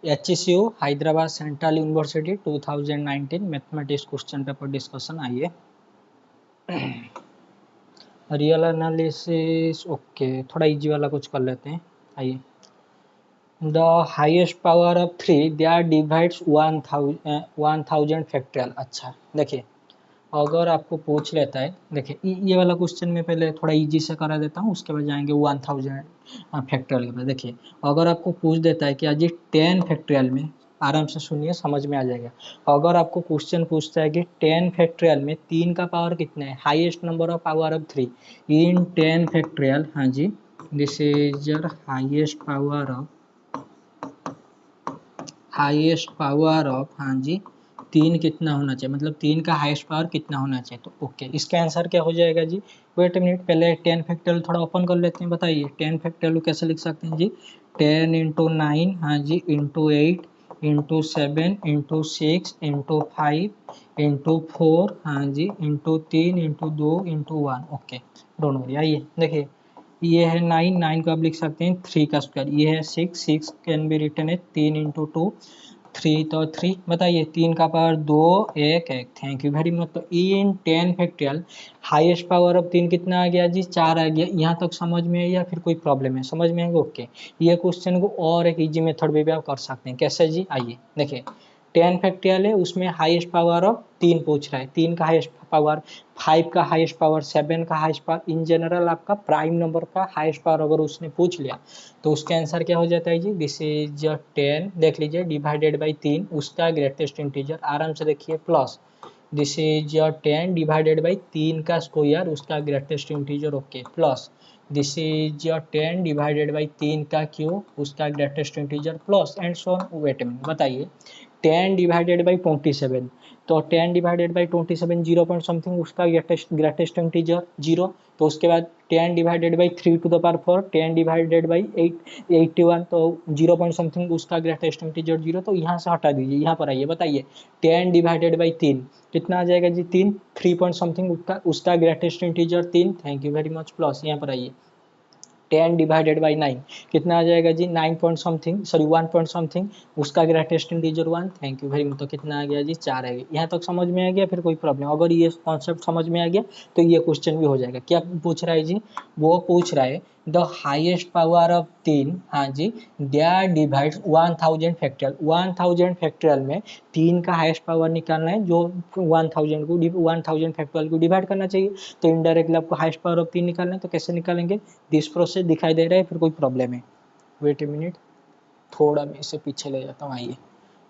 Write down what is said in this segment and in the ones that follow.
HCU Hyderabad central university 2019 mathematics question paper discussion. आइए real analysis, okay थोड़ा easy वाला कुछ कर लेते हैं। आइए, the highest power of 3 that divides 1000 factorial. अच्छा देखिए, अगर आपको पूछ लेता है, देखिए ये वाला क्वेश्चन में पहले थोड़ा इजी से करा देता हूँ, उसके बाद जाएंगे 1000 फैक्टोरियल के बाद। देखिए अगर आपको पूछ देता है कि आज 10 फैक्टोरियल में, आराम से सुनिए समझ में आ जाएगा। अगर आपको क्वेश्चन पूछता है कि 10 फैक्टोरियल में 3 का पावर कितना है, highest number of power of 3 in 10 factorial, हाँ जी this is your highest power of, हाँ जी 3 कितना होना चाहिए, मतलब 3 का हाईएस्ट पावर कितना होना चाहिए। तो ओके, इसका आंसर क्या हो जाएगा जी। वेट ए मिनट, पहले 10 फैक्टोरियल थोड़ा ओपन कर लेते हैं। बताइए 10 फैक्टोरियल कैसे लिख सकते हैं जी। 10 इंटू 9, हाँ जी into 8 into 7 into 6 into 5 into 4, हाँ जी into 3 into 2 into 1। Okay don't worry. आइए देखिए, ये है 9, 9 को आप लिख सकते हैं 3 का स्क्वायर। ये है 6, 6 कैन बी रिटन है 3 इंटू 2 3, तो 3। बताइए 3 का power 2 1 1। Thank you very much. तो इन 10 फैक्टोरियल हाईएस्ट पावर ऑफ 3 कितना आ गया जी, 4 आ गया। यहाँ तक समझ में है या फिर कोई प्रॉब्लम है, समझ में आएगा। ओके, ये क्वेश्चन को और एक इजी मेथड में भी आप कर सकते हैं। कैसे जी, आइए देखिए 10 फैक्टोरियल है, उसमें हाईएस्ट पावर ऑफ 3 पूछ रहा है। 3 का हाईएस्ट पावर, 5 का हाईएस्ट पावर, 7 का हाईएस्ट पावर, इन जनरल आपका प्राइम नंबर का हाईएस्ट पावर अगर उसने पूछ लिया तो उसका आंसर क्या हो जाता है जी, दिस इज 10, देख लीजिए डिवाइडेड बाई 3 उसका ग्रेटेस्ट इंटीजर, आराम से देखिए plus this is 10 divided by 3 का स्क्वायर उसका greatest integer. Okay plus this is 10 divided by 3 का क्यूब उसका greatest integer, plus and so on. Wait minute, बताइए 10 डिवाइडेड बाई 27, तो 10 divided by 27 zero point something उसका ग्रेटेस्ट इंटीजर 0। तो उसके बाद 10 divided by 3 to the power 4, 10 divided by 81, तो 0 point something उसका ग्रेटेस्ट इंटीजर 0। तो यहाँ से हटा दीजिए, यहाँ पर आइए, बताइए 10 डिवाइडेड बाई 3 कितना आ जाएगा जी, 3, 3 पॉइंट समथिंग उसका greatest integer 3। Thank you very much. Plus यहाँ पर आइए 10 डिवाइडेड बाई 9 कितना आ जाएगा जी, 9 point something, sorry 1 point something उसका greatest integer 1। Thank you very much. तो कितना आ गया जी, 4 आ गया। यहाँ तक समझ में आ गया, फिर कोई प्रॉब्लम, अगर ये कॉन्सेप्ट समझ में आ गया तो ये क्वेश्चन भी हो जाएगा। क्या पूछ रहा है जी, वो पूछ रहा है द हाईएस्ट पावर ऑफ 3, हाँ जी दैट डिवाइड्स 1000 फैक्टोरियल। 1000 फैक्टोरियल में 3 का हाईएस्ट पावर निकालना है जो 1000 फैक्टोरियल को डिवाइड करना चाहिए। तो इनडायरेक्टली आपको हाईएस्ट पावर ऑफ 3 निकालना है, तो कैसे निकालेंगे, दिस प्रोसेस दिखाई दे रहा है, फिर कोई प्रॉब्लम है। वेट ए मिनट, थोड़ा मैं इसे पीछे ले जाता हूँ। आइए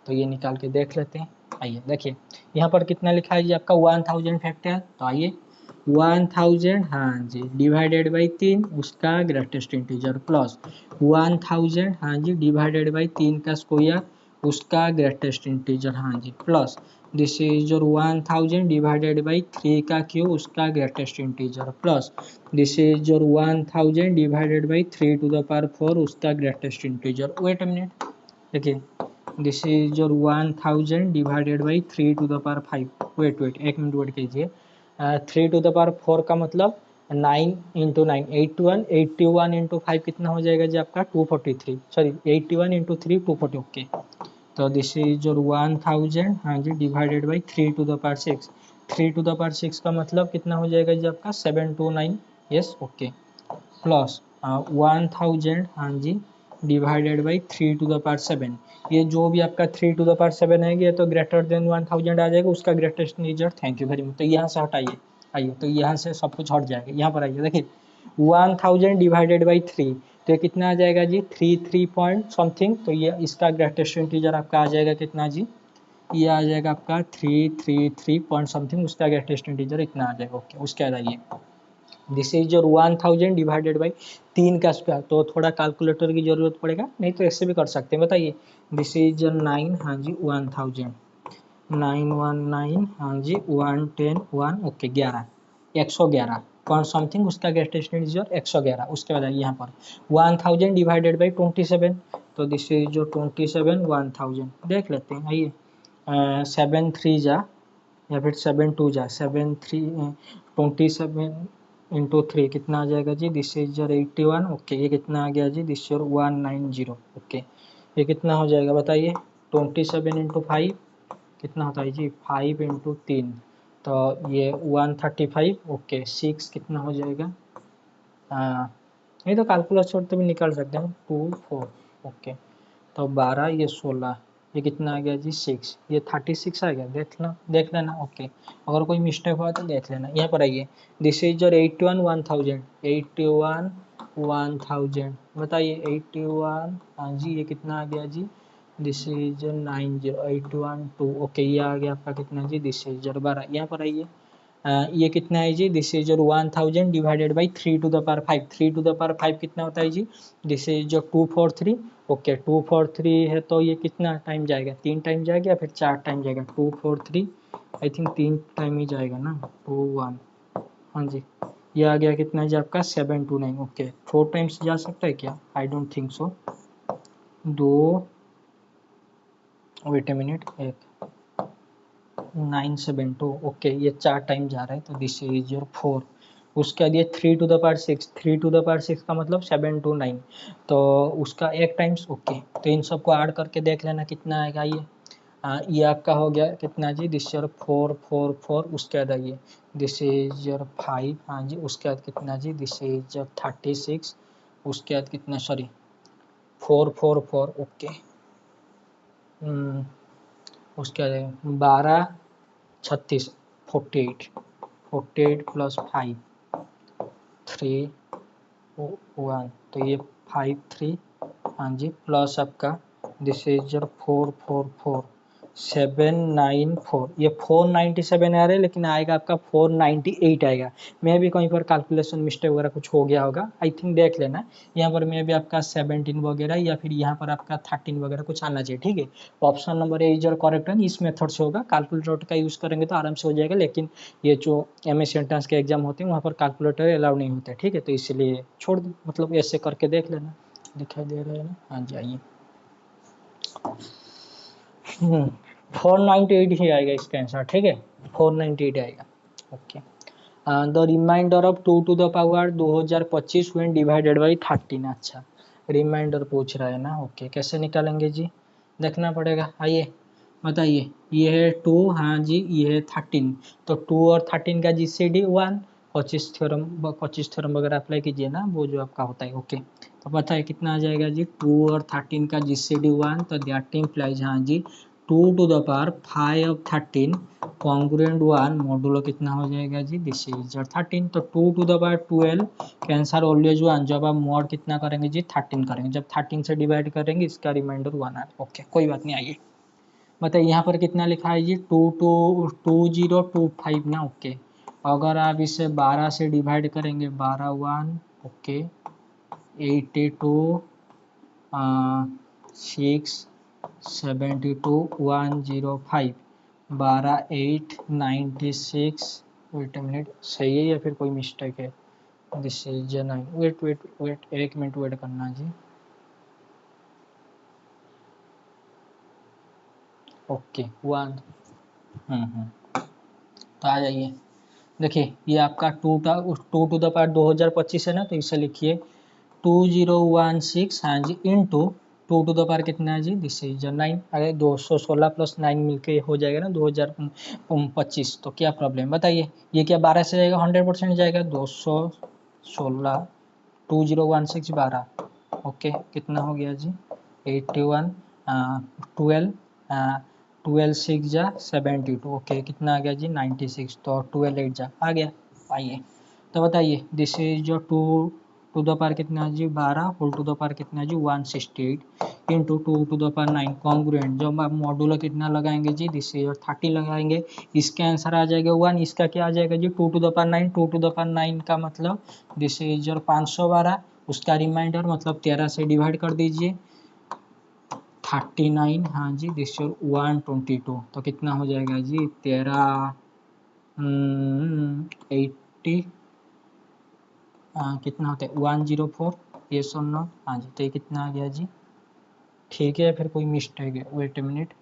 तो ये निकाल के देख लेते हैं। आइए देखिए यहाँ पर कितना लिखा है जी आपका 1000 फैक्टोरियल। तो आइए 1000, हाँ जी डिवाइडेड बाई 3 उसका ग्रेटेस्ट इंटीजर, प्लस 1000, हाँ जी डिवाइडेड बाई 3 का स्क्वायर उसका ग्रेटेस्ट इंटीजर, हाँ जी plus this is your 1000 divided by 3 का क्यूब उसका greatest integer, plus this is your 1000 divided by 3 to the power 4 उसका greatest integer. Wait a minute, देखिए this is your 1000 divided by 3 to the power 5। Wait एक minute wait कीजिए। 3 to the power 4 का मतलब 9 into 9 81, 81 into 5 कितना हो जाएगा जी आपका 243, सॉरी 81 इंटू 3 240। ओके तो दिस इज योर 1000, हाँ जी divided by 3 to the power 6। 3 to the power 6 का मतलब कितना हो जाएगा जी आपका 729, यस ओके, प्लस 1000, हाँ जी divided by 3 to the power 7। ये जो भी आपका 3 टू द पावर 7 है ये तो ग्रेटर देन 1000 आ जाएगा उसका greatest integer. Thank you very much. तो यहाँ से हटाइए, आइए तो यहाँ से सब कुछ हट जाएगा। यहाँ पर आइए देखिए 1000 डिवाइडेड बाई 3, तो ये कितना आ जाएगा जी 3 पॉइंट समथिंग, तो ये इसका ग्रेटेस्ट इंटीजर आपका आ जाएगा कितना जी, ये आ जाएगा आपका 3 पॉइंट समथिंग उसका ग्रेटेस्ट इंटीजर इतना आ जाएगा। ओके उसके बाद आइए this is your 1000 divided by 3 का स्क्वायर, तो थोड़ा कैलकुलेटर की जरूरत पड़ेगा, नहीं तो ऐसे भी कर सकते हैं। बताइए दिस इज योर 9, हाँ जी 1000, 919, हाँ जी 110 1, ओके 11, 111 पॉइंट समथिंग उसका ग्रेटेस्ट इंटीजर 111। उसके बाद आइए यहाँ पर 1000 डिवाइडेड बाई 27, तो दिस इज जो 27 1000 देख लेते हैं। आइए 7 3 जा या फिर 7 2 जा 7 3 27 इंटू 3 कितना आ जाएगा जी, दिस इज योर 81। ओके ये कितना आ गया जी, दिस योर 190। ओके ये कितना हो जाएगा बताइए, 27 इंटू 5 कितना होता है जी, 5 इंटू 3, तो ये 135। ओके 6 कितना हो जाएगा, नहीं तो कैलकुलेटर से भी निकाल सकते हैं, 2 4। ओके तो 12 ये 16, ये कितना आ गया जी 6, ये 36 आ गया, देख लेना। ओके अगर कोई मिस्टेक हुआ तो देख लेना। यहाँ पर आइए, दिस इज योर 81 1000, 81 1000 बताइए, 81 हाँ जी ये कितना आ गया जी, दिस इज 90812। ओके ये आ गया आपका कितना जी, दिस इज योर 12। यहाँ पर आइए, ये कितना है जी, this is your 1000 divided by 3 to the power 5। 3 to the power 5 कितना होता है जी, दिस इज योर 243। ओके 243 है तो ये कितना टाइम जाएगा, 3 टाइम जाएगा या फिर 4 टाइम जाएगा, 243 आई थिंक 3 टाइम ही जाएगा ना, 21 हाँ जी। ये आ गया कितना जी आपका 729। ओके 4 टाइम्स जा सकता है क्या, आई डोंट थिंक सो। दो वेट ए मिनट, एक 972। ओके ये 4 टाइम जा रहा है तो दिस इज योर 4। उसके बाद ये 3 to the power 6, 3 to the power 6 का मतलब 729, तो उसका एक टाइम्स। ओके तो इन सबको ऐड करके देख लेना कितना आएगा। ये आपका हो गया कितना जी, दिस योर 4 4 4। उसके बाद आइए, दिस इज योर 5 हाँ जी। उसके बाद कितना जी, दिस इज योर 36। उसके बाद कितना, सॉरी 4 4 4। ओके उसके बाद 12 36 48, 48 प्लस 5 3 1, तो ये 5 3 हाँ जी, प्लस आपका दिस इज योर 4 4 4 794। ये 497 आ रहा है लेकिन आएगा आपका 498 आएगा। मे भी कहीं पर कैलकुलेशन मिस्टेक वगैरह कुछ हो गया होगा, आई थिंक देख लेना। यहाँ पर मे भी आपका 17 वगैरह या फिर यहाँ पर आपका 13 वगैरह कुछ आना चाहिए, ठीक है। Option number A is your correct है, इस मेथड से होगा। कैलकुलेटर का यूज़ करेंगे तो आराम से हो जाएगा, लेकिन ये जो MS एंट्रेंस के एग्जाम होते हैं वहाँ पर कैलकुलेटर अलाउ नहीं होता है, ठीक है। तो इसलिए छोड़ दो, मतलब ऐसे करके देख लेना। दिखाई दे रहा है ना, हाँ जी आइए। 498 ही आएगा इसका आंसर, ठीक है 498 आएगा। Okay the remainder of 2 to the power 2025 when divided by 13। अच्छा रिमाइंडर पूछ रहा है ना। ओके कैसे निकालेंगे जी, देखना पड़ेगा। आइए बताइए, ये है 2 हाँ जी, ये है 13, तो 2 और 13 का GCD 1। कोचिस थ्योरम वगैरह अप्लाई कीजिए ना, वो जो आपका होता है। ओके तो पता है कितना आ जाएगा जी, 2 और 13 का GCD 1, तो दैट इम्प्लाइज हाँ जी 2 to the power 5 of 13 congruent 1 modulo कितना हो जाएगा जी, दिस इज 13। तो 2 टू द पावर 12 का आंसर ऑलवेज 1। जब आप मॉड कितना करेंगे जी 13 करेंगे, जब 13 से डिवाइड करेंगे इसका रिमाइंडर 1 आ। ओके कोई बात नहीं। आइए बताइए, यहाँ पर कितना लिखा है जी 2025 ना। ओके अगर आप इसे 12 से डिवाइड करेंगे, 12 1 ओके 82 6 72 105 12 8 96। वेट ए मिनट, सही है या फिर कोई मिस्टेक है, this is 9। Wait wait wait एक मिनट वेट करना जी। ओके 1 तो आ जाइए, देखिए ये आपका 2 टू द पावर 2025 है ना, तो इसे लिखिए 2016 हाँ जी इंटू 2 टू द पावर कितना है जी, दिस इज 9। अरे 216 प्लस 9 मिलके हो जाएगा ना 2025। तो क्या प्रॉब्लम बताइए, ये क्या 12 से जाएगा, 100% जाएगा। 216 2016 12 ओके कितना हो गया जी 81 12 12 6 जा 72। ओके कितना आ गया जी 96, तो 12 8 जा आ गया। आइए तो बताइए, दिस इज जो 2 टू द पावर कितना है जी 12 होल टू द पावर कितना है जी 168 into 2 to the power 9 congruent. जब आप मॉडुलो कितना लगाएंगे जी, दिस इज 30 लगाएंगे, इसका आंसर आ जाएगा 1। इसका क्या आ जाएगा जी 2 to the power 9, 2 to the power 9 का मतलब दिस इज 512। उसका रिमाइंडर मतलब 13 से डिवाइड कर दीजिए 39 हाँ जी, दिस इज 122। तो कितना हो जाएगा जी 13 80 कितना होता है 104। ये सुनना हाँ जी, तो ये कितना आ गया जी, ठीक है। फिर कोई मिस्टेक है, wait a minute,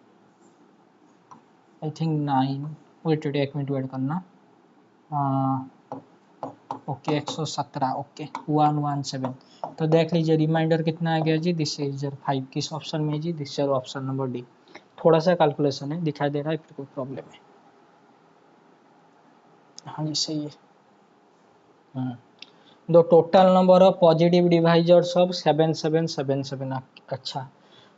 I think 9। Wait एक मिनट वेट करना, ओके 117 ओके 117। तो देख लीजिए रिमाइंडर कितना आ गया जी, दिस इज 5 किस ऑप्शन में जी, this is option number D. थोड़ा सा कैलकुलेशन है, दिखाई दे रहा है, फिर कोई प्रॉब्लम है? हाँ जी सही है। The total number of positive divisors of 7777। अच्छा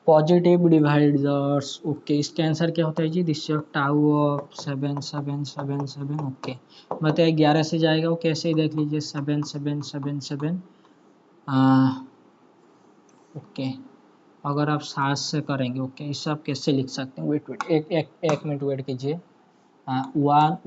पॉजिटिव डिवाइजर्स ओके, इसका आंसर क्या होता है जी, दिस टाउ ऑफ 7777 ओके। बताइए 11 से जाएगा वो कैसे ही देख लीजिए 7777 ओके। अगर आप 7 से करेंगे ओके, इससे आप कैसे लिख सकते हैं, वेट वेट एक मिनट वेट कीजिए। 1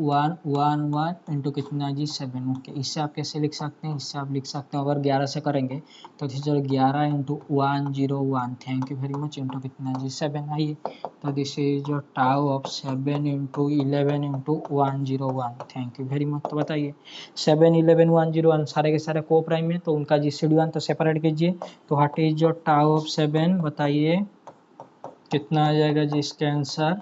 इंटू कितना जी 7 ओके। इससे आप कैसे लिख सकते हैं, इससे आप लिख सकते हैं अगर 11 से करेंगे तो this is 11 into 101 thank you very much into कितना जी 7। आइए तो this is tau of 7 into 11 into 101 thank you very much. तो बताइए 7 11 101 सारे के सारे को प्राइम में, तो उनका GCD 1 तो सेपरेट कीजिए। तो व्हाट इज जो टाउ ऑफ 7 बताइए कितना आ जाएगा जी इसका आंसर,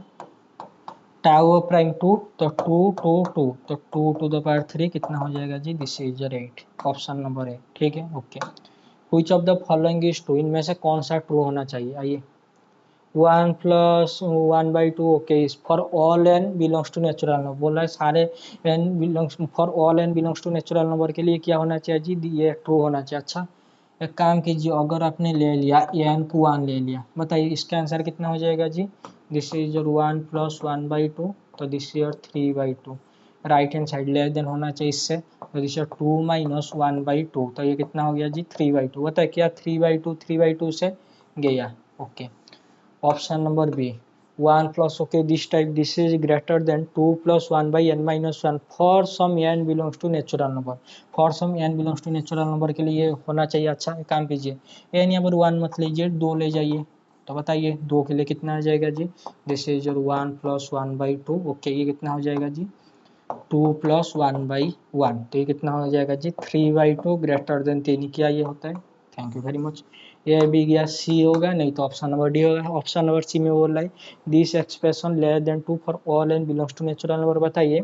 टाउ प्राइम 2 तो 2 2 2 तो 2 टू द पावर 3 कितना हो जाएगा जी, this is 8 option number A ठीक है okay. Which of the following is true, इनमें से कौन सा ट्रू होना चाहिए। आइए 1 plus 1/2 okay for all n belongs to natural number, बोला है सारे n belongs for all n belongs to natural number के लिए क्या होना चाहिए जी, ये ट्रू होना चाहिए। अच्छा एक काम कीजिए, अगर आपने ले लिया एन को 1 ले लिया, बताइए इसका आंसर कितना हो जाएगा जी, दिस इज 1 प्लस 1/2 तो this is 3/2। Right hand side less than होना चाहिए इससे, तो दिस इज 2 माइनस 1/2 तो ये कितना हो गया जी 3/2। बताइए क्या 3/2 से गया okay. Option number B 1 plus okay this type this is greater than 2 plus 1 by n minus 1 for some n belongs to natural number, for some n belongs to natural number के लिए होना चाहिए। अच्छा एक काम कीजिए n यहाँ पर 1 मत लीजिए 2 ले जाइए, तो बताइए 2 के लिए कितना आ जाएगा जी, दिस इज 1 प्लस 1/2 ओके। ये कितना हो जाएगा जी 2 प्लस 1/1 तो ये कितना हो जाएगा जी 3/2 ग्रेटर देन 3 क्या ये होता है। Thank you very much. ये भी गया सी होगा, नहीं तो ऑप्शन नंबर डी होगा। ऑप्शन नंबर सी में बोल रहा है this expression less than 2 for all n belongs to natural number. बताइए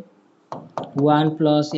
1 +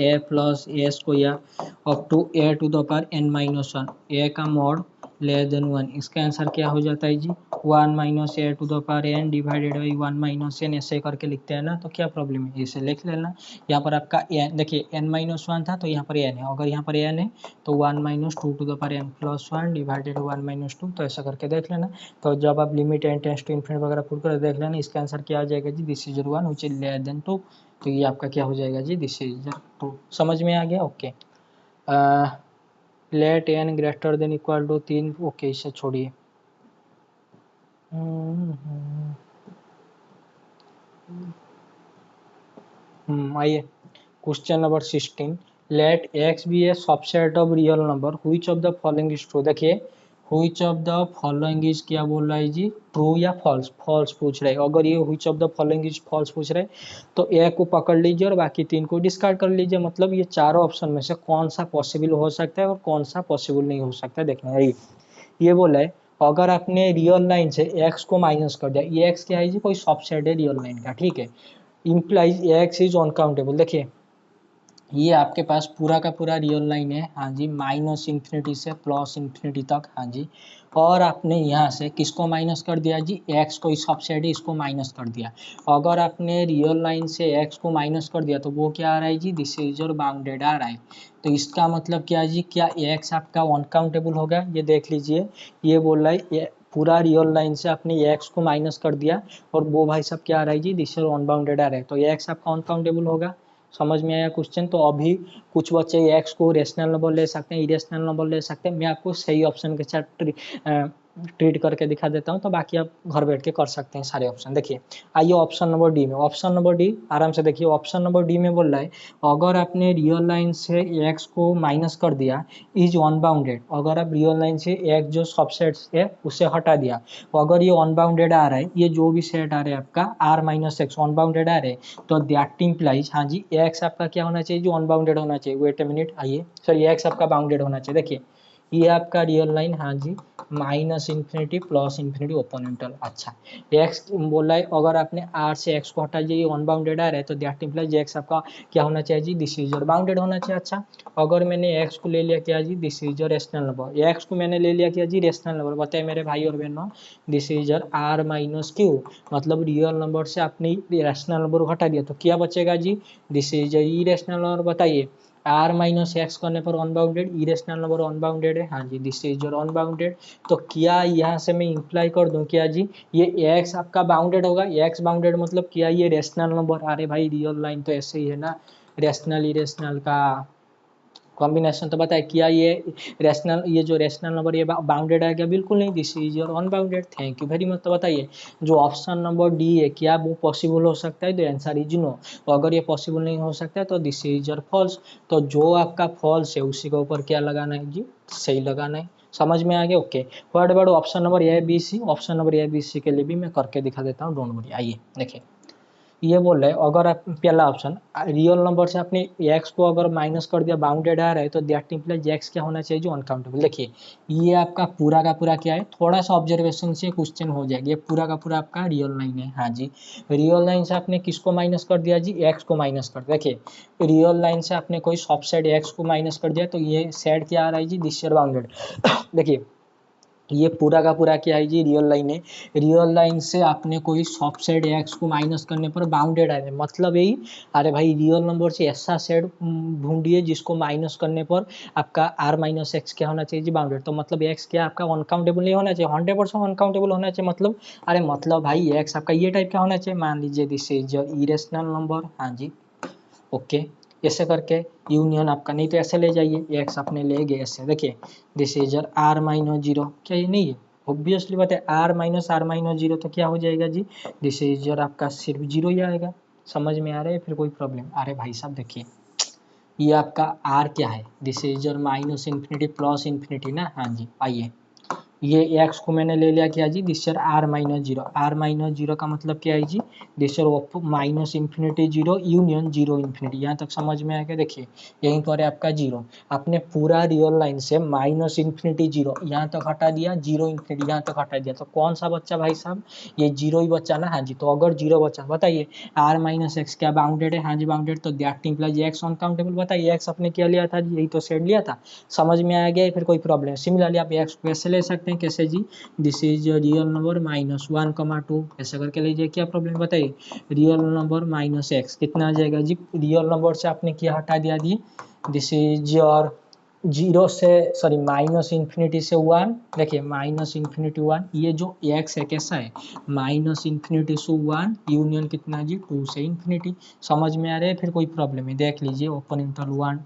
a square up to a to the power n minus 1 a का मॉड लेस देन 1, इसका answer क्या हो जाता है जी 1 minus a to the power n divided by 1 minus n, ऐसे करके लिखते हैं ना, तो क्या प्रॉब्लम है इसे लिख लेना। यहाँ पर आपका n देखिए n माइनस 1 था तो यहाँ पर n है, अगर यहाँ पर n है तो 1 minus 2 to the power n plus 1 divided 1 minus 2, तो ऐसा करके देख लेना। तो जब आप limit n tends to infinity वगैरह पुट कर देख लेना, इसका आंसर क्या आ जाएगा जी, this is 1 which is less than 2, तो ये आपका क्या हो जाएगा जी, दिस इज 2। समझ में आ गया okay. Let n greater than equal to 3 okay, इसे छोड़िए। आइए question number 16, let x be a subset of real number which of the following is true. देखिए which of the following is क्या बोल रहा है जी, ट्रू या फॉल्स, फॉल्स पूछ रहे हैं। अगर ये which of the following is false पूछ रहे हैं तो ए को पकड़ लीजिए और बाकी 3 को डिस्कार्ड कर लीजिए, मतलब ये चारों ऑप्शन में से कौन सा पॉसिबल हो सकता है और कौन सा पॉसिबल नहीं हो सकता देखना है। ये बोला है अगर आपने रियल लाइन से x को माइनस कर दिया, ये x क्या है जी, कोई सबसेट है रियल लाइन का ठीक है, इम्प्लाइज x इज अनकाउंटेबल। देखिए ये आपके पास पूरा का पूरा रियल लाइन है हाँ जी, माइनस इंफिनिटी से प्लस इंफिनिटी तक हाँ जी, और आपने यहाँ से किसको माइनस कर दिया जी, x को, इस सबसेट है इसको माइनस कर दिया। अगर आपने रियल लाइन से x को माइनस कर दिया तो वो क्या आ रहा है जी, दिस इज योर बाउंडेड आ रहा है। तो इसका मतलब क्या है जी, क्या x आपका अनकाउंटेबल होगा, ये देख लीजिए। ये बोल रहा है ये पूरा रियल लाइन से आपने x को माइनस कर दिया और वो भाई सब क्या आ रहा है जी, दिस इज अनबाउंडेड आ रहा है, तो ये x आपका अनकाउंटेबल होगा। समझ में आया क्वेश्चन। तो अभी कुछ बच्चे एक्स को रेशनल नंबर ले सकते हैं, इरेशनल नंबर ले सकते हैं, मैं आपको सही ऑप्शन के साथ ट्रीट करके दिखा देता हूं, तो बाकी आप घर बैठ के कर सकते हैं सारे ऑप्शन। देखिए आइए ऑप्शन नंबर डी में, ऑप्शन नंबर डी आराम से देखिए। ऑप्शन नंबर डी में बोल रहा है अगर आपने रियल लाइन से एक्स को माइनस कर दिया इज अनबाउंडेड, अगर आप रियल लाइन से एक्स जो सबसेट है उसे हटा दिया, अगर ये अनबाउंडेड आ रहा है, ये जो भी सेट आ रहा है आपका आर माइनस एक्स अनबाउंडेड आ रहे हैं, तो दैट इम्प्लाइज हाँ जी एक्स आपका क्या होना चाहिए जो अनबाउंडेड होना चाहिए। वेट ए मिनट, आइए सॉरी एक्स आपका बाउंडेड होना चाहिए। देखिए ये आपका रियल लाइन, हाँ जी, minus infinity plus infinity open interval. अच्छा, एक्स बोला है अगर आपने आर से एक्स को हटा दिया, अनबाउंडेड आ रहा है तो दैट इम्प्लाइज एक्स आपका क्या होना चाहिए जी, दिस इज योर बाउंडेड होना चाहिए। अच्छा, अगर मैंने एक्स को ले लिया क्या जी, this is your rational number, x को मैंने ले लिया क्या जी, रेशनल नंबर। बताए मेरे भाई और बहनों, this is your R minus Q, मतलब रियल नंबर से आपने रेशनल नंबर को हटा दिया तो क्या बचेगा जी, this is irrational number. बताइए, आर माइनस एक्स करने पर अनबाउंडेड, इरेशनल नंबर अनबाउंडेड है, हाँ जी, दिस इज योर अनबाउंडेड। तो क्या यहाँ से मैं इंप्लाई कर दूं क्या जी, ये एक्स आपका बाउंडेड होगा, एक्स बाउंडेड मतलब क्या, ये रेशनल नंबर। अरे भाई रियल लाइन तो ऐसे ही है ना, रेशनल इरेशनल का कॉम्बिनेशन। तो बताए क्या ये रेशनल, ये जो रेशनल नंबर ये बाउंडेड है क्या, बिल्कुल नहीं, this is your unbounded. Thank you very much. तो बताइए जो ऑप्शन नंबर डी है क्या वो पॉसिबल हो सकता है, तो आंसर इज नो। तो अगर ये पॉसिबल नहीं हो सकता है तो दिस इज योर फॉल्स। तो जो आपका फॉल्स है उसी के ऊपर क्या लगाना है जी, सही लगाना है। समझ में आ गया, okay. Word word option number A B C, option number A B C के लिए भी मैं करके दिखा देता हूँ, डोंट वरी। आइए देखिए, ये बोल रहे अगर आप पहला ऑप्शन रियल नंबर से आपने एक्स को अगर माइनस कर दिया, बाउंडेड आ रहा है तो दैट इम्प्लाइज एक्स क्या होना चाहिए जो अनकाउंटेबल। देखिए ये आपका पूरा का पूरा क्या है, थोड़ा सा ऑब्जर्वेशन से क्वेश्चन हो जाएगा। ये पूरा का पूरा आपका रियल लाइन है, हाँ जी, रियल लाइन से आपने किसको माइनस कर दिया जी, एक्स को माइनस कर। देखिए रियल लाइन से आपने कोई सब साइड एक्स को माइनस कर दिया तो ये साइड क्या आ रहा है जी, दिस बाउंडेड। देखिए ये पूरा का पूरा क्या है जी, रियल लाइन है। रियल लाइन से आपने कोई सब साइड एक्स को माइनस करने पर बाउंडेड है, मतलब यही। अरे भाई रियल नंबर से ऐसा साइड ढूंढिए जिसको माइनस करने पर आपका आर माइनस एक्स क्या होना चाहिए जी, बाउंडेड। तो मतलब एक्स क्या आपका अनकाउंटेबल नहीं होना चाहिए, 100% अनकाउंटेबल होना चाहिए। मतलब अरे मतलब भाई एक्स आपका ये टाइप का होना चाहिए, मान लीजिए दिस इज इरेशनल नंबर, हाँ जी, ओके। ऐसे करके यूनियन आपका, नहीं तो ऐसे ले जाइए, एक्स आपने ले गए ऐसे। देखिए this is R minus zero, क्या ये नहीं है, ऑब्वियसली बात है, आर माइनस जीरो तो क्या हो जाएगा जी, दिस इज आपका सिर्फ जीरो ही आएगा। समझ में आ रहा है, फिर कोई प्रॉब्लम। अरे भाई साहब देखिए ये आपका आर क्या है, this is minus infinity plus infinity ना, हाँ जी। आइए ये एक्स को मैंने ले लिया क्या जी, this R minus zero, R minus zero का मतलब क्या है जी, this minus infinity zero union zero infinity. यहाँ तक समझ में आ गया। देखिए यहीं पर है आपका जीरो, आपने पूरा रियल लाइन से माइनस इन्फिनिटी जीरो यहाँ तक हटा दिया, जीरो इन्फिनिटी यहाँ तक हटा दिया, तो कौन सा बच्चा भाई साहब, ये जीरो ही बच्चा ना, हाँ जी। तो अगर जीरो बच्चा, बताइए आर माइनस एक्स क्या बाउंडेड है, हाँ जी बाउंडेड। तो दैट इम्प्लाइज एक्स अनकाउंटेबल। बताइए एक्स अपने क्या लिया था जी, यही तो सेट लिया था। समझ में आ गया, फिर कोई प्रॉब्लम। सिमिलरली आप एक्स को ऐसे ले सकते हैं, कैसे जी, this is real number minus 1,2 ऐसे करके लीजिए, क्या प्रॉब्लम बताइए। रियल नंबर माइनस एक्स कितना आ जाएगा जी, रियल नंबर से आपने क्या हटा दिया जी, दिस इज योर जीरो से, सॉरी माइनस इन्फिनिटी से वन। देखिए माइनस इन्फिनिटी वन, ये जो एक्स है कैसा है, माइनस इन्फिनिटी से वन यूनियन कितना जी, टू से इन्फिनिटी। समझ में आ रहा है, फिर कोई प्रॉब्लम है, देख लीजिए open interval one,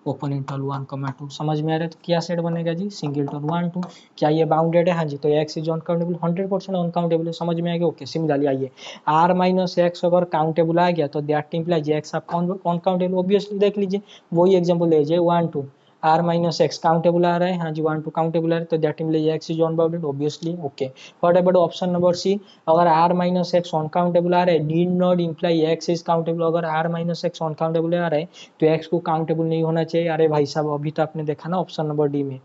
open interval 1,2। समझ में आ रहा है, तो क्या सेट बनेगा जी, सिंगल टर्न 1 2। क्या ये बाउंडेड है, हाँ जी। तो एक्स इज अनकाउंटेबल, 100% अनकाउंटेबल है। समझ में आ गया, ओके। सिमिलरली आइए आर माइनस एक्स अगर काउंटेबल आ गया तो दैट इम्प्लाइज एक्स आपका अनकाउंटेबल, ऑब्वियसली देख लीजिए वही एग्जांपल ले लीजिए 1 2, आर माइनस एक्स काउंटेबल आ रहा है, हाँ जी 1 2 काउंटेबल आ रहा है, तो that implies x is unbounded, obviously okay. What about option number C, अगर आर माइनस एक्स अनकाउंटेबल आ रहा है, need not imply x is countable. अगर आर माइनस एक्स अनकाउंटेबल आ रहा है तो एक्स को काउंटेबल नहीं होना चाहिए। अरे भाई साहब अभी तो आपने देखा ना ऑप्शन नंबर डी में।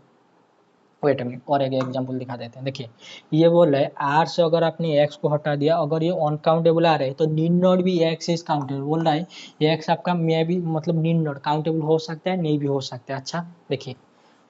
वेट अ मिनट, और एक एग्जांपल दिखा देते हैं। देखिए ये बोल रहा है आर से अगर आपने एक्स को हटा दिया, अगर ये अनकाउंटेबल आ रहा है तो नीड नॉट भी एक्स इज काउंटेबल। बोल रहा है एक्स आपका मे भी, मतलब नीड नॉट काउंटेबल हो सकता है, नहीं भी हो सकता है। अच्छा देखिए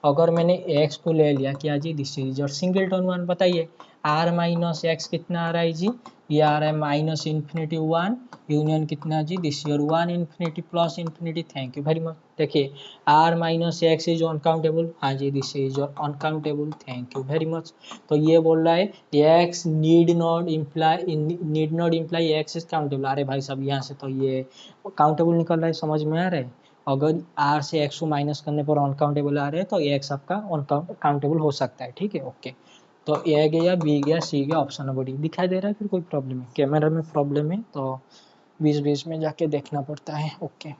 अगर मैंने एक्स को ले लिया क्या जी, this is your singleton one. बताइए आर माइनस एक्स कितना आ रहा है जी, ये आ रहा है माइनस इन्फिनिटी वन यूनियन कितना जी, this your one infinity plus infinity. Thank you very much. देखिए R minus X is uncountable, हाँ जी this is your uncountable, thank you very much. तो ये बोल रहा है X need not imply x is countable. अरे भाई साहब यहाँ से तो ये काउंटेबल निकल रहा है, समझ में आ रहा है। अगर आर से एक्स को माइनस करने पर अनकाउंटेबल आ रहे हैं तो एक्स आपका काउंटेबल हो सकता है, ठीक है ओके। तो ए गया, बी गया, सी गया, ऑप्शन नंबर डी दिखाई दे रहा है। फिर कोई प्रॉब्लम है, कैमरा में प्रॉब्लम है तो बीच बीच में जाके देखना पड़ता है, okay.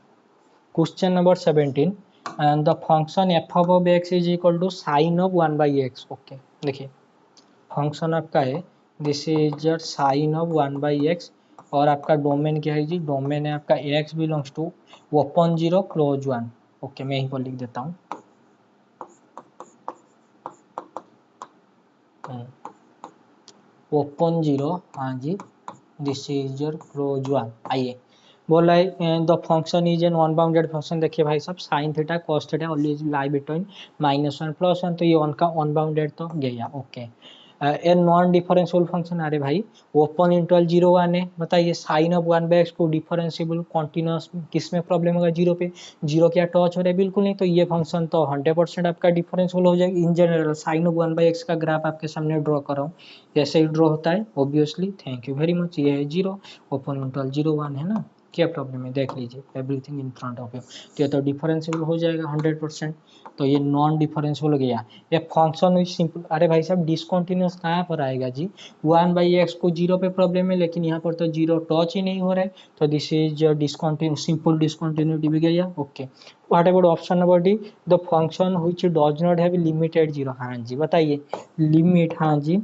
Question number 17, and the function f of x is equal to sine of 1/x, okay. देखिए फंक्शन आपका है, this is your sine of 1/x, और आपका डोमेन क्या है जी, डोमेन है आपका x belongs to open zero close one, okay. मैं यहीं पर लिख देता हूँ ओपन 0, हाँ जी, दिस इज योर क्लोज 1। आइए बोला है the function is an unbounded function. देखिए भाई साहब sine theta cos theta always lie between -1 +1, तो ये उनका अनबाउंडेड तो गया। Okay, a non differential function, अरे भाई ओपन इंटरवल 0 1 है, बताइए साइन ऑफ 1/x को डिफरेंशिएबल कॉन्टिन्यूस किस में प्रॉब्लम होगा, 0 पे। 0 क्या टच हो रहा है, बिल्कुल नहीं, तो ये फंक्शन तो 100% आपका डिफरेंशियल हो जाएगा। In general sign of 1/x का ग्राफ आपके सामने ड्रॉ कर रहा हूँ, जैसे ही ड्रॉ होता है obviously, thank you very much, ये है 0, ओपन इंटरवल 0 1 है ना, क्या प्रॉब्लम है, देख लीजिए everything in front of you, तो ये तो डिफरेंशियल हो जाएगा 100%, तो ये नॉन डिफरेंशियल हो गया। ये फंक्शन विच सिंपल, अरे भाई साहब डिसकंटिन्यूअस कहाँ पर आएगा जी, 1/x को 0 पे प्रॉब्लम है, लेकिन यहाँ पर तो 0 टच ही नहीं हो रहा है, तो this is discontinuous, simple discontinuity भी गया। Okay, what about option number D, the function which does not have limited 0, हाँ जी बताइए लिमिट, हाँ जी,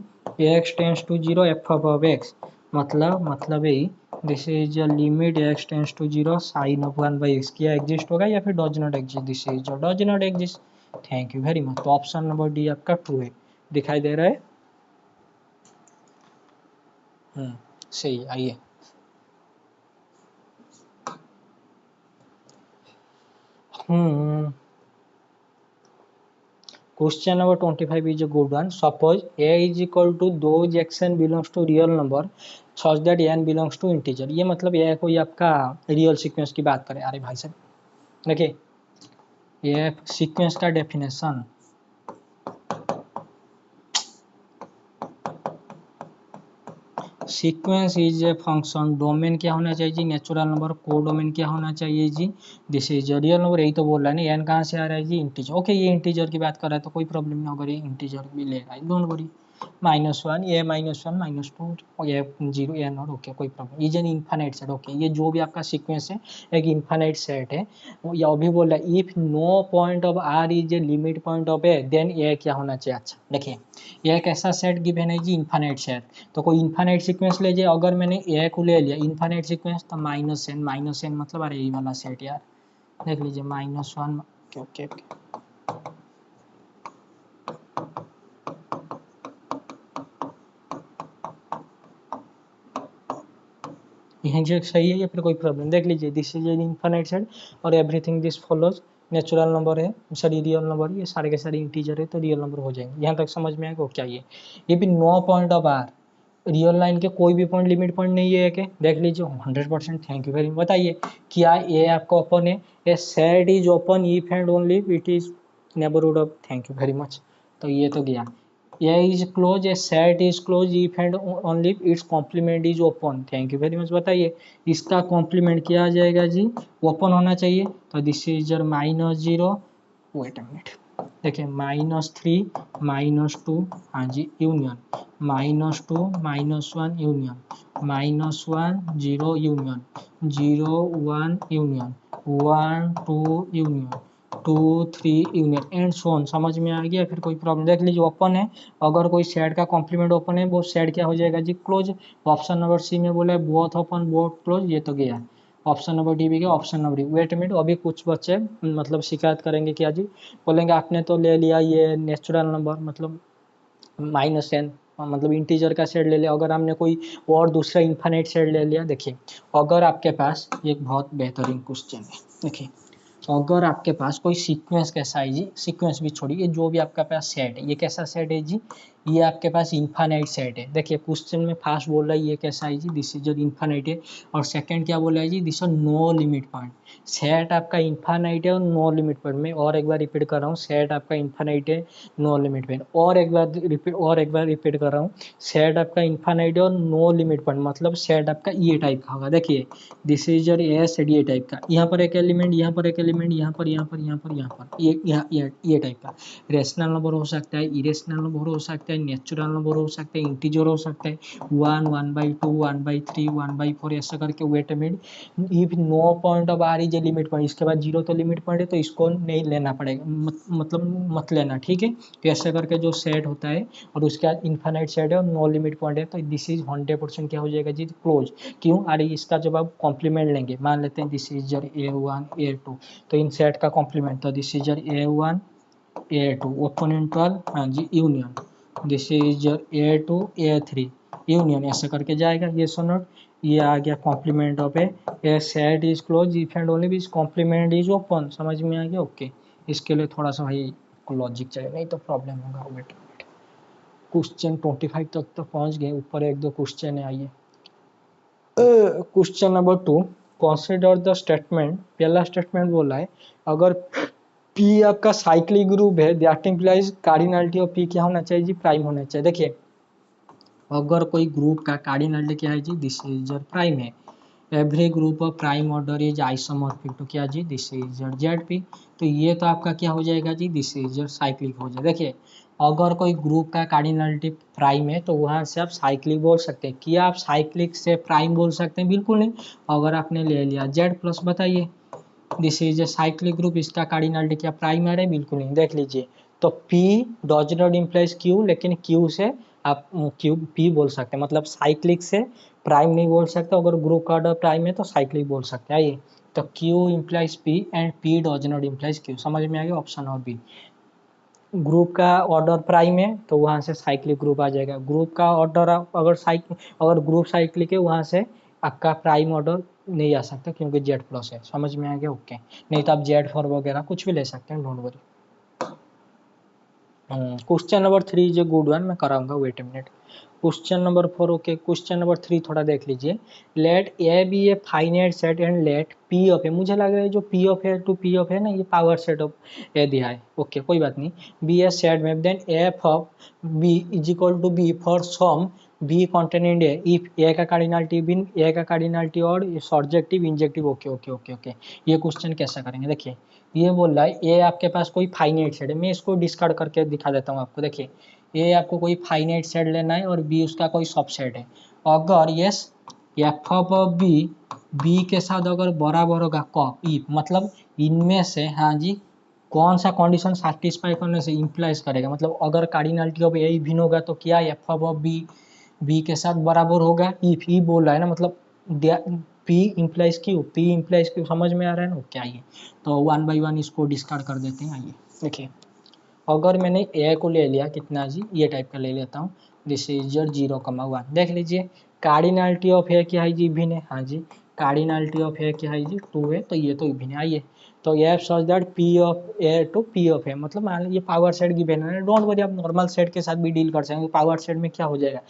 x tends to 0 f of x, मतलब यही, this is limit x tends to 0 sine of 1/x, क्या एग्जिस्ट होगा या फिर does not exist, this is does not exist, thank you very much, तो ऑप्शन नंबर डी आपका true है, दिखाई दे रहा है। सही, आइए question number 25 is a good one. Suppose a is equal to those x n belongs to real number such that n belongs to integer, ये मतलब यह कोई आपका रियल सीक्वेंस की बात करें। अरे भाई साहब देखिए ये सीक्वेंस का definition, sequence is a function, domain क्या होना चाहिए जी, नेचुरल नंबर, को डोमेन क्या होना चाहिए जी, दिस इज रियल नंबर, यही तो बोल रहा है ना, एन कहाँ से आ रहा है जी, इंटीजर। ओके, ये इंटीजर की बात कर रहा है तो कोई प्रॉब्लम नहीं होगा, ये इंटीजर भी लेगा, डोंट वरी, -1 ये -1 -2 ये 0 ये नॉट, ओके कोई problem, is an infinite set. Okay, ये जो भी आपका सीक्वेंस है एक इनफाइनाइट सेट है, ये अभी बोल रहा है if no point of R is a limit point of A, then ये क्या होना चाहिए। अच्छा देखिए ये एक ऐसा सेट गिवन है जी इनफाइनाइट सेट, तो कोई इनफाइनाइट सीक्वेंस लीजिए, अगर मैंने ए को ले लिया इनफाइनाइट सीक्वेंस, तो -n मतलब अरे ये वाला सेट यार, देख लीजिए -1, ओके ओके यहाँ जो सही है या फिर कोई प्रॉब्लम, देख लीजिए this is an infinite set और everything this follows, natural number है सॉरी रियल नंबर, ये सारे के सारे इंटीजर है तो रियल नंबर हो जाएंगे, यहाँ तक समझ में आएगा क्या ये भी no point of R, real line के कोई भी पॉइंट लिमिट पॉइंट नहीं है कि, देख लीजिए 100%, थैंक यू वेरी मच। बताइए क्या ये आपका ओपन है, a set is open if and only it is neighbourhood of, thank you very much, तो ये तो गया। A is closed, a set is closed if and only its complement is open, thank you very much. बताइए इसका complement क्या आ जाएगा जी, open होना चाहिए, तो this is your -0, wait a minute, देखिए -3 -2, हाँ जी union, -2 -1 union, -1 0 union, 0 1 union, 1 2 union, 2 3 union and so on, समझ में आ गया, फिर कोई प्रॉब्लम, देख लीजिए ओपन है, अगर कोई सेट का कॉम्प्लीमेंट ओपन है वो सेट क्या हो जाएगा जी, क्लोज। ऑप्शन नंबर सी में बोला है बोथ ओपन बोथ क्लोज, ये तो गया, ऑप्शन नंबर डी भी गया, option number D, wait minute, अभी कुछ बच्चे मतलब शिकायत करेंगे क्या जी, बोलेंगे आपने तो ले लिया ये नेचुरल नंबर मतलब -n, मतलब इंटीजर का सेट ले लिया, अगर हमने कोई और दूसरा इन्फाइनाइट सेट ले लिया। देखिए अगर आपके पास एक बहुत बेहतरीन क्वेश्चन है, देखिए अगर आपके पास कोई सीक्वेंस कैसा है जी, सीक्वेंस भी छोड़िए, जो भी आपका पास सेट है, ये कैसा सेट है जी, ये आपके पास इन्फाइनाइट सेट है। देखिए क्वेश्चन में फास्ट बोल रहा है ये कैसा है जी, दिस इज इन्फाइनाइट है, और सेकंड क्या बोला है जी, this is no limit point, set आपका इन्फाइनाइट है और नो लिमिट पॉइंट, मैं और एक बार रिपीट कर रहा हूँ, सेट आपका इन्फाइनाइट है नो लिमिट पॉइंट, और एक बार रिपीट कर रहा हूँ, सेट आपका इन्फाइनाइट है और नो लिमिट पॉइंट, मतलब सेट आपका ये टाइप का होगा। देखिए this is your A set ये टाइप का, यहाँ पर एक एलिमेंट, यहाँ पर एक एलिमेंट, यहाँ पर ये टाइप का, रेशनल नंबर हो सकता है, इरेशनल नंबर हो सकता है, नेचुरल नंबर हो सकता है, इंटीजर हो सकता है, 1 1/2 1/3 1/4 ऐसा करके, wait minute, if no point of R is a limit point, इसके बाद 0 तो लिमिट पॉइंट है तो इसको नहीं लेना पड़ेगा, मतलब मत लेना, ठीक है, तो ऐसा करके जो सेट होता है और उसके बाद इन्फाइनाइट सेट है और नो लिमिट पॉइंट है, तो दिस इज 100% क्या हो जाएगा जी, क्लोज। क्यों, अरे इसका जब आप कॉम्प्लीमेंट लेंगे, मान लेते हैं this is your A1 A2, तो इन सेट का कॉम्प्लीमेंट, तो this is your A1 A2 open interval, हाँ जी union, this is A2 A3 union, ऐसे करके जाएगा ये सो नोट। ये आ गया complement of a set is close if and only is complement is open. समझ में आ गया? ओके। इसके लिए थोड़ा सा भाई लॉजिक चाहिए, नहीं तो प्रॉब्लम होगा। वेट, क्वेश्चन 25 तक तो पहुंच गए, ऊपर एक दो क्वेश्चन है, आइए। Question number 2, consider the statement. पहला स्टेटमेंट बोला है अगर पी आपका साइक्लिक ग्रुप है that implies cardinality of P क्या होना चाहिए जी? प्राइम होना चाहिए। देखिए अगर कोई ग्रुप का कार्डिनलिटी क्या है जी? दिस इज योर प्राइम है। Every group of prime order is isomorphic to क्या जी? This is your Z P. तो ये तो आपका क्या हो जाएगा जी? दिस इज योर साइक्लिक हो जाएगा। देखिए अगर कोई ग्रुप का कार्डिनलिटी प्राइम है तो वहां से आप साइक्लिक बोल सकते हैं। क्या आप साइक्लिक से प्राइम बोल सकते हैं? बिल्कुल नहीं। अगर आपने ले लिया जेड प्लस, बताइए this is a cyclic group, इसका कार्डिनलिटी क्या प्राइम है? बिल्कुल नहीं। देख लीजिए तो P does not implies Q, लेकिन Q से आप Q P बोल सकते हैं, मतलब साइक्लिक से प्राइम नहीं बोल सकते। अगर ग्रुप का ऑर्डर प्राइम है तो साइक्लिक बोल सकते हैं। आइए तो Q implies P and P does not implies Q। समझ में आ गया? ऑप्शन और बी। ग्रुप का ऑर्डर प्राइम है तो वहां से साइक्लिक ग्रुप आ जाएगा। ग्रुप का ऑर्डर अगर ग्रुप साइक्लिक है वहां से आपका प्राइम ऑर्डर नहीं आ सकता क्योंकि जेड प्लस है। समझ में आ गया? ओके। नहीं तो आप जेड फोर वगैरह कुछ भी ले सकते हैं, don't worry. Question number 3 is a good one, मैं कराऊंगा, wait a minute. Question number 4, okay. Question number 3 थोड़ा देख लीजिए। Let A be a finite set and let P of A. मुझे लग रहा है जो P of A to P of है ना, ये पावर सेट ऑफ ए दिया है। ओके कोई बात नहीं। Be a set map then F of B is equal to B for some B containing A if A का कार्डिनलिटी बिन ए का कार्डिनलिटी और surjective injective. Okay okay okay okay. ये क्वेश्चन कैसे करेंगे? देखिए ये बोल रहा है ये आपके पास कोई फाइनाइट सेट है। मैं इसको डिस्कार्ड करके दिखा देता हूँ आपको। देखिए ये आपको कोई फाइनाइट सेट लेना है और बी उसका कोई सबसेट है। अगर yes F of B B के साथ अगर बराबर होगा कब इफ, मतलब इनमें से, हाँ जी, कौन सा कंडीशन सेटिस्फाई करने से इंप्लाइज करेगा, मतलब अगर कार्डिनलिटी ऑफ ए इवन होगा तो क्या एफ ऑफ बी बी के साथ बराबर होगा इफ। ई बोल रहा है ना, मतलब P implies Q, P implies Q. समझ में आ रहा है ना? क्या ये तो वन बाई वन इसको डिस्कार्ड कर देते हैं। आइए देखिए अगर मैंने ए को ले लिया कितना जी? ये टाइप का ले लेता हूँ। This is your 0,1। देख लीजिए कार्डिनलिटी ऑफ ए क्या है जी? इवन है। हाँ जी कार्डिनलिटी ऑफ ए क्या है जी? 2 है, तो ये तो इवन है। आइए तो F such that P of A to P of A, मतलब मान लीजिए पावर सेट गिवन है। डोंट वरी, आप नॉर्मल सेट के साथ भी डील कर सकते हैं। पावर सेट में क्या हो जाएगा?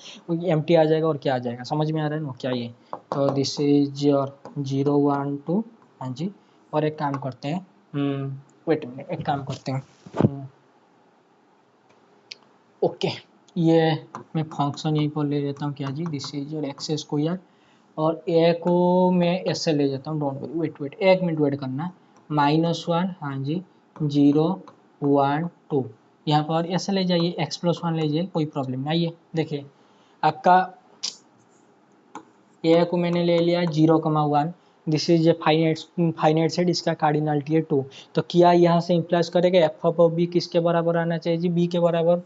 एम्प्टी आ जाएगा और क्या आ जाएगा? समझ में आ रहा है ना? क्या ये तो दिस इज योर 0 1 2। हाँ जी और एक काम करते हैं, वेट मिनट, एक काम करते हैं, ओके ये मैं फंक्शन यहीं पर ले लेता हूँ क्या जी? This is your X square और ए को मैं ऐसे ले जाता हूँ। डोंट वरी, वेट वेट एक मिनट वेट करना। -1, हाँ जी 0 1 2, यहाँ पर ऐसे ले जाइए, x+1 ले जाइए, कोई प्रॉब्लम नहीं। आइए देखिए आपका ए को मैंने ले लिया 0,1। This is A finite set, इसका कार्डिनलिटी है 2। तो क्या यहाँ से इम्प्लाइज करेगा एफ ऑफ बी किसके बराबर आना चाहिए जी? बी के बराबर।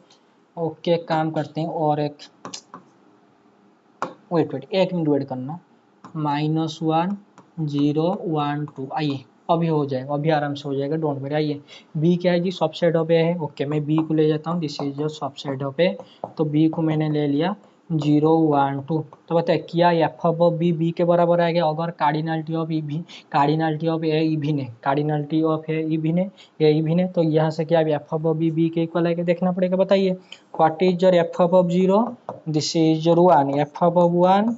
ओके काम करते हैं और एक, वेट वेट एक मिनट वेट करना। -1 0 1 2, आइए अभी हो जाएगा, अभी आराम से हो जाएगा, डोंट वरी। आइए बी क्या है जी? सबसेट ऑफ ए है। ओके मैं बी को ले जाता हूँ, this is your subset of A. तो बी को मैंने ले लिया 0 1 2। तो बताए क्या एफ ऑफ बी बी के बराबर आएगा अगर cardinality of even, cardinality of A even है, कार्डिनलिटी ऑफ ए इवन है, ए इवन है, तो यहाँ से क्या एफ ऑफ बी बी के इक्वल आएगा, देखना पड़ेगा। बताइए what is your F of 0? This is your 1, F of 1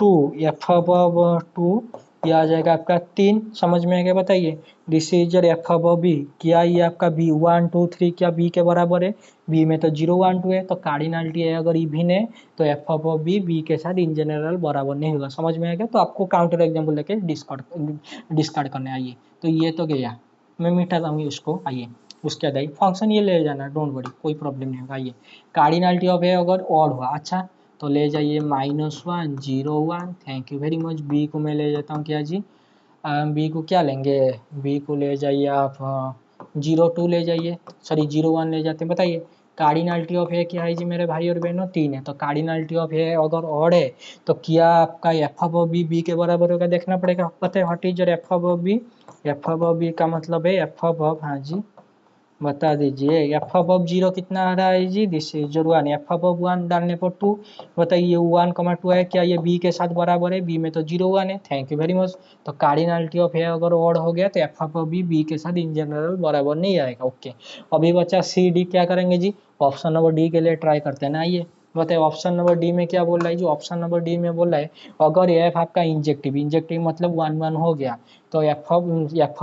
2, F of 2 ये आ जाएगा आपका 3। समझ में आ गया? बताइए this is your F of B, क्या ये आपका बी 1 2 3 क्या बी के बराबर है? बी में तो 0 1 2 है, तो कार्डिनलिटी है अगर इवन है तो एफ ऑफ बी बी के साथ इन जनरल बराबर नहीं होगा। समझ में आ गया? तो आपको काउंटर एग्जाम्पल लेके डिस्कार्ड करने। आइए तो ये तो गया, मैं मिटा दूंगी उसको। आइए उसके बाद फंक्शन ये ले जाना, डोंट वरी कोई प्रॉब्लम नहीं होगा। आइए कार्डिनलिटी ऑफ ए अगर ऑड हुआ, अच्छा तो ले जाइए -1 0 1, thank you very much. B को मैं ले जाता हूँ क्या जी? बी को क्या लेंगे? बी को ले जाइए आप 0 2 ले जाइए, सॉरी 0 1 ले जाते हैं। बताइए कार्डिनलिटी ऑफ ए क्या है जी मेरे भाई और बहनों? 3 है। तो कार्डिनलिटी ऑफ ए अगर ऑड है तो क्या आपका एफ ऑफ बी बी के बराबर होगा? देखना पड़ेगा। पता है what is your F of B? F of B का मतलब है एफ ऑफ, हाँ जी बता दीजिए। एफ अब 0 कितना आ रहा है जी, दिस इज योर 1। एफ अब 1 डालने पर 2। बताइए 1,2 है, क्या ये बी के साथ बराबर है? बी में तो 0 1 है। Thank you very much. तो कार्डिनलिटी ऑफ ए अगर ऑड हो गया तो एफ अब बी के साथ इन जनरल बराबर नहीं आएगा। ओके, अभी बच्चा सी डी क्या करेंगे जी? ऑप्शन नंबर डी के लिए ट्राई करते हैं ना। आइए बताइए ऑप्शन नंबर डी में क्या बोल रहा है जी? ऑप्शन नंबर डी में बोल रहा है अगर एफ आपका इंजेक्टिव, इंजेक्टिव मतलब 1 1 हो गया तो एफ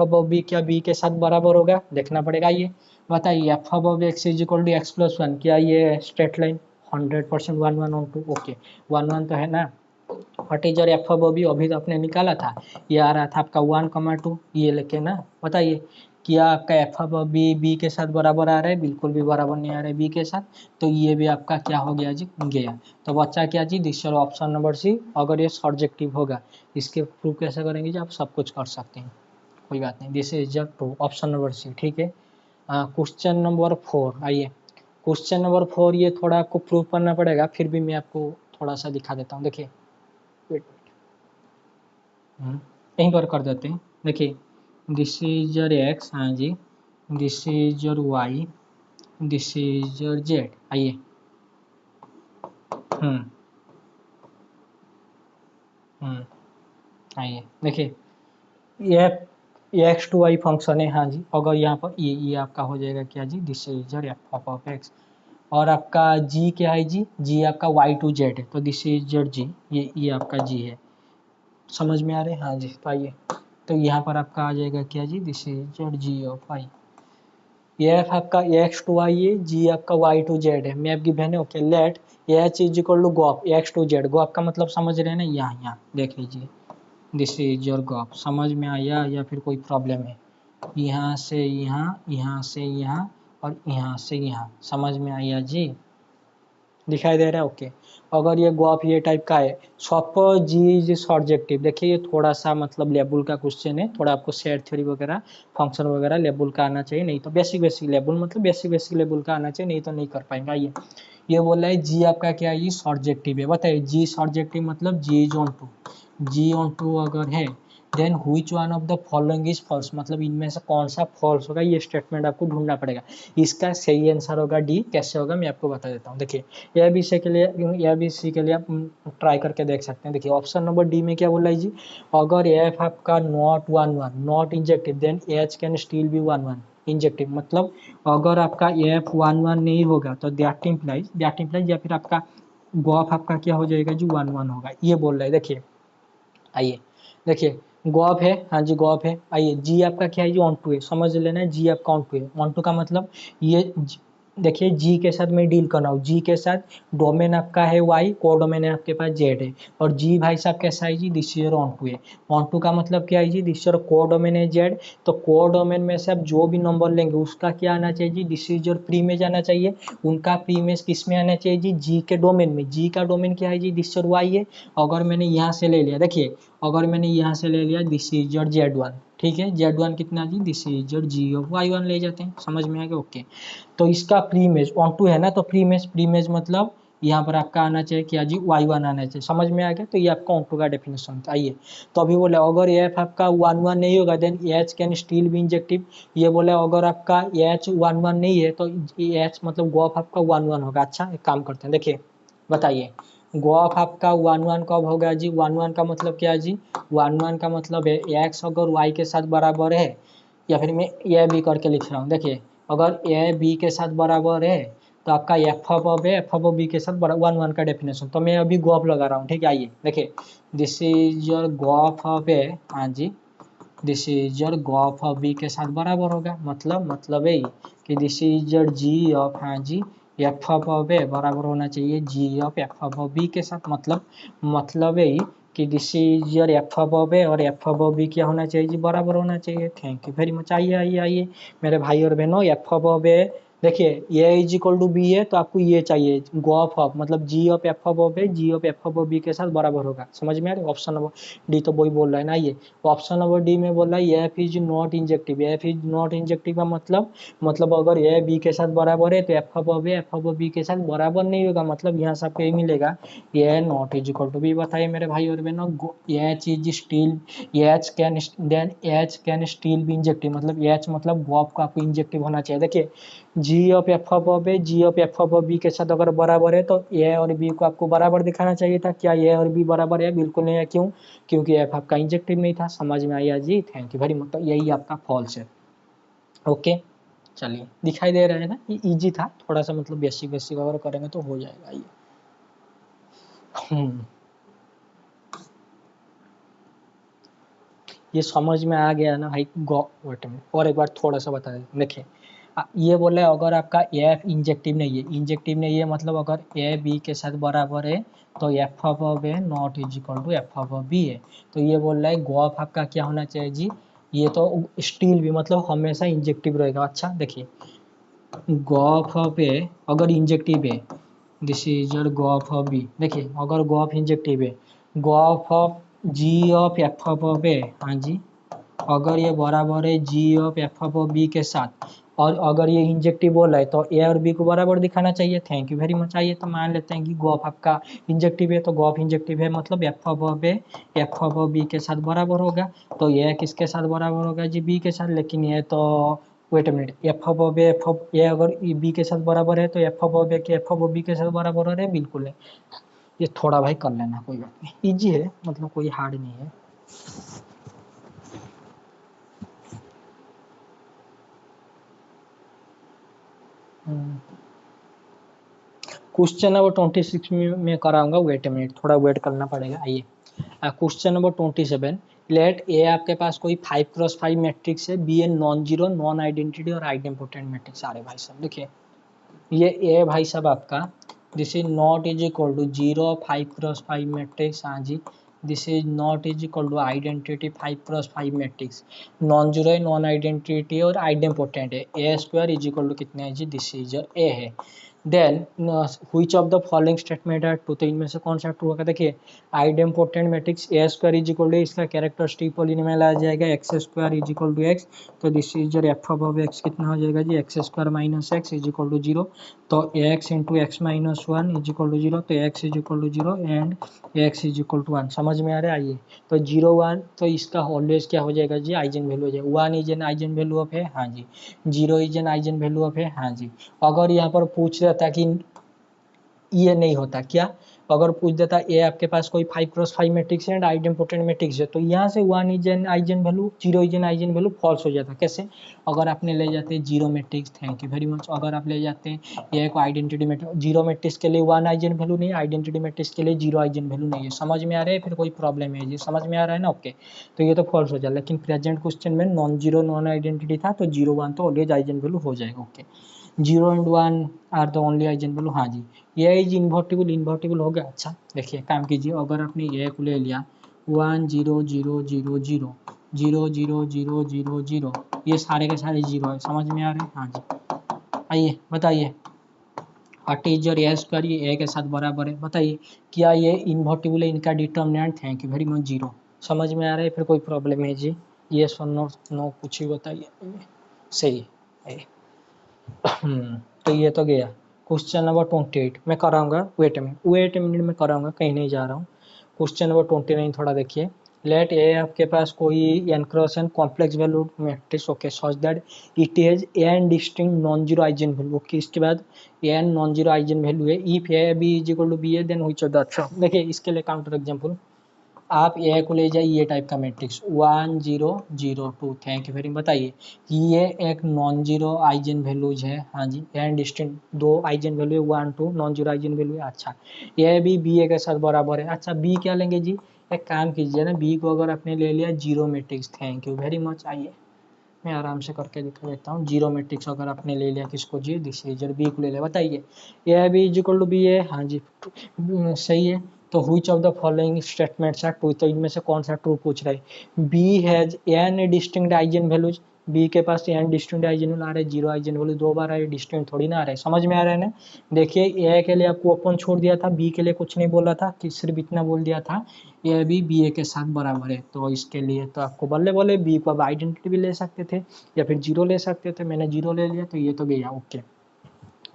अब बी क्या बी के साथ बराबर होगा? देखना पड़ेगा। ये बताइए एफ अब x is equal to x plus 1, क्या ये स्ट्रेट लाइन? 100% 1 1 ऑन 2। ओके 1 1 तो है ना। व्हाट इज योर एफ अब बी? अभी तो आपने निकाला था, ये आ रहा था आपका 1,2, ये लेके ना। बताइए क्या आपका एफ अब बी बी के साथ बराबर आ रहा है? बिल्कुल भी बराबर नहीं आ रहा है बी के साथ, तो ये भी आपका क्या हो गया जी? गया। तो बच्चा क्या जी? दिस ऑप्शन नंबर सी, अगर ये सब्जेक्टिव होगा। इसके प्रूफ कैसे करेंगे जी? आप सब कुछ कर सकते हैं, कोई बात नहीं। This is your true, option number C, ठीक है। क्वेश्चन नंबर 4 आइए। क्वेश्चन नंबर 4 ये थोड़ा आपको प्रूफ करना पड़ेगा, फिर भी मैं आपको थोड़ा सा दिखा देता हूँ। देखिए वेट, यहीं पर कर देते हैं। देखिए दिस इज योर एक्स, हाँ जी, this is your Y, this is your Z. आइए हम्म हम्म आइए देखिए ये एक्स टू वाई फंक्शन है, हाँ जी। अगर यहाँ पर ये आपका हो जाएगा क्या जी? This is your F of X. और आपका जी क्या है जी? जी आपका वाई टू जेड है, तो दिस इज योर जी, ये आपका जी है। समझ में आ रहे हैं? हाँ जी। तो आइए, तो यहाँ पर आपका आ जाएगा क्या जी? This is your G of Y. ये एफ आपका एक्स टू वाई है, जी आपका वाई टू जेड है। मैप गिवन है। Okay let H is equal to gof X to Z. Gof का मतलब समझ रहे हैं ना? यहाँ देख लीजिए, दिस इज योर गॉप। समझ में आया या फिर कोई प्रॉब्लम है? यहाँ से यहाँ, यहाँ से यहाँ और यहाँ से यहाँ, समझ में आया जी? दिखाई दे रहा है? ओके। अगर ये गॉप ये टाइप का है, सपोज जी इज सब्जेक्टिव। देखिए ये थोड़ा सा मतलब लेबल का क्वेश्चन है, थोड़ा आपको सेट थ्योरी वगैरह फंक्शन वगैरह लेबल का आना चाहिए, नहीं तो बेसिक बेसिक लेबल मतलब बेसिक लेबल का आना चाहिए, नहीं तो नहीं कर पाएंगे। ये बोल रहा है जी आपका क्या है? ये सब्जेक्टिव है। बताइए जी सब्जेक्टिव मतलब G is onto, G onto अगर है then which one of the following is false, मतलब इनमें से कौन सा फॉल्स होगा, ये स्टेटमेंट आपको ढूंढना पड़ेगा। इसका सही आंसर होगा डी। कैसे होगा मैं आपको बता देता हूँ। देखिए एबीसी के लिए, एबीसी के लिए आप ट्राई करके देख सकते हैं। देखिए ऑप्शन नंबर डी में क्या बोला है जी? अगर एफ आपका not 1 1 not injective then H can still be 1 1 injective. मतलब अगर आपका एफ 1 1 नहीं होगा तो दैट इम्प्लाइज या फिर आपका गॉफ आपका क्या हो जाएगा जी? 1 1 होगा, ये बोल रहा है। देखिए आइए देखिए गॉफ है, हाँ जी गॉफ है। आइए जी आपका क्या है जी? ऑन टू है। समझ लेना है जी आपका ऑन टू है। ऑन टू का मतलब ये देखिए जी के साथ मैं डील कर रहा हूँ, जी के साथ डोमेन आपका है वाई, को डोमेन है आपके पास जेड है। और जी भाई साहब कैसा है जी? दिस ईयर ऑन टू है। ऑन टू का मतलब क्या है जी? दिस ईयर को डोमेन है जेड, तो को डोमेन में से आप जो भी नंबर लेंगे उसका क्या आना चाहिए जी? दिस इज योर प्री में जाना चाहिए। उनका प्री में किस में आना चाहिए जी? जी के डोमेन में। जी का डोमेन क्या है जी? दिस ईयर वाई है। अगर मैंने यहाँ से ले लिया, देखिए अगर मैंने यहाँ से ले लिया this is your Z one, ठीक है, जेड वन कितना जी? This is your G of Y one ले जाते हैं। समझ में आ गया? ओके। तो इसका प्री इमेज ऑन टू है ना, तो प्री इमेज मतलब यहाँ पर आपका आना चाहिए क्या जी? वाई वन आना चाहिए। समझ में आ गया? तो ये आपका ऑन टू का डेफिनेशन था। आइए तो अभी बोला अगर एफ आपका 1 1 नहीं होगा then H can still be injective. ये बोला अगर आपका एच 1 1 नहीं है तो एच मतलब गॉफ आपका 1 1 होगा। अच्छा एक काम करते हैं, देखिए बताइए गॉफ आपका 1 1 कब होगा जी? 1 1 का मतलब क्या है जी? 1 1 का मतलब है एक्स अगर वाई के साथ बराबर है, या फिर मैं ए बी करके लिख रहा हूँ। देखिए अगर ए बी के साथ बराबर है तो आपका एफ अब है, एफ अब बी के साथ 1 1 का डेफिनेशन। तो मैं अभी गॉफ लगा रहा हूँ, ठीक है। आइए देखिए this is your gof of A, हाँ जी, this is your gof of B के साथ बराबर होगा। मतलब है कि this is your G of, हाँ जी, एफ ऑफ ए बराबर होना चाहिए G of F of B के साथ। मतलब है कि this is your F of A और एफ ऑफ बी क्या होना चाहिए जी? बराबर होना चाहिए। Thank you very much. आइए मेरे भाई और बहनों, एफ ऑफ ए देखिए ये इज इक्वल टू बी है तो आपको ये चाहिए गो ऑफ मतलब जी ऑफ एफ ऑफ है जी ऑफ एफ ऑफ बी के साथ बराबर होगा। समझ में आ रहा है? ऑप्शन नंबर डी तो वही बोल रहा है ना। ये ऑप्शन नंबर डी में बोल रहा है F is not injective. F is not injective का मतलब अगर ए बी के साथ बराबर है तो एफ ऑफ बी के साथ बराबर नहीं होगा। मतलब यहाँ से आपको यही मिलेगा A not is equal to B. बताइए मेरे भाई और बहनों, H is still H can then H can still be injective. मतलब एच मतलब गॉफ का आपको इंजेक्टिव होना चाहिए। देखिए G of F of A G of F of B के साथ अगर बराबर है तो ए और बी को आपको बराबर दिखाना चाहिए था। क्या ए और बी बराबर है? बिल्कुल नहीं है। क्यों? क्योंकि एफ आपका इंजेक्टिव नहीं था। समझ में आया जी? Thank you very much. तो यही आपका फॉल्स है। ओके चलिए दिखाई दे रहा है ना, ये इजी था थोड़ा सा, मतलब बेसिक बेसिक अगर करेंगे तो हो जाएगा ये। ये समझ में आ गया ना भाई? वेट मिनट और एक बार थोड़ा सा बता दें। देखिए ये बोला है अगर आपका एफ इंजेक्टिव नहीं है, इंजेक्टिव नहीं है मतलब अगर ए बी के साथ बराबर है तो F of A not is equal to F of B है। तो ये बोल रहा है गॉफ आपका क्या होना चाहिए जी? ये तो स्टील भी मतलब हमेशा इंजेक्टिव रहेगा। अच्छा देखिए गॉफ ऑफ ए अगर इंजेक्टिव है, this is your gof of B. देखिए अगर गॉफ इंजेक्टिव है, gof of G of F of A, हाँ जी, अगर ये बराबर है जी ऑफ एफ ऑफ बी के साथ और अगर ये इंजेक्टिव बोल रहा है तो ए और बी को बराबर दिखाना चाहिए। Thank you very much. आइए तो मान लेते हैं कि गॉफ आपका इंजेक्टिव है तो गॉफ इंजेक्टिव है मतलब F of A F of B के साथ बराबर होगा। तो ये किसके साथ बराबर होगा जी? बी के साथ। लेकिन ये तो wait a minute, F of A F of A अगर बी के साथ बराबर है तो एफ ऑफ ए के एफ ऑफ बी के साथ बराबर हो रहे हैं? बिल्कुल है। ये थोड़ा भाई कर लेना, कोई बात नहीं, इजी है, मतलब कोई हार्ड नहीं है। क्वेश्चन नंबर 26 में मैं कराऊंगा, वेट मिनट थोड़ा वेट करना पड़ेगा। आइए क्वेश्चन नंबर 27। लेट ए आपके पास कोई 5x5 मैट्रिक्स है, be an non zero non identity और आइडेंटिटी मैट्रिक्स। अरे भाई साहब देखिए ये ए भाई साहब आपका this is not is equal to zero 5x5 matrix. हाँ जी, this is not is equal to identity 5x5 matrix. Non zero है, नॉन आइडेंटिटी और आइडेंपोटेंट है। A square is equal to कितने है जी? दिस इज ए है। Then which of the following statement है ट्रू? तो इनमें से कौन सा ट्रू होगा? देखिए idempotent matrix A square is equal to, इसका कैरेक्टरिस्टिक पॉलिनोमियल आ जाएगा X square is equal to X. तो this is your F of X कितना हो जाएगा जी? X square minus X is equal to zero. तो X into X minus one is equal to zero. तो X is equal to zero and X is equal to one. समझ में आ रहा है? आइए तो जीरो वन तो इसका ऑलवेज क्या हो जाएगा जी? आइजन वैल्यू हो जाएगा। One is an eigen value of है, हाँ जी। Zero is an eigen value of है, हाँ जी। अगर यहाँ पर पूछ रहा था कि ये नहीं होता क्या? अगर पूछ देता ए आपके पास कोई 5x5 मैट्रिक्स है एंड आइडेंटिटी मैट्रिक्स है तो यहाँ से one is an eigen value zero is an eigen value false हो जाता। कैसे? अगर आपने ले जाते हैं zero matrix, thank you very much, अगर आप ले जाते हैं ए को आइडेंटिटी मैट्रिक्स, जीरो मैट्रिक्स के लिए वन आइजन वैल्यू नहीं, आइडेंटिटी मैट्रिक्स के लिए जीरो आइजन वैल्यू नहीं है। समझ में आ रहा है? फिर कोई प्रॉब्लम है जी? समझ में आ रहा है ना? ओके तो ये तो फॉल्स हो जाए। लेकिन प्रेजेंट क्वेश्चन में नॉन जीरो नॉन आइडेंटिटी था तो जीरो वन तो ऑलवेज आइजन वैल्यू हो जाएगा। Okay zero and one are the only eigen value, हाँ जी। ये इज इन्वर्टिबल, इन्वर्टिबल हो गया। अच्छा देखिए काम कीजिए, अगर आपने ये को ले लिया one zero zero zero zero zero zero zero zero zero, ये सारे के सारे जीरो है। समझ में आ रहे हैं? हाँ जी। आइए बताइए what is your A square, ये ए के साथ बराबर है। बताइए क्या ये इन्वर्टिबल है? इनका determinant thank you very much zero. समझ में आ रहा है? फिर कोई प्रॉब्लम है जी? ये नो नो कुछ ही बताइए। सही है। तो ये तो गया क्वेश्चन नंबर 28। मैं कराऊंगा, वेट ए मिनट में कराऊंगा, कहीं नहीं जा रहा हूँ। क्वेश्चन नंबर 29 थोड़ा देखिए। लेट ए आपके पास कोई N cross N complex value matrix okay such that it is N distinct non zero eigenvalue. Okay इसके बाद N non zero eigenvalue है। If A B is equal to B है then which of the, अच्छा देखिए इसके लिए counter example, आप ए को ले जाइए ये टाइप का matrix 1 0 0 2, thank you very much. बताइए ये एक नॉन जीरो आइजन वैल्यूज है, हाँ जी, एंड डिस्टिंक्ट दो आइजन वैल्यू है 1 2 नॉन जीरो आइजन वैल्यू है। अच्छा ये भी बी ए के साथ बराबर है। अच्छा बी क्या लेंगे जी? एक काम कीजिए ना, बी को अगर आपने ले लिया zero matrix, thank you very much. आइए मैं आराम से करके दिखा देता हूँ। जीरो मैट्रिक्स अगर आपने ले लिया किसको जी? दिस इज बी को ले लिया। बताइए A B is equal to B है, हाँ जी सही है। तो which of the following statements are true? तो इनमें से कौन सा ट्रू पूछ रहा है? B has n distinct eigen values, B के पास एन डिस्टिंक्ट आइजन वैल्यू आ रहा है, 0 आइजन वैल्यू 2 बार आ रहा है, डिस्टिंक्ट थोड़ी ना आ रहा है। समझ में आ रहा है ना। देखिए ए के लिए आपको ओपन छोड़ दिया था, बी के लिए कुछ नहीं बोला था, कि सिर्फ इतना बोल दिया था ए बी बी ए के साथ बराबर है। तो इसके लिए तो आपको बल्ले बल्ले बी को अब आइडेंटिटी भी ले सकते थे या फिर 0 ले सकते थे, मैंने 0 ले लिया तो ये तो गया। ओके,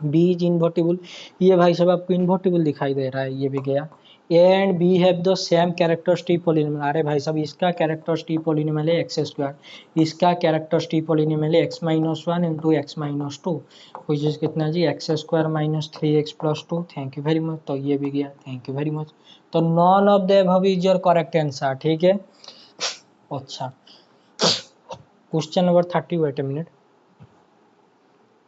बी इज इन्वर्टिबल, ये भाई साहब आपको इन्वर्टिबल दिखाई दे रहा है, ये भी गया। A and B have the same characteristic polynomial, अरे भाई साहब इसका कैरेक्टरिस्टिक पॉलिनोमियल है एक्स स्क्वायर, इसका कैरेक्टरिस्टिक पॉलिनोमियल है X minus one into X minus two, which is कितना जी X square minus 3x plus 2। Thank you very much, तो ये भी गया, थैंक यू वेरी मच। तो none of the above is your correct answer, ठीक है। अच्छा, question number 30, wait a minute,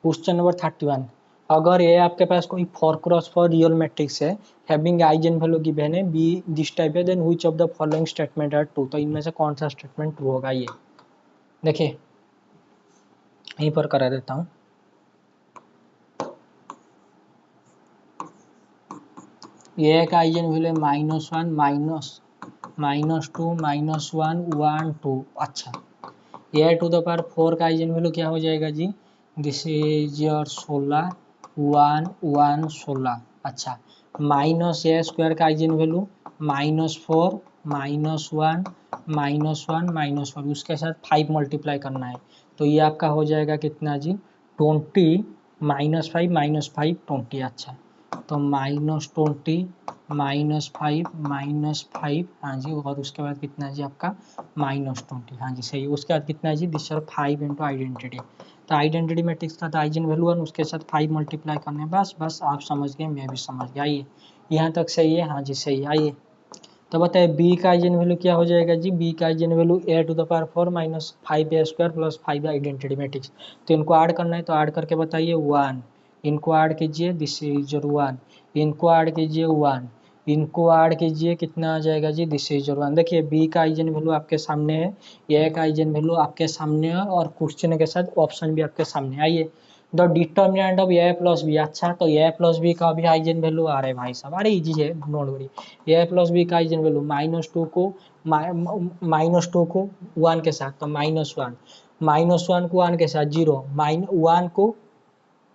question number 31, अगर ये आपके पास कोई 4x4 रियल मैट्रिक्स है हैविंग आइजन वैल्यू गिवन है बी दिस टाइप है, then which of the following statement are true, तो इनमें से कौन सा स्टेटमेंट ट्रू होगा। ये देखिए यहीं पर करा देता हूँ। ये एक आइजन वैल्यू है -1 -2 -1 -1 2। अच्छा, ये टू द पावर 4 का आइजन वैल्यू क्या हो जाएगा जी, दिस इज योर 16 1 1 16। अच्छा, माइनस ए स्क्वायर का आइजन वैल्यू -4 -1 -1 उसके साथ 5 मल्टीप्लाई करना है, तो ये आपका हो जाएगा कितना जी 20 -5 -5 20। अच्छा, तो -20 -5 हाँ जी, और उसके बाद कितना है जी आपका -20, हाँ जी सही। उसके बाद कितना है जी दिस 5 इंटू आइडेंटिटी, तो आइडेंटिटी मैट्रिक्स का आइजन वैल्यू 1 उसके साथ 5 मल्टीप्लाई करने, बस बस आप समझ गए, मैं भी समझ गया। आइए यहाँ तक सही है, हाँ जी सही है। आइए तो बताइए बी का आइजन वैल्यू क्या हो जाएगा जी, बी का eigen value A to the power 4 minus 5 square plus 5 identity matrix, तो इनको ऐड करना है, तो ऐड करके बताइए 1, इनको ऐड कीजिए दिस इज 1, इनको ऐड कीजिए 1, इनको ऐड कीजिए कितना आ जाएगा जी दिस इज 1। देखिए बी का आइजन वैल्यू आपके सामने है, ए का आइजन वैल्यू आपके सामने है, और क्वेश्चन के साथ ऑप्शन भी आपके सामने। आइए the determinant of A plus B, अच्छा तो ए प्लस बी का भी आइजन वैल्यू आ रहा है भाई साहब, अरे इजी है, नोट वरी। ए प्लस बी का आइजन वैल्यू -2 को -2 को 1 के साथ तो -1, -1 को 1 के साथ 0, -1 को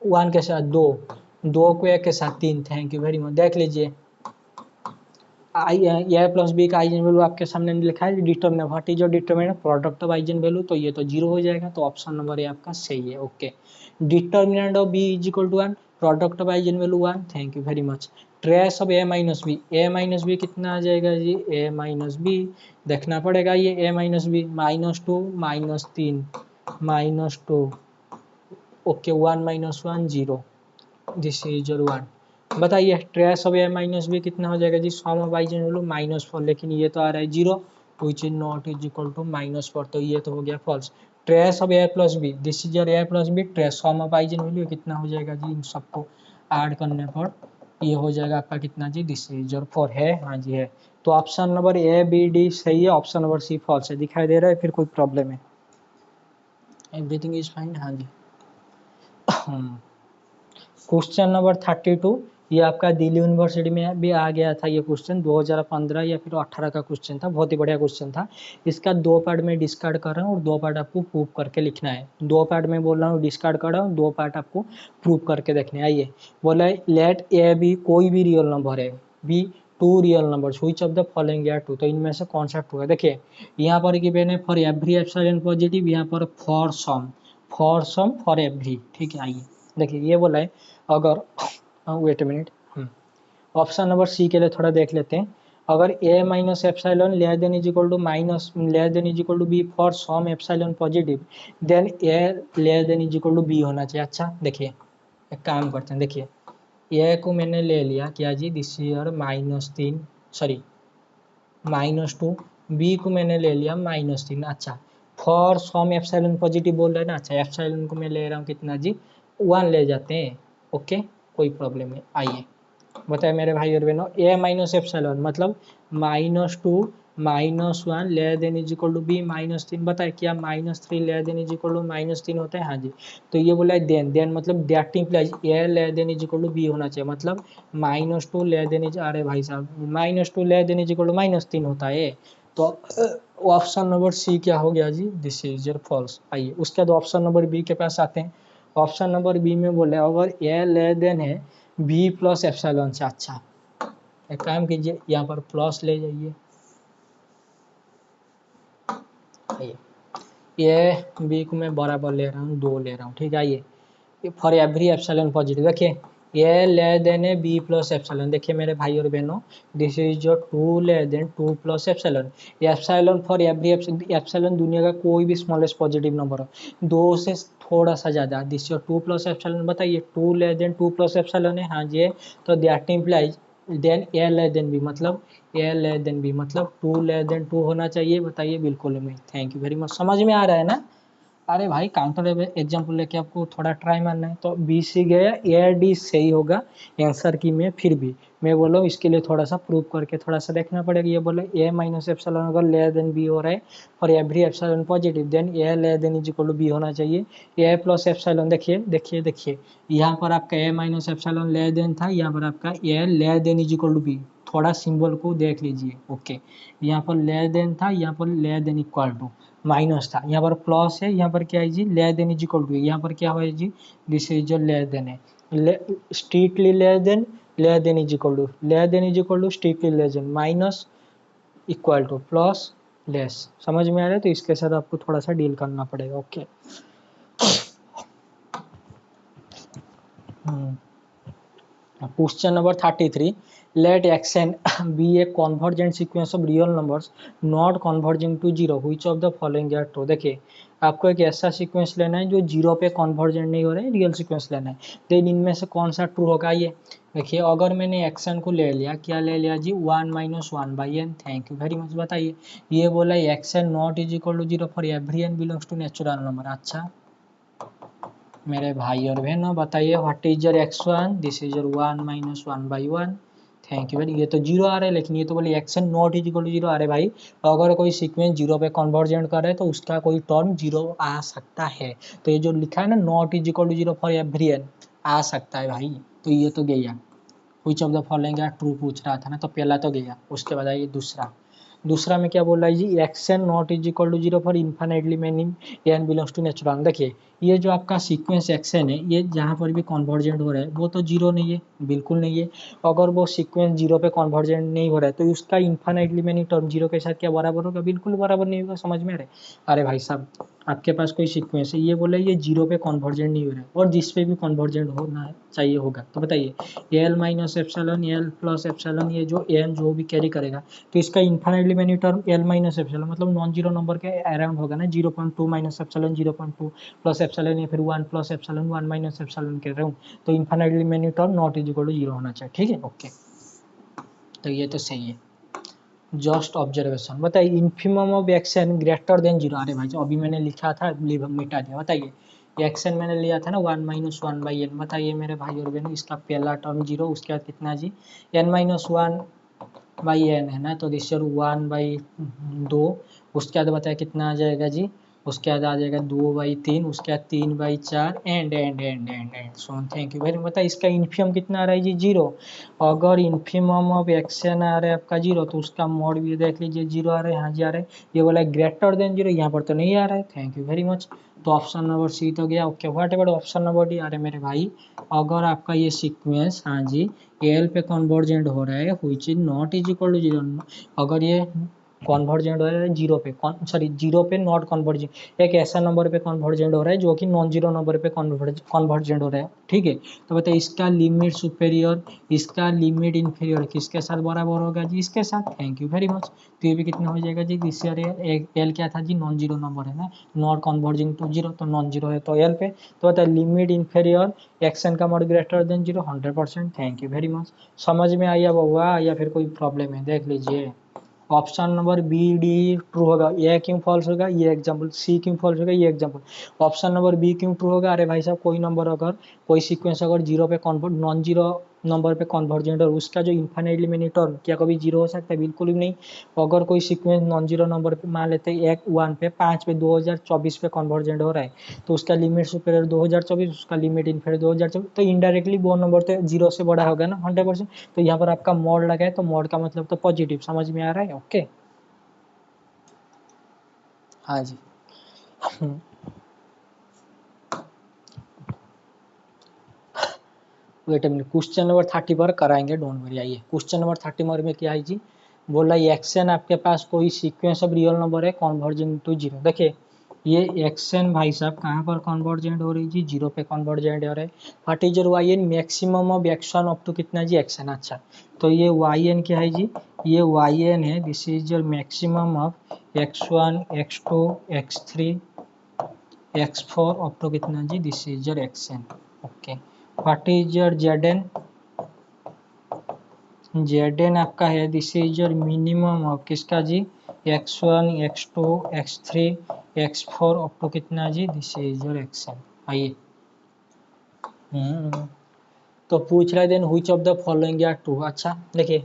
1 के साथ 2, 2 को 1 के साथ 3। Thank you very much. देख लीजिए ए प्लस बी का आइजन वैल्यू आपके सामने लिखा है, determinant what is your determinant product of eigen value, तो ये तो 0 हो जाएगा, तो ऑप्शन नंबर ए आपका सही है। Okay, determinant of B is equal to 1, product of eigen value 1। Thank you very much. Trace of A minus B, A minus B कितना आ जाएगा जी, ए माइनस बी देखना पड़ेगा, ये A minus B -2 -3 -2, okay 1 -1 0, this is your 1। बताइए trace of A minus B कितना हो जाएगा जी, सम ऑफ आइजन वैल्यू -4, लेकिन ये तो आ रहा है 0 which is not is equal to -4, तो ये तो हो गया false. Trace of A plus B, this is your A plus B, trace sum of eigen value कितना हो जाएगा जी, इन सबको ऐड करने पर ये हो जाएगा आपका कितना जी, दिस इज योर 4 है, हाँ जी है। तो option number A B D सही है, ऑप्शन नंबर सी फॉल्स है। दिखाई दे रहा है फिर कोई प्रॉब्लम है, एवरीथिंग इज फाइन, हाँ जी। क्वेश्चन नंबर 32, ये आपका दिल्ली यूनिवर्सिटी में भी आ गया था, ये क्वेश्चन 2015 या फिर 18 का क्वेश्चन था, बहुत ही बढ़िया क्वेश्चन था। इसका 2 पार्ट में डिस्कार्ड कर रहा हूँ और 2 पार्ट आपको प्रूव करके लिखना है। 2 पार्ट में बोल रहा हूँ डिस्कार्ड कर रहा हूँ, 2 पार्ट आपको प्रूव करके देखने। आइए बोला है लेट ए बी कोई भी रियल नंबर है, B 2 real number which of the following are true, तो इनमें से कौन सा ट्रू है। देखिए यहाँ पर गिवन है फॉर एवरी एप्सिलॉन पॉजिटिव, यहाँ पर फॉर सम फॉर एवरी, ठीक है। आइए देखिए ये बोला है अगर wait minute, option number C के लिए थोड़ा देख लेते हैं। अगर A minus epsilon less than is equal to minus less than is equal to B for some epsilon positive, then A less than is equal to B होना चाहिए। अच्छा देखिए एक काम करते हैं, देखिए ए को मैंने ले लिया क्या जी, दिस ईयर -3 सॉरी -2, बी को मैंने ले लिया -3। अच्छा फॉर सम एप्सिलॉन पॉजिटिव बोल रहे हैं ना, अच्छा एप्सिलॉन को मैं ले रहा हूँ कितना जी 1 ले जाते हैं, ओके कोई प्रॉब्लम नहीं। आइए बताए मेरे भाई और बहनों, ए माइनस एप्सिलॉन मतलब -2 -1 less than is equal to B -3, बताए क्या -3 less than is equal to -3 होता है, हाँ जी। तो ये बोला है देन मतलब that implies A less than is equal to B होना चाहिए, मतलब -2 लेस देन इज, अरे भाई साहब -2 less than is equal to -3 होता है, तो ऑप्शन नंबर सी क्या हो गया जी, दिस इज योर फॉल्स। आइए उसके बाद ऑप्शन नंबर बी के पास आते हैं। ऑप्शन नंबर बी में बोले अगर ए लेस देन है बी प्लस एप्सिलॉन से। अच्छा एक काम कीजिए, यहाँ पर प्लस ले जाइए, ये बी को मैं बराबर ले रहा हूँ, 2 ले रहा हूँ, ठीक है। आइए फॉर एवरी एप्सिलॉन पॉजिटिव, देखिए ए लेस देन है बी प्लस एप्सिलॉन। देखिए मेरे भाई और बहनों, this is your 2 less than 2 plus epsilon. Epsilon for every epsilon दुनिया का कोई भी स्मॉलेस्ट पॉजिटिव नंबर हो, 2 से थोड़ा सा ज़्यादा, दिस योर 2 प्लस एप्सिलॉन। बताइए 2 लेस देन 2 प्लस एप्सिलॉन है, हाँ जी। तो that implies then A less than B, मतलब ए लेस देन बी मतलब 2 लेस देन 2 होना चाहिए। बताइए बिल्कुल नहीं। थैंक यू वेरी मच, समझ में आ रहा है ना। अरे भाई काउंटर एग्जाम्पल लेके आपको थोड़ा ट्राई मारना है। तो बी सी गया, ए डी सही होगा आंसर की में, फिर भी मैं बोला इसके लिए थोड़ा सा प्रूव करके थोड़ा सा देखना पड़ेगा। ये बोला ए माइनस एप्सिलॉन अगर लेस देन बी हो रहा है for every epsilon positive, then A less than is equal to B होना चाहिए। ए प्लस एप्सिलॉन, देखिए देखिए देखिए, यहाँ पर आपका A minus epsilon less than था, यहाँ पर आपका A less than is equal to B. थोड़ा सिंबल को देख लीजिए, ओके। यहाँ पर लेस देन था, यहाँ पर less than equal to minus था, यहाँ पर प्लस है, यहाँ पर क्या है जी less than is equal to, यहाँ पर क्या है जी दिस इज जो लेस देन है, strictly less than is equal to, less than is equal to strictly less than, minus equal to plus less. समझ में आ रहा है। तो इसके साथ आपको थोड़ा सा डील करना पड़ेगा, okay. Question number 33, let xn be a convergent sequence of real numbers not converging to zero, which of the following are true। देखिए आपको एक ऐसा सीक्वेंस लेना है जो जीरो पे कन्वर्जेंट नहीं हो रहा है, रियल सीक्वेंस लेना है। देन इनमें से कौन सा ट्रू होगा। ये देखिए अगर मैंने एक्सन को ले लिया, क्या ले लिया जी 1 minus 1 by n. Thank you very much. बताइए ये बोला x n not is equal to zero for every n belongs to natural number. अच्छा मेरे भाई और बहनों बताइए what is your x1, this is your 1 minus 1 by 1। Thank you very. ये तो जीरो आ रहा है, लेकिन ये तो बोले action not is equal to zero आ रहे भाई। अगर कोई सीक्वेंस जीरो पे कन्वर्जेंट करे तो उसका कोई टर्म जीरो आ सकता है। तो ये जो लिखा है ना not is equal to zero for every n, आ सकता है भाई। तो ये तो गया, which of the following true पूछ रहा था ना, तो पहला तो गया। उसके बाद आइए दूसरा, दूसरा में क्या बोल रहा है जी x n not is equal to zero for infinitely many n belongs to natural. देखिए ये जो आपका सीक्वेंस एक्स एन है, ये जहाँ पर भी कन्वर्जेंट हो रहा है वो तो जीरो नहीं है, बिल्कुल नहीं है। अगर वो सीक्वेंस जीरो पे कन्वर्जेंट नहीं हो रहा है तो उसका इन्फाइनाइटली मैनी टर्म जीरो के साथ क्या बराबर होगा, बिल्कुल बराबर नहीं होगा। समझ में आ रहा है। अरे भाई साहब आपके पास कोई सीक्वेंस है, ये बोला ये जीरो पे कन्वर्जेंट नहीं हो रहा है और जिस पे भी कन्वर्जेंट होना चाहिए होगा, तो बताइए L minus epsilon L plus epsilon, ये जो एन जो भी कैरी करेगा तो इसका infinitely many term L minus epsilon मतलब नॉन जीरो नंबर के अराउंड होगा ना, 0.2 माइनस एप्सिलॉन 0.2 प्लस एप्सिलॉन या फिर 1 प्लस एप्सिलॉन 1 माइनस एप्सिलॉन के अराउंड। तो infinitely many term not is equal to zero होना चाहिए, ठीक है ओके। तो ये तो सही है, जस्ट ऑब्जर्वेशन। बताइए infimum of action greater than zero. अरे भाई अभी मैंने लिखा था मिटा दिया। बताइए एक्सन मैंने लिया था ना 1 माइनस 1 बाई एन। बताइए मेरे भाई और बहनों इसका पहला टर्म जीरो, उसके बाद कितना G N minus 1 by N है ना, तो दिस 1 बाई 2। उसके बाद बताया कितना आ जाएगा जी, उसके बाद आ जाएगा 2/3, उसके बाद 3/4 and so thank you very. बताइए इसका इन्फिमम कितना आ रहा है जी जीरो। अगर इन्फिमम ऑफ एक्शन आ रहा है आपका जीरो तो उसका मोड भी देख लीजिए जीरो आ रहा है, हाँ जी आ रहा है। ये बोला ग्रेटर देन जीरो, यहाँ पर तो नहीं आ रहा है। Thank you very much. तो ऑप्शन नंबर सी तो गया, okay. What about option number D. अरे मेरे भाई अगर आपका ये सीक्वेंस हाँ जी एल पे कन्वर्जेंट हो रहा है which is not is equal to zero, अगर ये कन्वर्जेंट हो रहा है जीरो पे, सॉरी जीरो पे नॉट कन्वर्जेंट, एक ऐसा नंबर पे कन्वर्जेंट हो रहा है जो कि नॉन जीरो नंबर पे कन्वर्जेंट हो रहा है, ठीक है। तो बताइए इसका लिमिट सुपेरियर, इसका लिमिट इन्फीरियर किसके साथ बराबर होगा जी, इसके साथ। Thank you very much. तो ये भी कितना हो जाएगा जी दिस एल क्या था जी नॉन जीरो नंबर है ना, नॉट कन्वर्जिंग टू जीरो, तो नॉन जीरो है तो एल पे। तो बताइए लिमिट इन्फीरियर एक्शन का mode greater than zero 100%। Thank you very much. समझ में आया हुआ या फिर कोई प्रॉब्लम है, देख लीजिए। Option number B D true होगा, ये क्यों फॉल्स होगा, ये एग्जांपल। सी क्यों फॉल्स होगा, ये एग्जांपल। ऑप्शन नंबर बी क्यों ट्रू होगा। अरे भाई साहब कोई नंबर अगर कोई सीक्वेंस अगर जीरो पे कन्वर्ट नॉन जीरो नंबर पे कन्वर्जेंट और उसका जो इन्फाइनाइटली मेनी टर्म क्या कभी जीरो हो सकता है, बिल्कुल भी नहीं। अगर कोई सीक्वेंस नॉन जीरो नंबर पे मान लेते हैं एक 1 पे 5 पे 2024 पे कन्वर्जेंट हो रहा है तो उसका लिमिट सुपेरियर 2024, उसका लिमिट इन्फीरियर 2024, तो इनडायरेक्टली वो नंबर तो जीरो से बड़ा होगा ना 100%। तो यहाँ पर आपका मोड लगा है तो मोड का मतलब तो पॉजिटिव। समझ में आ रहा है ओके। हाँ जी। Wait a minute, question number 30 पर कराएंगे, डोंट वरी। आइए क्वेश्चन नंबर 30 में क्या है जी, बोला एक्शन आपके पास कोई सीक्वेंस ऑफ रियल नंबर है कन्वर्जिंग टू जीरो। देखिए ये एक्शन भाई साहब कहाँ पर कन्वर्जेंट हो रही जी, जीरो पे कन्वर्जेंट हो रहा है। What is your Y n, maximum of x n up to कितना जी, एक्शन। अच्छा तो ये वाई एन क्या है जी, ये वाई एन है, this is your maximum of x1 x2 x3 x4 up to कितना जी, this is your x n. Okay what is your Z n, Z n आपका है, this is your minimum of किसका जी, x1 x2 x3 x4 up to कितना जी, this is your x n. आइए तो पूछ रहे then which of the following are true. अच्छा देखिए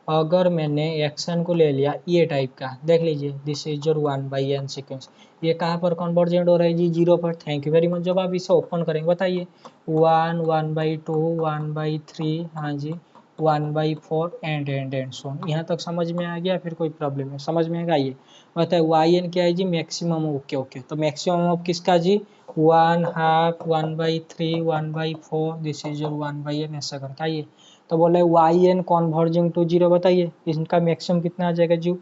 अगर मैंने एक्शन को ले लिया ये टाइप का, देख लीजिए this is your 1/n sequence, ये कहाँ पर कन्वर्जेंट हो रहा है जी, जीरो पर। Thank you very much. जब आप इसे ओपन करेंगे बताइए 1 1/2 1/3, हाँ जी 1/4 एंड सो। यहाँ तक समझ में आ गया, फिर कोई प्रॉब्लम है, समझ में आएगा। ये बताए वाई एन क्या है जी, मैक्सिमम। ओके ओके तो मैक्सिमम ऑफ किसका जी, 1/2 1/3 1/4, दिस इज योर 1/n, ऐसा करके। आइए तो बोले Y n converging to zero, बताइए इनका मैक्सिमम कितना आ जाएगा जी,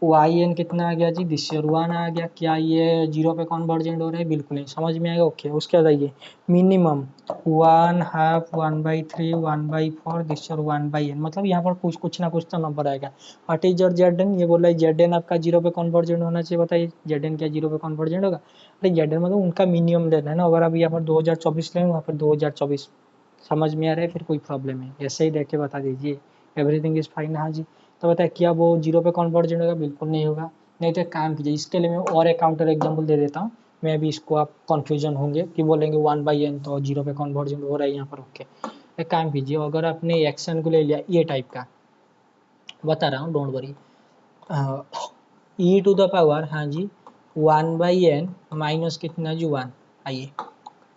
वाई एन कितना आ गया जी, दिस ईयर 1 आ गया। क्या ये जीरो पे कॉन्वर्जेंट हो रहा है, बिल्कुल नहीं, समझ में आएगा। ओके उसके बाद आइए मिनिमम 1/2 1/3 1/4, दिस ईयर 1/n, मतलब यहाँ पर कुछ ना कुछ तो नंबर आएगा। What is your Z n, ये बोला है जेड एन आपका जीरो पे कॉन्वर्जेंट होना चाहिए, बताइए जेड एन क्या जीरो पे कॉन्वर्जेंट होगा। अरे जेड एन मतलब उनका मिनिमम लेना है ना, अगर अभी यहाँ पर 2024 लेंगे वहाँ पर 2024, समझ में आ रहा है, फिर कोई प्रॉब्लम है ऐसे ही देख के बता दीजिए, एवरीथिंग इज फाइन। हाँ जी तो बताए क्या वो जीरो पे कन्वर्जेंट होगा, बिल्कुल नहीं होगा। नहीं तो एक काम कीजिए, इसके लिए मैं और एक काउंटर एग्जाम्पल दे देता हूँ, मैं भी इसको आप कंफ्यूजन होंगे कि बोलेंगे 1/n तो जीरो पे कन्वर्जेंट हो रहा है यहाँ पर। ओके एक काम कीजिए, अगर आपने एक्शन को ले लिया ये टाइप का, बता रहा हूँ डोंट वरी, e⁻, हाँ जी 1/n माइनस कितना जी 1, आइए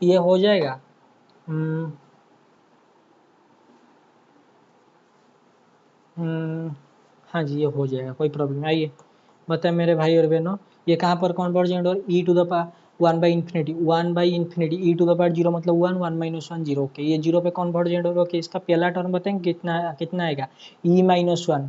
ये हो जाएगा। हाँ जी ये हो जाएगा, कोई प्रॉब्लम नहीं। आइए बताए मेरे भाई और बहनों, ये कहाँ पर कन्वर्जेंट और e⁻, 1/∞, 1/∞, e⁻, जीरो मतलब 1 1 माइनस 1 जीरो। ओके ये जीरो पे कन्वर्जेंट होगा। ओके इसका पहला टर्म बताएंगे कितना कितना आएगा, e-1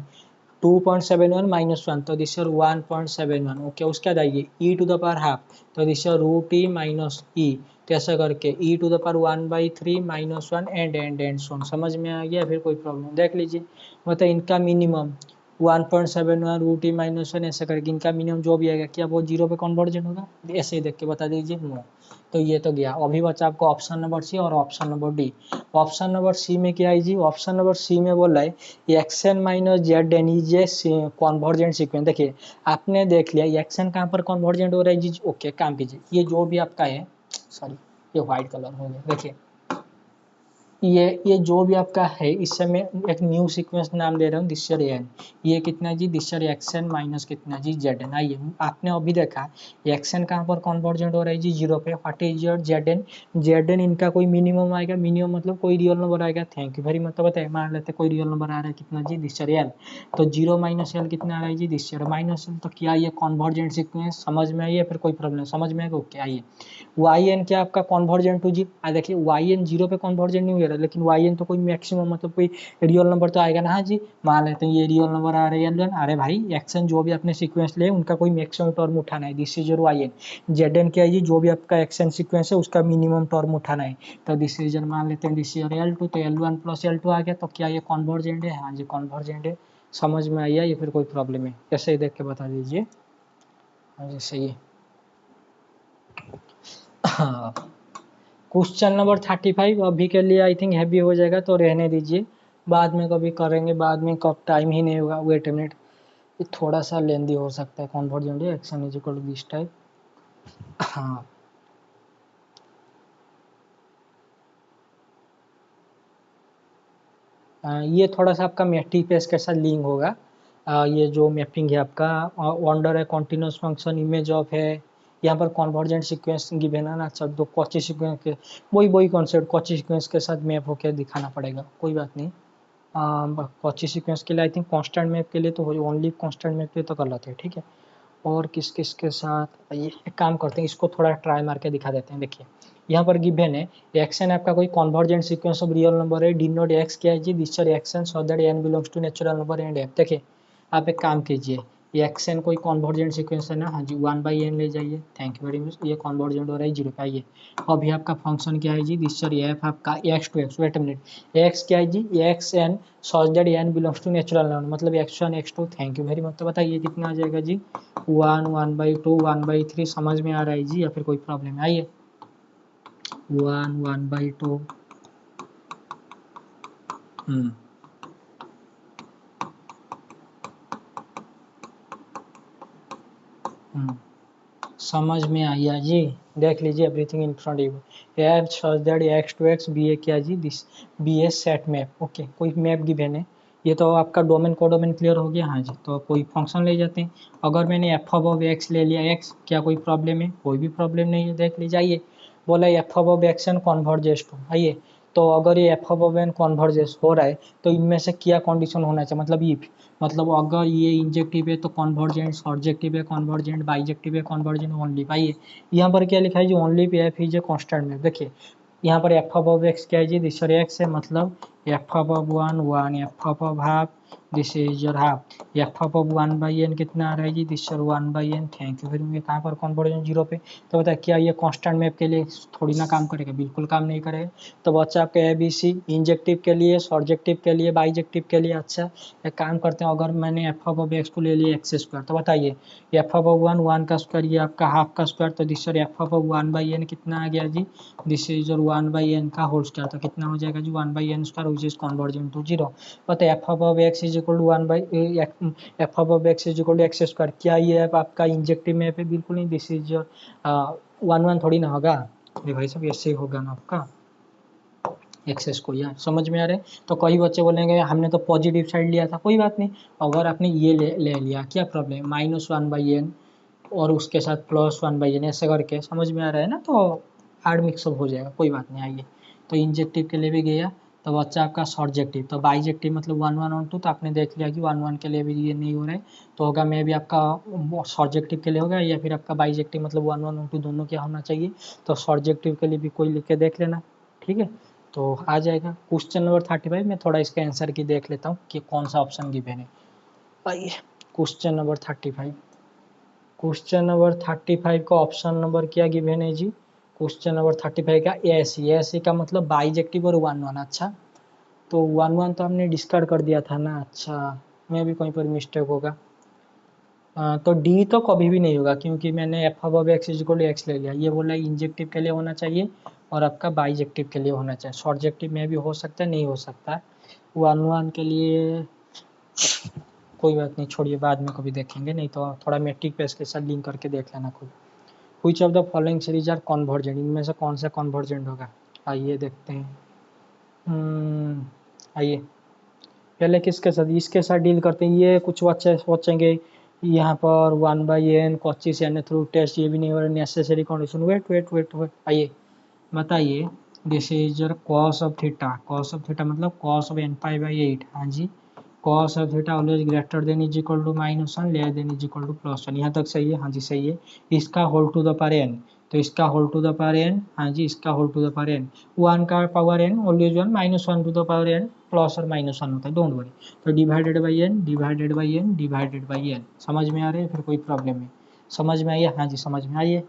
2.71 माइनस 1, तो दिस 1.71। ओके उसके बाद आइए e⁻½ तो दिस √e माइनस ई, तो ऐसा करके e⁻1/3 माइनस 1 एंड सोन। समझ में आ गया, फिर कोई प्रॉब्लम देख लीजिए। मतलब इनका मिनिमम 1.71 √e माइनस 1, ऐसा करके इनका मिनिमम जो भी आएगा क्या वो जीरो पे कन्वर्जन होगा, ऐसे ही देख के बता दीजिए नो। तो ये तो गया। अभी बचा आपको ऑप्शन नंबर सी और option number D. Option number C में क्या है जी, ऑप्शन नंबर सी में बोल रहा है x n minus Z n is a convergent sequence. देखिए आपने देख लिया एक्सन कहाँ पर कॉन्वर्जेंट हो रहा है जी। ओके काम कीजिए, ये जो भी आपका है, सॉरी ये व्हाइट कलर हो गया, देखिए ये जो भी आपका है, इससे मैं एक न्यू सीक्वेंस नाम दे रहा हूँ दिसर एन। ये कितना जी, दिसर एक्सन माइनस कितना जी जेड एन। आइए आपने अभी देखा एक्सन कहाँ पर कन्वर्जेंट हो रहा है जी, जीरो पे। What is your Z n, Z n इनका कोई मिनिमम आएगा, मिनिमम मतलब कोई रियल नंबर आएगा। Thank you very much. तो बताए मान लेते कोई रियल नंबर आ रहा है कितना जी, दिसर एल, तो जीरो माइनस एल कितना आ रहा है जी, दिसर माइनस एल। तो क्या ये कन्वर्जेंट सीक्वेंस समझ में आई है, फिर कोई प्रॉब्लम समझ में आएगा। ओके आइए वाई एन क्या आपका कन्वर्जेंट टू जी, देखिए वाई एन जीरो पे कन्वर्जेंट नहीं हो रहा, लेकिन वाई एन तो कोई मैक्सिमम मतलब कोई रियल नंबर तो आएगा ना। हाँ जी मान लेते हैं ये रियल नंबर आ रहे हैं, अरे भाई एक्शन जो भी आपने सीक्वेंस ले उनका कोई मैक्सिमम टर्म उठाना है, this is your Y n. Z n क्या है जी, जो भी आपका एक्शन सीक्वेंस है उसका मिनिमम टर्म उठाना है, तो दिस इज मान लेते हैं दिस इज L2, तो L1 प्लस L2 आ गया, तो क्या ये कन्वर्जेंट है, हाँ जी कन्वर्जेंट है। समझ में आया, ये फिर कोई प्रॉब्लम है ऐसे ही देख के बता दीजिए। हाँ जी सही है। हाँ क्वेश्चन नंबर 35 अभी के लिए आई थिंक हैवी हो जाएगा, तो रहने दीजिए, बाद में कभी करेंगे, बाद में कब टाइम ही नहीं होगा। वेट अ मिनट, ये थोड़ा सा लेंदी हो सकता है, convergent x n is equal to this type. हाँ ये थोड़ा सा आपका मैट्रिक्स के साथ लिंक होगा। ये जो मैपिंग है आपका ऑर्डर है, कॉन्टिन्यूस फंक्शन, इमेज ऑफ है, यहाँ पर कन्वर्जेंट सीक्वेंस गिवन है ना। अच्छा तो कॉची सीक्वेंस के वही कॉन्सेप्ट कॉची सीक्वेंस के साथ मैप होकर दिखाना पड़ेगा, कोई बात नहीं। कॉची सीक्वेंस के लिए आई थिंक कांस्टेंट मैप के लिए तो ओनली कांस्टेंट मैप पे तो कर लेते हैं, ठीक है। और किस किस के साथ, ये एक काम करते हैं, इसको थोड़ा ट्राई मार के दिखा देते हैं। देखिए यहाँ पर गिवन है एक्शन आपका कोई convergent sequence of real number है, डिनोट एक्स क्या है जी, this are x n so that n belongs to natural number and f। देखिए आप एक काम कीजिए, ये एक्शन कोई कन्वर्जेंट सीक्वेंस है ना, हाँ जी 1/n ले जाइए, थैंक यू वेरी मच, ये कन्वर्जेंट हो रहा है 0 पे। आइए अभी आपका फंक्शन क्या है जी, दिस सॉरी एफ आपका x to x, wait a minute, x क्या है जी, x n such that n belongs to natural number, मतलब x1 x2, thank you very much. तो बताइए कितना आ जाएगा जी, 1 1/2 1/3, समझ में आ रहा है जी या फिर कोई प्रॉब्लम है? आइए 1 1/2 समझ में आया जी, देख लीजिए everything in front you, f such that x to x be a क्या जी, this be a set map. Okay कोई मैप गिवन है, ये तो आपका डोमेन कोडोमेन क्लियर हो गया। हाँ जी, तो कोई फंक्शन ले जाते हैं, अगर मैंने एफ अब एक्स ले लिया एक्स, क्या कोई प्रॉब्लम है? कोई भी प्रॉब्लम नहीं है, देख लीजिए। आइए बोला एफ अब एक्स एंड कन्वर्जेस टू, आइए तो अगर ये एफ अब एन कन्वर्जेस हो रहा है तो इनमें से क्या कंडीशन होना चाहिए, मतलब इफ, मतलब अगर ये इंजेक्टिव है तो कन्वर्जेंट, सब्जेक्टिव है कन्वर्जेंट, बाइजेक्टिव है कन्वर्जेंट, ओनली। भाई यहाँ पर क्या लिखा है जी, only pay F is a constant में। देखिए यहाँ पर एफ अब एक्स क्या है जी, दिस एक्स है, मतलब एफ अब 1 1, एफ अब half, this is your half, f अब 1/n कितना आ रहा है जी, this is 1/n, thank you. फिर मैं कहाँ पर कन्वर्जन 0 पे, तो बताए क्या ये कांस्टेंट मैप के लिए थोड़ी ना काम करेगा, बिल्कुल काम नहीं करेगा। तो बच्चा आपके ए बी सी इंजेक्टिव के लिए, सब्जेक्टिव के लिए, बाइजेक्टिव के लिए। अच्छा एक काम करते हैं, अगर मैंने एफ अब एक्स को ले लिया एक्स स्क्वायर, तो बताइए एफ अब 1 1 का स्क्वायर, ये आपका हाफ का स्क्वायर, तो दिस एफ अब 1/n कितना आ गया जी, दिस इज योर 1/n का होल स्क्वायर, तो कितना हो जाएगा जी 1/n square which is convergent to 0। But f अब x is equal to 1/f अब x is equal to x square, क्या ये ऐप आपका इंजेक्टिव मैप है? बिल्कुल नहीं, दिस इज योर 1 1 थोड़ी ना होगा, अरे भाई साहब ऐसे ही होगा ना आपका एक्सेस को, यार समझ में आ रहा है? तो कई बच्चे बोलेंगे हमने तो पॉजिटिव साइड लिया था, कोई बात नहीं, अगर आपने ये ले लिया क्या प्रॉब्लम, -1/n और उसके साथ +1/n ऐसे करके, समझ में आ रहा है ना? तो हार्ड मिक्सअप हो जाएगा, कोई बात नहीं। आइए तो इंजेक्टिव के लिए भी गया, तो बच्चा आपका सब्जेक्टिव, तो बाइजेक्टिव मतलब 1 1 और 2, तो आपने देख लिया कि 1 1 के लिए भी ये नहीं हो रहा है, तो होगा मे भी आपका सब्जेक्टिव के लिए होगा, या फिर आपका बाइजेक्टिव मतलब 1 1 और 2 दोनों क्या होना चाहिए, तो सब्जेक्टिव के लिए भी कोई लिख के देख लेना, ठीक है? तो आ जाएगा क्वेश्चन नंबर 35। मैं थोड़ा इसका आंसर की देख लेता हूँ कि कौन सा ऑप्शन गिवन है। आइए क्वेश्चन नंबर 35, क्वेश्चन नंबर 35 का ऑप्शन नंबर क्या गिवन है जी, क्वेश्चन नंबर 35 का ए का मतलब बाइजेक्टिव और 1 1। अच्छा तो 1 1 तो हमने डिस्कार्ड कर दिया था ना, अच्छा मैं भी कहीं पर मिस्टेक होगा। तो डी तो कभी भी नहीं होगा, क्योंकि मैंने एफ अब x is equal to x ले लिया, ये बोला इंजेक्टिव के लिए होना चाहिए और आपका बाइजेक्टिव के लिए होना चाहिए, सब्जेक्टिव में भी हो सकता है, नहीं हो सकता। 1 1 के लिए कोई बात नहीं, छोड़िए बाद में कभी देखेंगे, नहीं तो थोड़ा मैट्रिक पे इसके साथ लिंक करके देख लेना खुद। Which of the following series are convergent, इनमें से कौन सा कन्वर्जेंट होगा, आइए देखते हैं। आइए पहले किसके साथ, इसके साथ डील करते हैं। ये कुछ बच्चे सोचेंगे यहाँ पर 1/n coaches N through test, ये भी नहीं हो रहा necessary condition, wait wait wait wait, आइए बताइए this is your cos of theta, cos of theta मतलब कॉस ऑफ n π/8, हाँ जी cos of theta always greater than is equal to -1 layer than is equal to +1, यहाँ तक सही है? हाँ जी सही है। इसका whole to the power n, तो इसका whole to the power n, हाँ जी इसका whole to the power n, 1 का power n always 1, -1 to the power n plus और -1 होता है, डोंट वरी। तो divided by n divided by n divided by n, समझ में आ रहा है? फिर कोई प्रॉब्लम है? समझ में आइए, हाँ जी समझ में आइए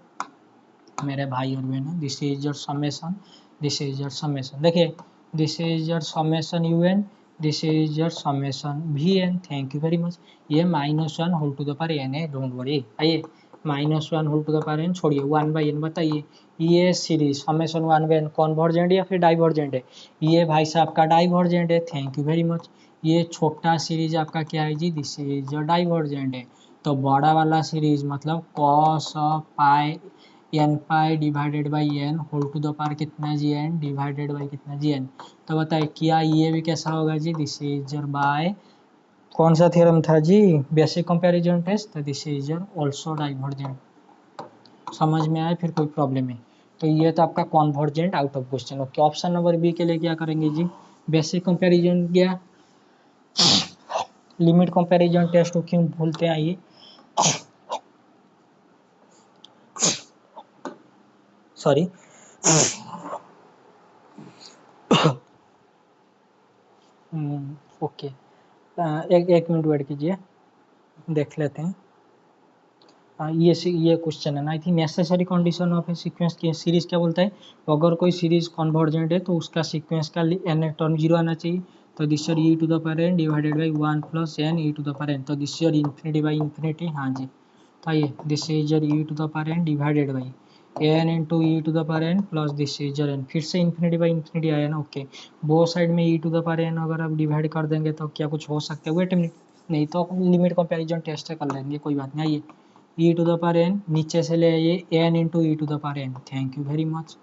मेरे भाई और बहनों, this is your summation, this is your summation, देखिए this is your summation un, this is your summation vn, thank you very much. ये -1 whole to the power n है, डोंट वरी। आइए -1 whole to the power n छोड़िए, 1/n बताइए, ये series summation 1/n convergent या फिर divergent है? ये भाई साहब का डाइवर्जेंट है, थैंक यू वेरी मच। ये छोटा सीरीज आपका क्या है जी, दिस इज योर डाइवर्जेंट है। तो बड़ा वाला सीरीज मतलब cos of pi n π divided by n whole to the power कितना जी n डिवाइडेड बाई कितना जी n, तो बताइए क्या ये भी कैसा होगा जी, दिस इज योर बाय कौन सा थ्योरम था जी, बेसिक कंपैरिजन टेस्ट, तो this is your also divergent. समझ में आए? फिर कोई प्रॉब्लम है? तो ये तो आपका convergent out of question. Okay option number B के लिए क्या करेंगे जी, बेसिक कंपैरिजन गया, लिमिट कंपैरिजन टेस्ट को क्यों भूलते हैं? आइए सॉरी ओके, एक मिनट वेट कीजिए, देख लेते हैं। ये क्वेश्चन है ना, I think necessary condition of a sequence की सीरीज क्या बोलता है, अगर कोई सीरीज कन्वर्जेंट है तो उसका सीक्वेंस का एन टर्म जीरो आना चाहिए, तो this your e to the power n divided by 1 plus n e to the power n, तो this your infinity by infinity, हाँ जी, तो आइए this is your e to the power n divided by n into e to the power n plus this is your n, फिर से infinity by infinity आया ना, okay, दो side में ई टू द पावर एन अगर आप divide कर देंगे तो क्या कुछ हो सकता है, वेट मिनट, नहीं तो लिमिट कंपेरिजन टेस्ट कर लेंगे, कोई बात नहीं, आइए e to the power n नीचे से ले आइए n into e to the power n, thank you very much,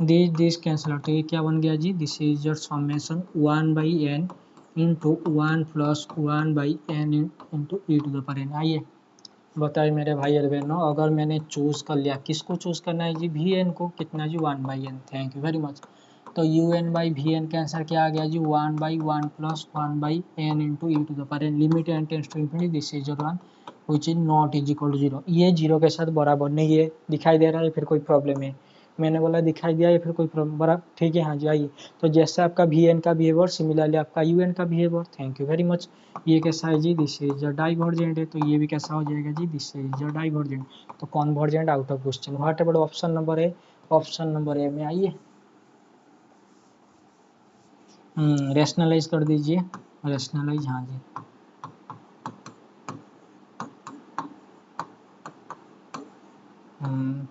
this cancel out, तो ये क्या बन गया जी, this is your summation 1 by n into 1 plus 1 by n into e to the power n. आइए बताइए मेरे भाई और बहनों, अगर मैंने चूज कर लिया, किसको चूज करना है जी, वी एन को, कितना जी 1 by n, thank you very much, तो u n by v n का आंसर क्या आ गया जी, 1 by 1 plus 1 by n into e to the power n, limit n tends to infinity, this is your 1 which is not is equal to zero, ये zero के साथ बराबर नहीं है, दिखाई दे रहा है, फिर कोई प्रॉब्लम है, मैंने बोला दिखाई दिया या फिर कोई प्रॉब्लम, बराबर ठीक है, हाँ जी, आइए, तो जैसे आपका वी एन का बिहेवियर सिमिलरली आपका यू एन का behaviour, thank you very much, ये कैसा है जी, दिस इज डाइवर्जेंट है, तो ये भी कैसा हो जाएगा जी, दिस इज डाइवर्जेंट, तो convergent out of question, what about option number A, option number ए में आइए, रेशनलाइज कर दीजिए, रेशनलाइज, हाँ जी, हम्म,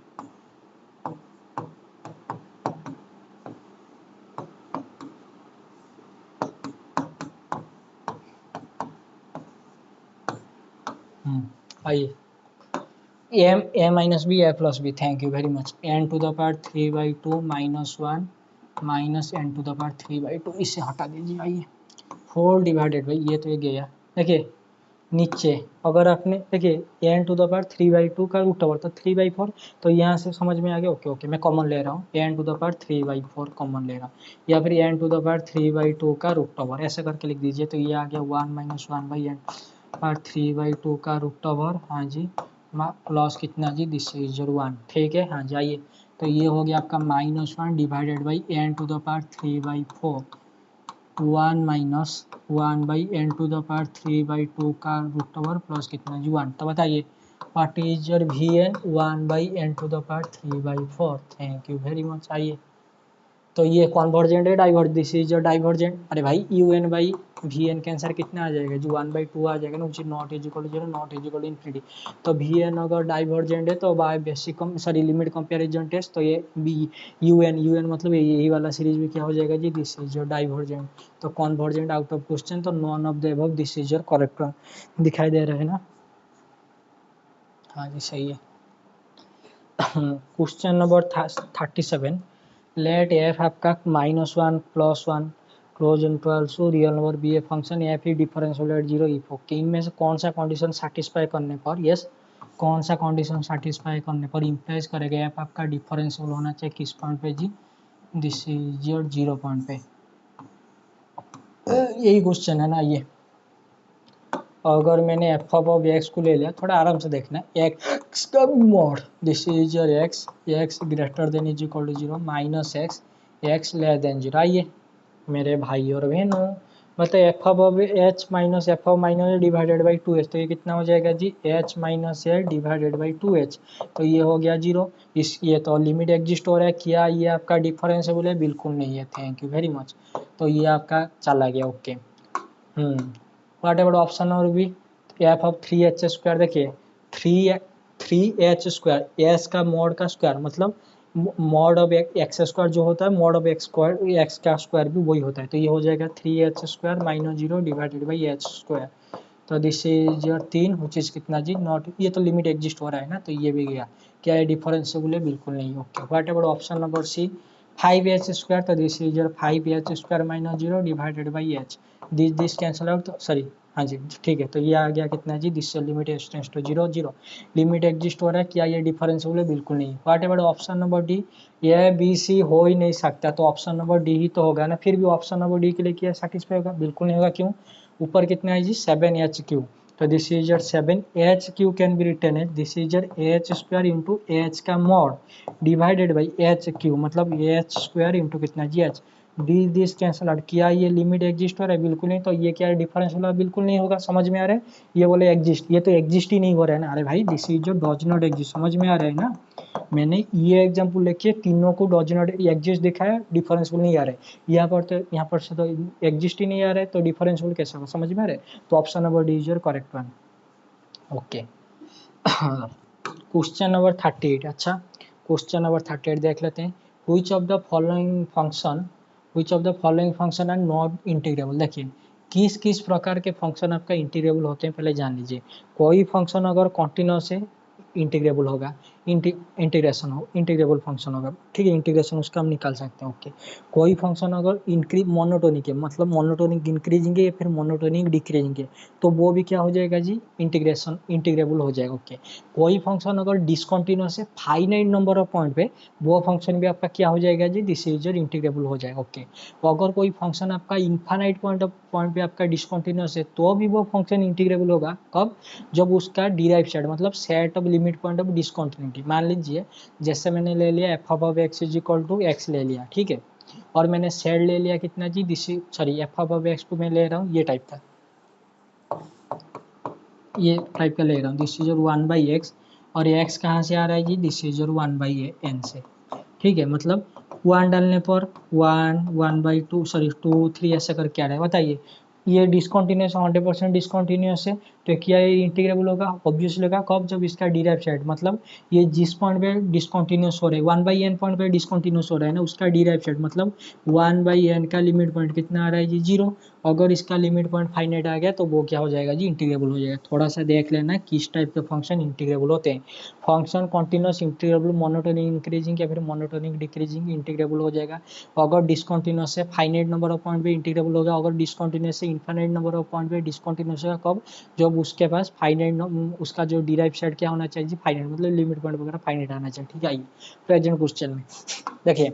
आइए a minus B a plus b, thank you very much, n to the power 3/2 minus 1 minus n to the power 3/2, इसे हटा दीजिए, आइए 4 डिवाइडेड बाई, ये तो ये गया, देखिए नीचे अगर आपने देखिए एन टू द पावर 3/2 का रूट ओवर, तो 3/4, तो यहाँ से समझ में आ गया, ओके ओके, मैं कॉमन ले रहा हूँ, n to the power 3/4 common ले रहा हूँ, या फिर एन टू द पावर 3/2 का रूट ओवर, ऐसे करके लिख दीजिए, तो ये आ गया 1 माइनस 1 बाई एन पावर 3/2 का रूट ओवर, हाँ जी, प्लस कितना जी, दिस इज 1, ठीक है, हाँ जी, आइए, तो ये हो गया आपका -1 divided by n to the power 3/4, 1 minus 1 by n to the power 3/2 का रूट ओवर प्लस कितना जी 1, तो बताइए what is your we n, 1 by n to the power 3/4, thank you very much, आइए, तो ये कॉन्वर्जेंट है, diverge, this is your divergent, अरे भाई u n by v n का आंसर कितना आ जाएगा जो 1/2 आ जाएगा ना, which is not is equal to zero, not is equal to infinity, तो वी एन अगर डाइवर्जेंट है तो by basic sorry limit comparison test, तो ये बी यू एन मतलब यही वाला सीरीज में क्या हो जाएगा जी, दिस इज योर डाइवर्जेंट, तो कॉन्वर्जेंट आउट ऑफ क्वेश्चन, तो none of the above, this is your correct, दिखाई दे रहा है ना, हाँ जी सही है। क्वेश्चन नंबर 37, लेट एफ आपका -1 +1 close interval so real number be a function f e differential at 0 if okay, इनमें से कौन सा कंडीशन सेटिस्फाई करने पर, यस कौन सा कंडीशन सेटिस्फाई करने पर इम्प्लाइज करेगा एफ आपका डिफरेंशियल होना चाहिए किस पॉइंट पे जी, दिस इज योर 0 पॉइंट पे, यही क्वेश्चन है ना, ये अगर मैंने एफ ऑफ एक्स को ले लिया, थोड़ा आराम से देखना, एक्स का mod, this is your x, x greater than is equal to 0 minus x, x less than 0, आइए मेरे भाई और बहनों, मतलब F of h minus f of minus divided by 2h, तो ये कितना हो जाएगा जी, h minus h divided by 2h, तो ये हो गया 0, इस ये तो लिमिट एग्जिस्ट हो रहा है, क्या ये आपका डिफरेंशिएबल है, बिल्कुल नहीं है, थैंक यू वेरी मच, तो ये आपका चला गया, okay, what about option number B, F of 3h², देखिए 3h², एस का मॉड का स्क्वायर, मतलब मॉड ऑफ एक्स स्क्वायर जो होता है, mod of x square, x का स्क्वायर भी वही होता है, तो ये हो जाएगा 3h² minus 0 divided by h², तो this is your 3 which is कितना जी, नॉट, ये तो लिमिट एग्जिस्ट हो रहा है ना, तो ये भी गया, क्या ये डिफरेंशिएबल है, बिल्कुल नहीं, okay, what about option number C 5h², तो this is your 5h² minus 0 divided by h, this cancel out, sorry, हाँ जी ठीक है, तो ये आ गया कितना जी, this limit tends to 0 0, limit exist हो रहा है, क्या ये डिफरेंशिएबल है, बिल्कुल नहीं, what about option number D, ये बी सी हो ही नहीं सकता, तो ऑप्शन नंबर डी ही तो होगा ना, फिर भी ऑप्शन नंबर डी के लिए क्या सेटिस्फाई होगा, बिल्कुल नहीं होगा, क्यों, ऊपर कितना है जी 7h3, तो this is your 7 h cube can be written as this is your h square into h का mod divided by h cube, मतलब एच स्क्वायर इंटू कितना जी एच। दिस कैंसल आउट किया, ये लिमिट एग्जिस्ट हो रहा है बिल्कुल नहीं, तो ये क्या है डिफरेंस वाला बिल्कुल नहीं होगा, समझ में आ रहा है। ये बोले एग्जिस्ट, ये तो एग्जिस्ट ही नहीं हो रहा है ना, अरे भाई दिस इज जो डज नॉट एग्जिस्ट, समझ में आ रहा है ना। मैंने ये एग्जांपल लेके तीनों को डज नॉट एग्जिस्ट दिखाया, डिफरेंशियल नहीं आ रहा है। यहाँ पर से तो एग्जिस्ट ही नहीं आ रहा है, तो डिफरेंशियल कैसे होगा, समझ में आ रहा है। तो option number D is your correct one. Okay, question number 38। अच्छा, क्वेश्चन नंबर 38 देख लेते हैं। Which of the following function are not integrable. देखिए किस किस प्रकार के फंक्शन आपका इंटीग्रेबल होते हैं पहले जान लीजिए। कोई फंक्शन अगर कॉन्टिन्यूस है इंटीग्रेबल होगा, इंटीग्रेशन हो इंटीग्रेबल फंक्शन होगा, ठीक है, इंटीग्रेशन उसका हम निकाल सकते हैं। ओके, कोई फंक्शन अगर इंक्रीज मोनोटोनिक है, मतलब मोनोटोनिक इंक्रीजिंग है या फिर मोनोटोनिक डिक्रीजिंग है, तो वो भी क्या हो जाएगा जी, इंटीग्रेशन इंटीग्रेबल हो जाएगा। ओके, कोई फंक्शन अगर डिसकंटिन्यूअस है फाइनाइट नंबर ऑफ पॉइंट पे, वो फंक्शन भी आपका क्या हो जाएगा जी, दिस इज योर इंटीग्रेबल हो जाएगा। ओके, तो अगर कोई फंक्शन आपका इनफाइनाइट पॉइंट पे आपका डिसकंटिन्यूअस है, तो भी वो फंक्शन इंटीग्रेबल होगा। कब, जब उसका डिराइव सेट, मतलब set of limit point of discontinuity. मान लीजिए जैसे मैंने ले लिया f of x is equal to x ले लिया, ठीक है, और मैंने सेट ले लिया कितना जी, this sorry f of x को मैं ले रहा हूँ ये टाइप का, ये टाइप का ले रहा हूँ, this is one by x, और ये एक्स कहाँ से आ रहा है जी, this is one by n से, ठीक है। मतलब वन डालने पर one, one by two, sorry two three ऐसा करके आ रहा है। बताइए ये डिसकंटिन्यूस 100% डिसकंटिन्यूस है, तो क्या ये इंटीग्रेबल होगा, ऑब्वियसली होगा। कब, जब इसका डिराइव सेट, मतलब ये जिस पॉइंट पे डिसकंटिन्यूस हो रहा है, वन बाई एन पॉइंट पे डिसकंटिन्यूस हो रहा है ना, उसका डिराइव सेट, मतलब वन बाई एन का लिमिट पॉइंट कितना आ रहा है जी, 0। अगर इसका लिमिट पॉइंट फाइनाइट आ गया तो वो क्या हो जाएगा जी, इंटीग्रेबल हो जाएगा। थोड़ा सा देख लेना किस टाइप के फंक्शन इंटीग्रेबल होते हैं। Function continuous integrable, monotonic increasing या फिर मोनोटोनिक डिक्रीजिंग इंटीग्रेबल हो जाएगा। अगर डिसकंटिन्यूस है फाइनाइट नंबर ऑफ पॉइंट पे इंटीग्रेबल होगा। अगर डिसकंटिन्यूस है इनफाइनाइट नंबर ऑफ पॉइंट पे डिसकंटिन्यूस होगा। कब, जब उसके पास फाइनाइट, उसका जो डिराइव सेट क्या होना चाहिए जी, फाइनाइट, मतलब लिमिट पॉइंट वगैरह फाइनाइट आना चाहिए। ठीक है, आइए प्रेजेंट क्वेश्चन में देखिए,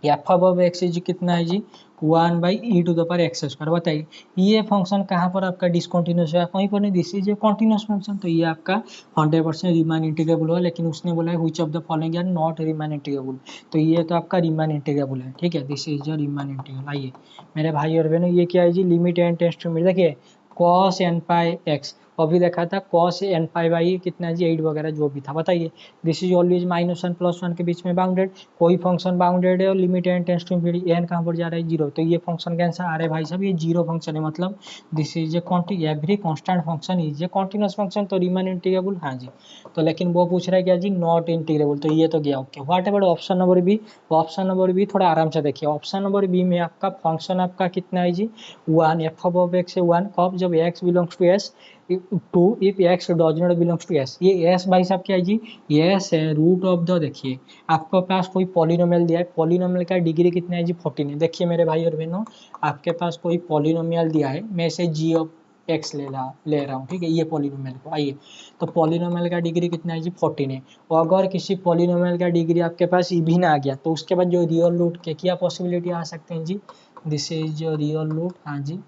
एफ ऑफ एक्स जी कितना है जी, one by e to the power x square. बताइए ये फंक्शन कहाँ पर आपका डिसकंटिन्यूस है, कहीं पर नहीं, this is a continuous function, तो ये आपका 100% रीमान इंटीग्रेबल हुआ। लेकिन उसने बोला है which of the following are not Riemann integrable, तो ये तो आपका रीमान इंटीग्रेबल है। ठीक है, this is the Riemann integrable. आइए मेरे भाई और बहनों, ये क्या है जी, limit n tends to infinity. देखिए cos n पाई x, अभी देखा था cos n पाई बाई कितना जी 8 वगैरह जो भी था। बताइए दिस इज ऑलवेज -1 +1 के बीच में बाउंडेड। कोई फंक्शन बाउंडेड है और limit n tends to infinity, n कहाँ पर जा रहा है 0, तो ये फंक्शन कैंसा आ रहा है भाई साहब, ये 0 फंक्शन है। मतलब this is A every constant function is a continuous function, तो रीमान इंटीग्रेबल। हाँ जी, तो लेकिन वो पूछ रहा है क्या जी, नॉट इंटीग्रेबल, तो ये तो गया। Okay, what about option number B. Option number B थोड़ा आराम से देखिए। ऑप्शन नंबर बी में आपका फंक्शन आपका कितना है जी, वन, एफ ऑफ एक्स है वन। कब, जब x belongs to s, two if x does not belongs to s. ये एस भाई साहब क्या है जी, एस है रूट ऑफ द, देखिए आपके पास कोई पॉलिनोमियल दिया है, पॉलिनोमियल का डिग्री कितना है जी 14 है। देखिए मेरे भाई और बहनों, आपके पास कोई पॉलिनोमियल दिया है, मैं इसे जी ऑफ एक्स ले रहा हूँ, ठीक है, ये पॉलिनोमियल को। आइए, तो पॉलिनोमियल का डिग्री कितना है जी 14 है। और अगर किसी पॉलिनोमियल का डिग्री आपके पास इवन आ गया, तो उसके बाद जो रियल रूट के क्या पॉसिबिलिटी आ सकते हैं जी, this is your real root, हाँ जी,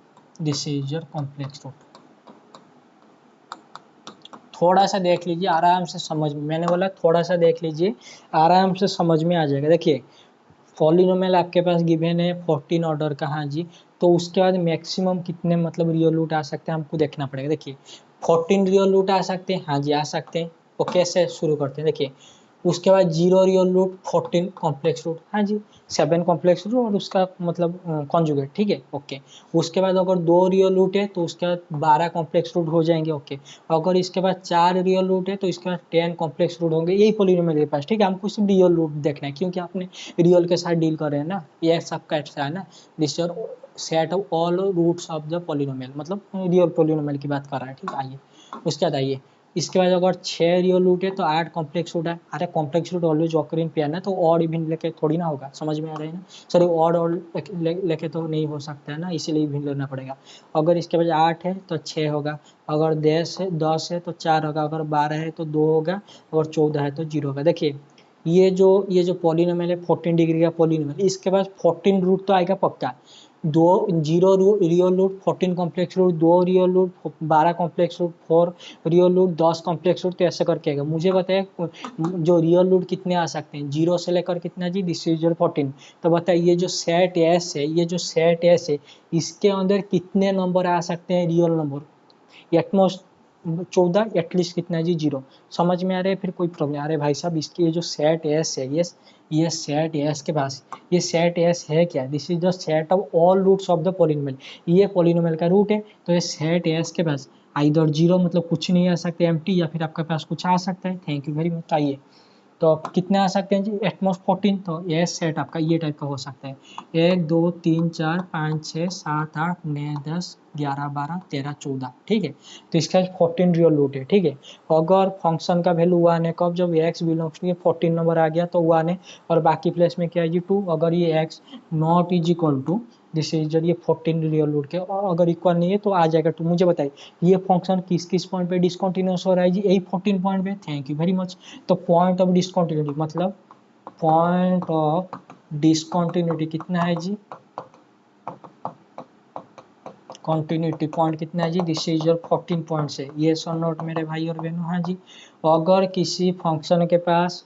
this is your complex root. थोड़ा सा देख लीजिए आराम से समझ में, मैंने बोला थोड़ा सा देख लीजिए आराम से समझ में आ जाएगा। देखिए पॉलिनोमियल आपके पास गिवन है 14 ऑर्डर का, हाँ जी, तो उसके बाद मैक्सिमम कितने मतलब रियल रूट आ सकते हैं हमको देखना पड़ेगा। देखिए 14 रियल रूट आ सकते हैं, हाँ जी आ सकते हैं। तो कैसे शुरू करते हैं, देखिए उसके बाद 0 रियल रूट, 14 कॉम्प्लेक्स रूट, हाँ जी 7 कॉम्प्लेक्स रूट और उसका मतलब कॉन्जुगेट, ठीक है ओके। उसके बाद अगर 2 रियल रूट है तो उसके बाद 12 कॉम्प्लेक्स रूट हो जाएंगे, ओके। अगर इसके बाद 4 रियल रूट है तो इसके बाद 10 कॉम्प्लेक्स रूट होंगे। यही पॉलिनोमियल के पास, ठीक है, हमको सिर्फ रियल रूट देखना है क्योंकि आपने रियल के साथ डील कर रहे हैं ना, ये सबका ऐसा है ना, this your set of all roots of the polynomial, मतलब रियल पॉलिनोमियल की बात कर रहा है, ठीक है। आइए उसके बाद आइए, इसके बाद अगर 6 रियल रूट है तो 8 कॉम्प्लेक्स रूट है। अरे complex root always occur in pair ना, तो ऑड इवन लेके थोड़ी ना होगा, समझ में आ रहा है ना। सॉरी ऑड और लेके तो नहीं हो सकता है ना, इसीलिए इवन लेना पड़ेगा। अगर इसके बाद 8 है तो 6 होगा, अगर 10 है तो 4 होगा, अगर 12 है तो 2 होगा, और 14 है तो 0 होगा। देखिए ये जो पॉलिनोमियल है 14 डिग्री का पॉलिनोमियल, इसके पास 14 रूट तो आएगा पक्का। दो zero real root, 14 complex root, 2 real root, 12 complex root, 4 real root, 10 complex root, तो ऐसे करके आएगा। मुझे बताए जो रियल रूट कितने आ सकते हैं, जीरो से लेकर कितना जी, दिस इज 14। तो बताइए ये जो सेट एस है, ये जो सेट एस है, इसके अंदर कितने नंबर आ सकते हैं रियल नंबर, एटमोस्ट 14, एटलीस्ट कितना है जी, जीरो। समझ में आ रहा है, फिर कोई प्रॉब्लम आ रहा है भाई साहब, इसकी ये जो सेट एस है, ये सेट एस के पास, ये सेट एस है क्या, this is the set of all roots of the polynomial, ये पॉलिनोमियल का रूट है। तो ये सेट एस के पास आइदर जीरो मतलब कुछ नहीं आ सकते एम्प्टी, या फिर आपके पास कुछ आ सकता है। Thank you very much. आइए तो आप कितने आ सकते हैं जी, एटमोस्ट 14, तो ये सेट आपका ये टाइप का हो सकता है, 1 2 3 4 5 6 7 8 9 10 11 12 13 14, ठीक है। तो इसका 14 रियल रूट है, ठीक है। अगर फंक्शन का वैल्यू 1 है, कब, जब x बिलोंग्स टू ये 14 नंबर आ गया तो 1 है, और बाकी प्लेस में क्या है जी 2। अगर ये x not is equal to this is ये 14 रियल रूट के, और अगर इक्वल नहीं है तो आ जाएगा 2। मुझे बताइए ये फंक्शन किस किस पॉइंट पे डिसकंटिन्यूअस हो रहा है जी, यही 14 पॉइंट पे। Thank you very much. तो पॉइंट ऑफ डिसकंटिन्यूटी मतलब पॉइंट ऑफ डिसकंटिन्यूटी कितना है जी, कंटिन्यूटी पॉइंट कितना है जी, दिस इज योर 14 पॉइंट्स है। ये सो नोट मेरे भाई और बहनों। हाँ जी, अगर किसी फंक्शन के पास,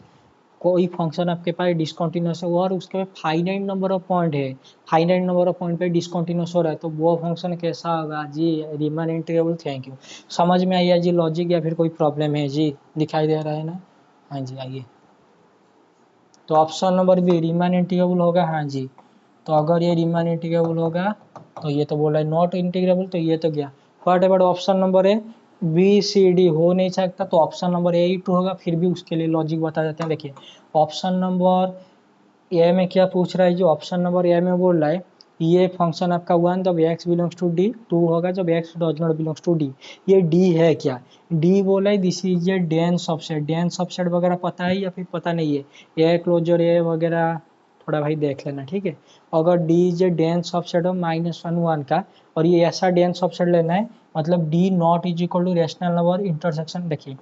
कोई फंक्शन आपके पास डिसकंटिन्यूअस है और उसके पास फाइनाइट नंबर ऑफ पॉइंट है, फाइनाइट नंबर ऑफ पॉइंट पे डिसकंटिन्यूअस हो रहा है, तो वो फंक्शन कैसा होगा जी, रीमान इंटीग्रेबल। Thank you. समझ में आया जी लॉजिक, या फिर कोई प्रॉब्लम है जी, दिखाई दे रहा है ना। हाँ जी आइए, तो option number B Riemann integrable होगा। हाँ जी, तो अगर ये रीमान इंटीग्रेबल होगा तो ये तो बोल रहा है नॉट इंटीग्रेबल, तो ये तो गया। What about option number A, B C D हो नहीं सकता, तो ऑप्शन नंबर ए ही ट्रू होगा। फिर भी उसके लिए लॉजिक बता देते हैं। देखिए ऑप्शन नंबर ए में क्या पूछ रहा है, जो ऑप्शन नंबर ए में बोल रहा है ये फंक्शन आपका 1 जब x बिलोंग्स टू डी, 2 होगा जब x does not belongs to d. ये d है क्या, d बोला है this is a dense subset, dense subset वगैरह पता है या फिर पता नहीं है, ए क्लोजर ए वगैरह थोड़ा भाई देख लेना, ठीक है। अगर d is a dense subset हो -1 1 का, और ये ऐसा डेन सबसेट लेना है, मतलब d not is equal to rational number intersection. देखिए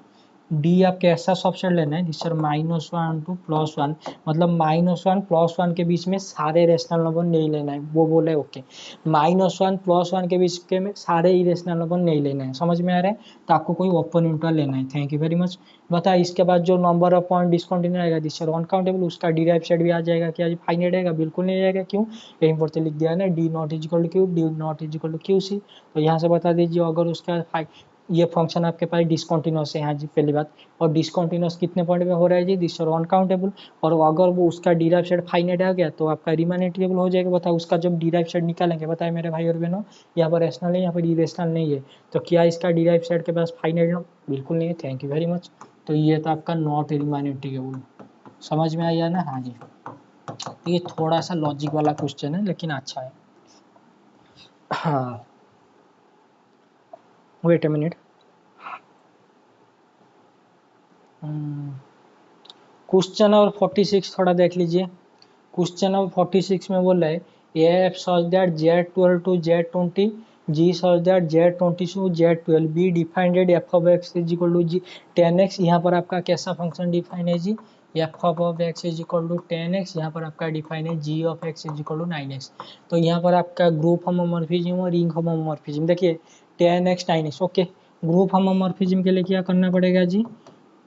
डी आपके ऐसा सबसेट लेना है जिससे -1 टू +1, मतलब -1 +1 के बीच में सारे रेशनल नंबर नहीं लेना है, वो बोले ओके। -1 +1 के बीच के में सारे इरेशनल नंबर नहीं लेना है, समझ में आ रहा है। तो आपको कोई ओपन इंटरवल लेना है। Thank you very much. बता इसके बाद जो नंबर ऑफ पॉइंट डिस्कंटिन्यू आएगा जिससे अनकाउंटेबल, उसका डिराइव सेट भी आ जाएगा क्या, फाइनाइट आएगा, बिल्कुल नहीं आएगा। क्यों, यहीं पर तो लिख दिया है ना, d not is equal to q, d not is equal to q c. तो यहाँ से बता दीजिए अगर उसका ये फंक्शन आपके पास डिसकंटिन्यूअस है, हाँ जी पहली बात, और डिसकंटिन्यूअस कितने पॉइंट पे हो रहा है जी, दिस और अनकाउंटेबल। और अगर वो उसका डिराइव सेट फाइनाइट आ गया तो आपका रीमान इंटीग्रेबल हो जाएगा। बताओ उसका जब डिराइव सेट निकालेंगे, बताए मेरे भाई और बहनों, यहाँ पर रैशनल है, यहाँ पर इरेशनल नहीं है, तो क्या इसका डिराइव सेट के पास फाइनाइट, बिल्कुल नहीं है। Thank you very much. तो ये था आपका नॉट रीमान इंटीग्रेबल, समझ में आया ना। हाँ जी, ये थोड़ा सा लॉजिक वाला क्वेश्चन है लेकिन अच्छा है। हाँ wait a minute, question number 46 थोड़ा देख लीजिए। क्वेश्चन नंबर 46 में बोल रहा है f such that Z12 to Z20, G such that Z20 to Z12 be defined at f of x is equal to g 10x। यहाँ पर आपका कैसा फंक्शन डिफाइन है जी, F of x is equal to 10x। यहाँ पर आपका define है जी of x is equal to 9x। तो यहाँ पर आपका ग्रुप होमोमॉर्फिज्म और रिंग होमोमॉर्फिज्म, देखिए 10x 9x, okay. Group homomorphism के लिए क्या करना पड़ेगा जी,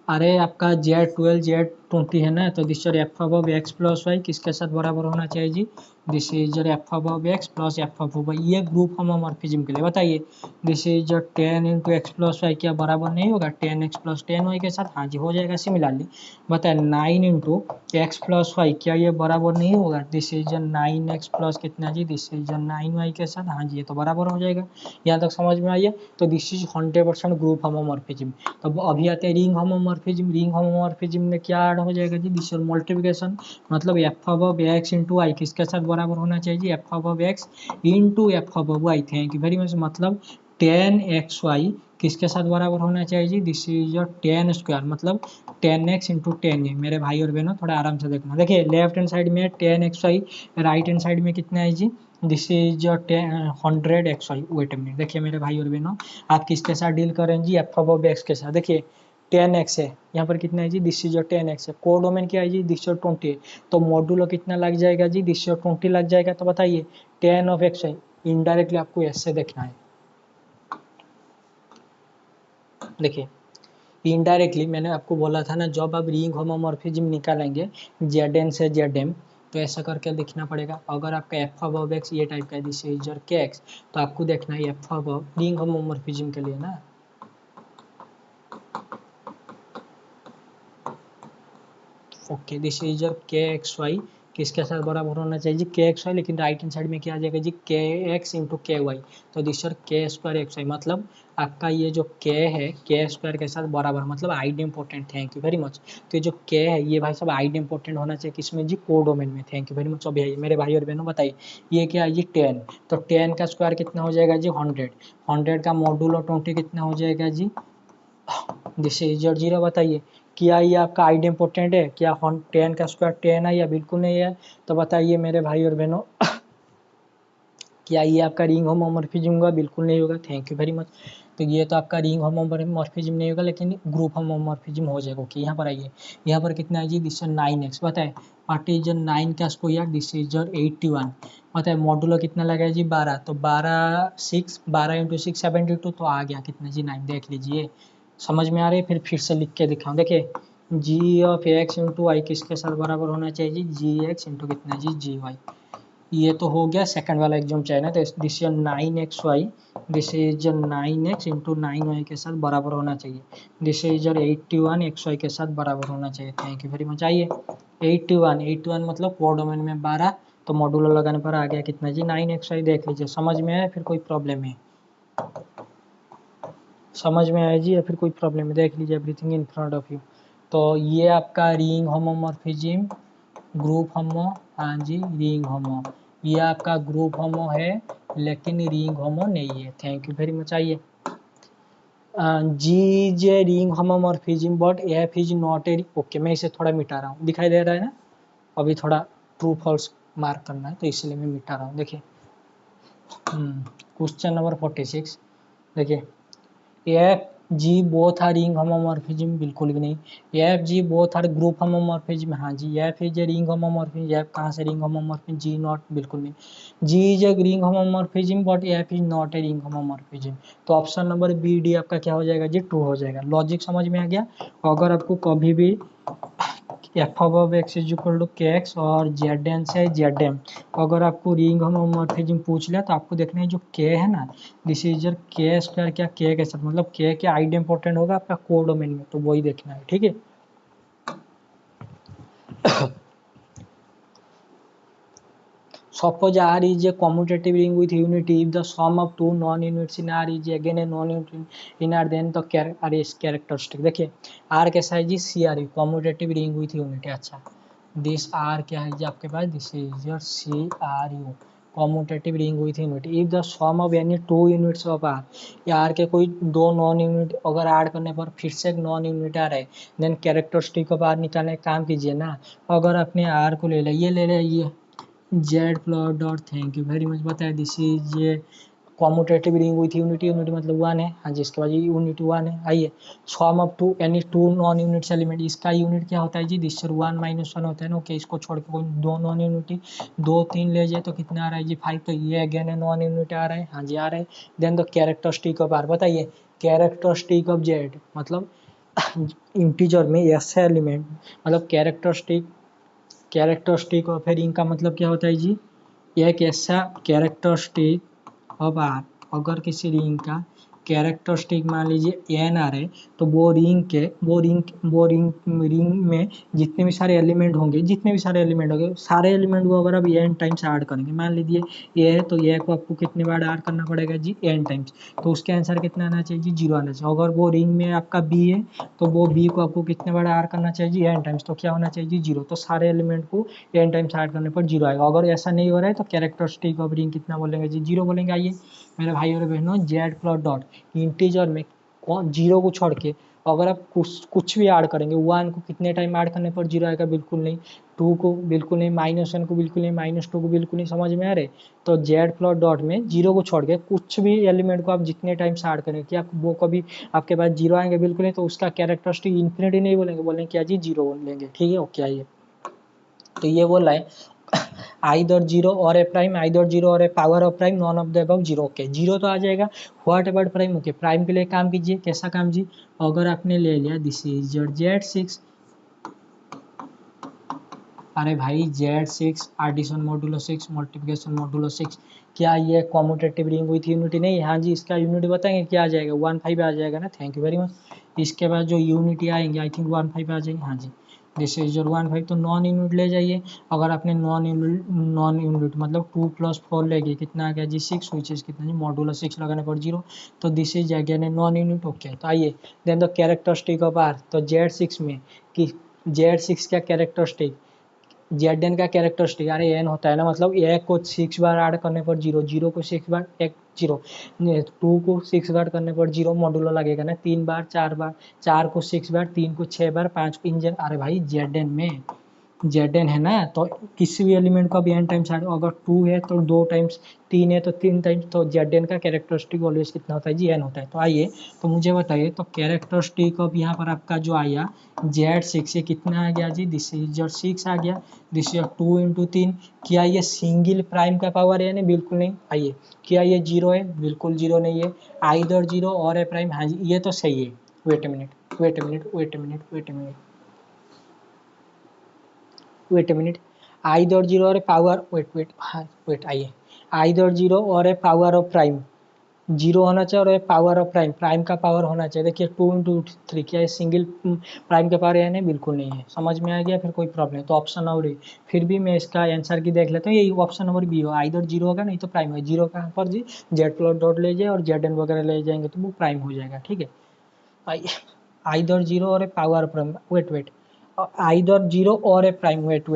अरे आपका Z12 Z20 है ना, तो this is f of x plus y किसके साथ बराबर होना चाहिए जी, this is f of x plus f of Y. ये ग्रुप होमोमॉर्फिज्म के लिए बताइए, this is 10 into x plus y क्या बराबर नहीं होगा 10x प्लस 10y के साथ, हाँ जी हो जाएगा। सिमिलरली बताए 9 इंटू एक्स प्लस वाई क्या ये बराबर नहीं होगा, दिस इज 9x प्लस कितना जी, दिस इज 9y के साथ, हाँ जी ये तो बराबर हो जाएगा। यहाँ तक समझ में आइए। तो दिस इज 100% ग्रुप होमोमॉर्फिज्म। तो अभी आते हैं रिंग होमोमॉर्फिज्म। रिंग होमोमॉर्फिज्म में क्या ऐड हो जाएगा जी, दिस इज मल्टीप्लिकेशन, मतलब F of x into y किसके साथ बराबर होना चाहिए जी, F of x into f of y. Thank you very much. मतलब 10xy किसके साथ बराबर होना चाहिए जी, दिस इज योर 10 स्क्वायर, मतलब 10x इंटू 10 मेरे भाई और बहनों थोड़ा आराम से देखना। देखिए लेफ्ट हैंड साइड में 10xy, राइट हैंड साइड में कितना है जी, this is your 100xy। Wait a minute, देखिए मेरे भाई और बहनों आप किसके साथ डील करें जी, एफ ऑफ एक्स के साथ। देखिए 10x है, यहाँ पर कितना है जी, दिस इज योर 10x है। कोडोमेन क्या है जी, दिस योर 20 है, तो मॉडुलो कितना लग जाएगा जी, दिस योर 20 लग जाएगा। तो बताइए 10 ऑफ x है, इनडायरेक्टली आपको ऐसे देखना है। देखिए इनडायरेक्टली मैंने आपको बोला था ना, जब आप रिंग होमोमॉर्फिज्म निकालेंगे Zn से Zm, तो ऐसा करके लिखना पड़ेगा। अगर आपका एफ अबव एक्स ये टाइप का है, दिस इज योर के एक्स, तो आपको देखना है एफ अबव रिंग होमोमॉर्फिज्म के लिए ना, ओके, दिस इज योर के एक्स वाई किसके साथ बराबर होना चाहिए जी, के एक्स वाई, लेकिन राइट हैंड साइड में क्या आ जाएगा जी, के एक्स इंटू के वाई, तो दिस योर के स्क्वायर एक्स वाई, मतलब आपका ये जो के है के स्क्वायर के साथ बराबर, मतलब आइड important, thank you very much. तो ये जो के है ये भाई सब आइड इम्पोर्टेंट होना चाहिए किसमें जी, कोडोमेन में, थैंक यू वेरी मच। अभी मेरे भाई और बहनों बताइए ये क्या है जी 10, तो 10 का स्क्वायर कितना हो जाएगा जी 100, 100 का मॉड्यूलो 20 कितना हो जाएगा जी, दिस इज योर 0। बताइए क्या ये आपका आइड इम्पोर्टेंट है, क्या 10 का स्क्वायर 10 है या बिल्कुल नहीं है, तो बताइए मेरे भाई और बहनों क्या ये आपका रिंग होमोमॉर्फिज्म होगा, बिल्कुल नहीं होगा, थैंक यू वेरी मच। तो ये तो आपका रिंग होमोमॉर्फिज्म नहीं होगा, लेकिन ग्रुप होमोमॉर्फिज्म हो जाएगा। ओके यहाँ पर आइए, यहाँ पर कितना है जी, दिस 9x, बताए व्हाट इज 9 का स्क्वायर, दिस इज 81, बताए मॉडुलो कितना लगा है जी 12, तो 12 इंटू 6 72, तो आ गया कितना जी 9, देख लीजिए समझ में आ रही है। फिर से लिख के दिखाऊं, देखिए G of x into y किसके साथ बराबर होना चाहिए जी, जी एक्स इंटू कितना जी, जी वाई। ये तो हो गया सेकंड वाला एग्जाम चाहे, तो this is 9xy, this is 9x into 9y के साथ बराबर होना चाहिए, दिस इज 81xy के साथ बराबर होना चाहिए, थैंक यू वेरी मच। आइए 81 मतलब कोडोमेन में 12, तो मॉडुलो लगाने पर आ गया कितना जी 9xy, देख लीजिए समझ में आया, फिर कोई प्रॉब्लम है, समझ में आया जी या फिर कोई प्रॉब्लम है, देख लीजिए everything in front of you. तो ये आपका रिंग होमोमॉर्फिज्म, ग्रुप होमो, हाँ जी रिंग होमो, ये आपका ग्रुप होमो है लेकिन रिंग होमो नहीं है, थैंक यू वेरी मच। आइए g is a ring homomorphism but f is not a, okay मैं इसे थोड़ा मिटा रहा हूँ, दिखाई दे रहा है ना, अभी थोड़ा ट्रू फॉल्स मार्क करना है तो इसलिए मैं मिटा रहा हूँ। देखिए क्वेश्चन नंबर 46, देखिए f g both are ring homomorphism, बिल्कुल भी नहीं। F g both are group homomorphism, हाँ जी f is a ring homomorphism, f कहाँ से रिंग होमोमॉर्फिज्म, जी नॉट, बिल्कुल नहीं। G is a ring homomorphism but f is not a ring homomorphism, तो ऑप्शन नंबर बी डी आपका क्या हो जाएगा जी, ट्रू हो जाएगा। लॉजिक समझ में आ गया। अगर आपको कभी भी f of x is equal to k x और जेड एन से जेड एम, अगर आपको रिंग होमोमॉर्फिज्म पूछ लिया तो आपको देखना है जो के है ना, दिस इज योर के स्क्वायर, क्या के के साथ, मतलब के आइड इंपॉर्टेंट होगा आपका कोडोमेन में, तो वही देखना है, ठीक है। Suppose R is a commutative ring with unity. If the sum of two non-units in R is again a non-unit in R, then the R is characteristic. देखिए R कैसा है जी, C R U, commutative ring with unity। अच्छा this R क्या है जी आपके पास, this is your C R U, commutative ring with unity। If the sum of any two units of R, या R के कोई दो नॉन यूनिट अगर ऐड करने पर फिर से एक नॉन यूनिट आ रहा है, देन कैरेक्टरिस्टिक ऑफ R निकालने का काम कीजिए ना। अगर अपने R को ले ले ये Z plot dot, thank you very much. बताया दिस इज ये commutative ring with unity, unity मतलब वन है, हाँ जी इसके बाद ये यूनिटी वन है। आइए sum of two any two non units element, इसका यूनिट क्या होता है जी, दिस वन माइनस वन होता है ना, ओके इसको छोड़ के कोई दो नॉन यूनिटी, दो तीन ले जाए तो कितना आ रहा है जी 5, तो ये अगेन है नॉन यूनिट आ रहा है, हाँ जी आ रहा है। Then the characteristic of r, बताइए कैरेक्टरिस्टिक ऑफ जेड मतलब इंटीजर में ऐसा एलिमेंट, मतलब कैरेक्टरिस्टिक ऑफ ए रिंग का मतलब क्या होता है जी, एक ऐसा कैरेक्टरिस्टिक ऑफ आर, अगर किसी रिंग का कैरेक्टरिस्टिक मान लीजिए एन आर है, तो वो रिंग में जितने भी सारे एलिमेंट होंगे, सारे एलिमेंट को अगर आप एन टाइम्स ऐड करेंगे, मान लीजिए ए है तो ए को आपको कितने बार ऐड करना पड़ेगा जी एन टाइम्स, तो उसके आंसर कितना आना चाहिए जी 0 आना चाहिए। अगर वो रिंग में आपका बी है तो वो बी को आपको कितने बार ऐड करना चाहिए जी एन टाइम्स, तो क्या होना चाहिए जी 0, तो सारे एलिमेंट को एन टाइम्स ऐड करने पर 0 आएगा। अगर ऐसा नहीं हो रहा है तो कैरेक्टरिस्टिक ऑफ रिंग कितना बोलेंगे जी 0 बोलेंगे। आइए मेरे भाई और बहनों जेड प्लॉट डॉट इंटीजर में 0 को छोड़ के अगर आप कुछ भी ऐड करेंगे, 1 को कितने टाइम ऐड करने पर 0 आएगा, बिल्कुल नहीं, 2 को बिल्कुल नहीं, -1 को बिल्कुल नहीं, -2 को बिल्कुल नहीं, समझ में आ रहे। तो जेड प्लॉट डॉट में 0 को छोड़ के कुछ भी एलिमेंट को आप जितने टाइम से ऐड करेंगे, क्या वो कभी आपके पास 0 आएंगे, बिल्कुल नहीं, तो उसका कैरेक्टरिस्टिक इन्फिनिटी नहीं बोलेंगे, बोलेंगे क्या जी 0 बोलेंगे, ठीक है। ओके आइए, तो ये बोल रहा है आइदर 0 और ए प्राइम, आइदर 0 और a power of prime, none of the above 0। Okay 0 तो आ जाएगा, what about prime. Okay prime के लिए काम कीजिए, कैसा काम जी, अगर आपने ले लिया दिस इज योर Z6, अरे भाई Z6 addition modulo 6 multiplication modulo 6, क्या ये कॉम्यूटेटिव रिंग विथ यूनिटी नहीं? हाँ जी, इसका यूनिटी बताएंगे क्या आ जाएगा, 1 5 आ जाएगा ना, थैंक यू वेरी मच। इसके बाद जो यूनिटी आएंगे आई थिंक 1 5 आ जाएंगे, हाँ जी दिस इज योर 1 5। तो नॉन यूनिट ले जाइए, अगर आपने नॉन यूनिट मतलब 2 + 4 ले गए, कितना आ गया जी 6, विच इज कितना जी मॉडुलो 6 लगाने पर 0, तो this is again a non unit. Okay तो आइए then the characteristic of r, तो Z6 में कि Z6 का कैरेक्टरिस्टिक, जेड एन का कैरेक्टरिस्टिक, अरे एन होता है ना, मतलब ए को 6 बार ऐड करने पर 0, 0 को 6 बार, एक 0, 2 को 6 बार करने पर 0 मॉडुलो लगेगा ना, 3 बार 4 बार, 4 को 6 बार, 3 को 6 बार, 5 को इंजन, अरे भाई जेड एन में जेड एन है ना, तो किसी भी एलिमेंट को अभी एन टाइम्स ऐड, अगर 2 है तो 2 टाइम्स, 3 है तो 3 टाइम्स, तो जेड एन का कैरेक्टरिस्टिक ऑलवेज कितना होता है जी, एन होता है। तो आइए तो मुझे बताइए, तो कैरेक्टरिस्टिक ऑफ यहाँ पर आपका जो आया Z6, ये कितना आ गया जी, दिस इज योर 6 आ गया, दिस इज 2 × 3, क्या ये सिंगल प्राइम का पावर है? नहीं, बिल्कुल नहीं। आइए, क्या ये 0 है? बिल्कुल 0 नहीं है। आइदर 0 और ए प्राइम, हाँ जी ये तो सही है। Wait a minute, wait a minute, wait a minute, wait a minute, wait a minute, either 0 और ए पावर, वेट, हाँ वेट, आइए, आइदर 0 और ए पावर ऑफ प्राइम, 0 होना चाहिए, और a power of prime, prime का पावर होना चाहिए। देखिए 2 × 3, क्या ये सिंगल प्राइम का पावर है? नहीं, बिल्कुल नहीं है। समझ में आ गया, फिर कोई प्रॉब्लम, तो ऑप्शन नंबर बी। फिर भी मैं इसका आंसर की देख लेता हूँ, यही ऑप्शन नंबर बी हो, आइदर 0 होगा, नहीं तो प्राइम है। 0 कहाँ पर जी, जेड प्लॉट डॉट ले जाए और जेड एन वगैरह ले जाएंगे तो वो प्राइम हो जाएगा, ठीक है। आइदर 0 और a power prime, wait, either 0 और ए प्राइम, वेट,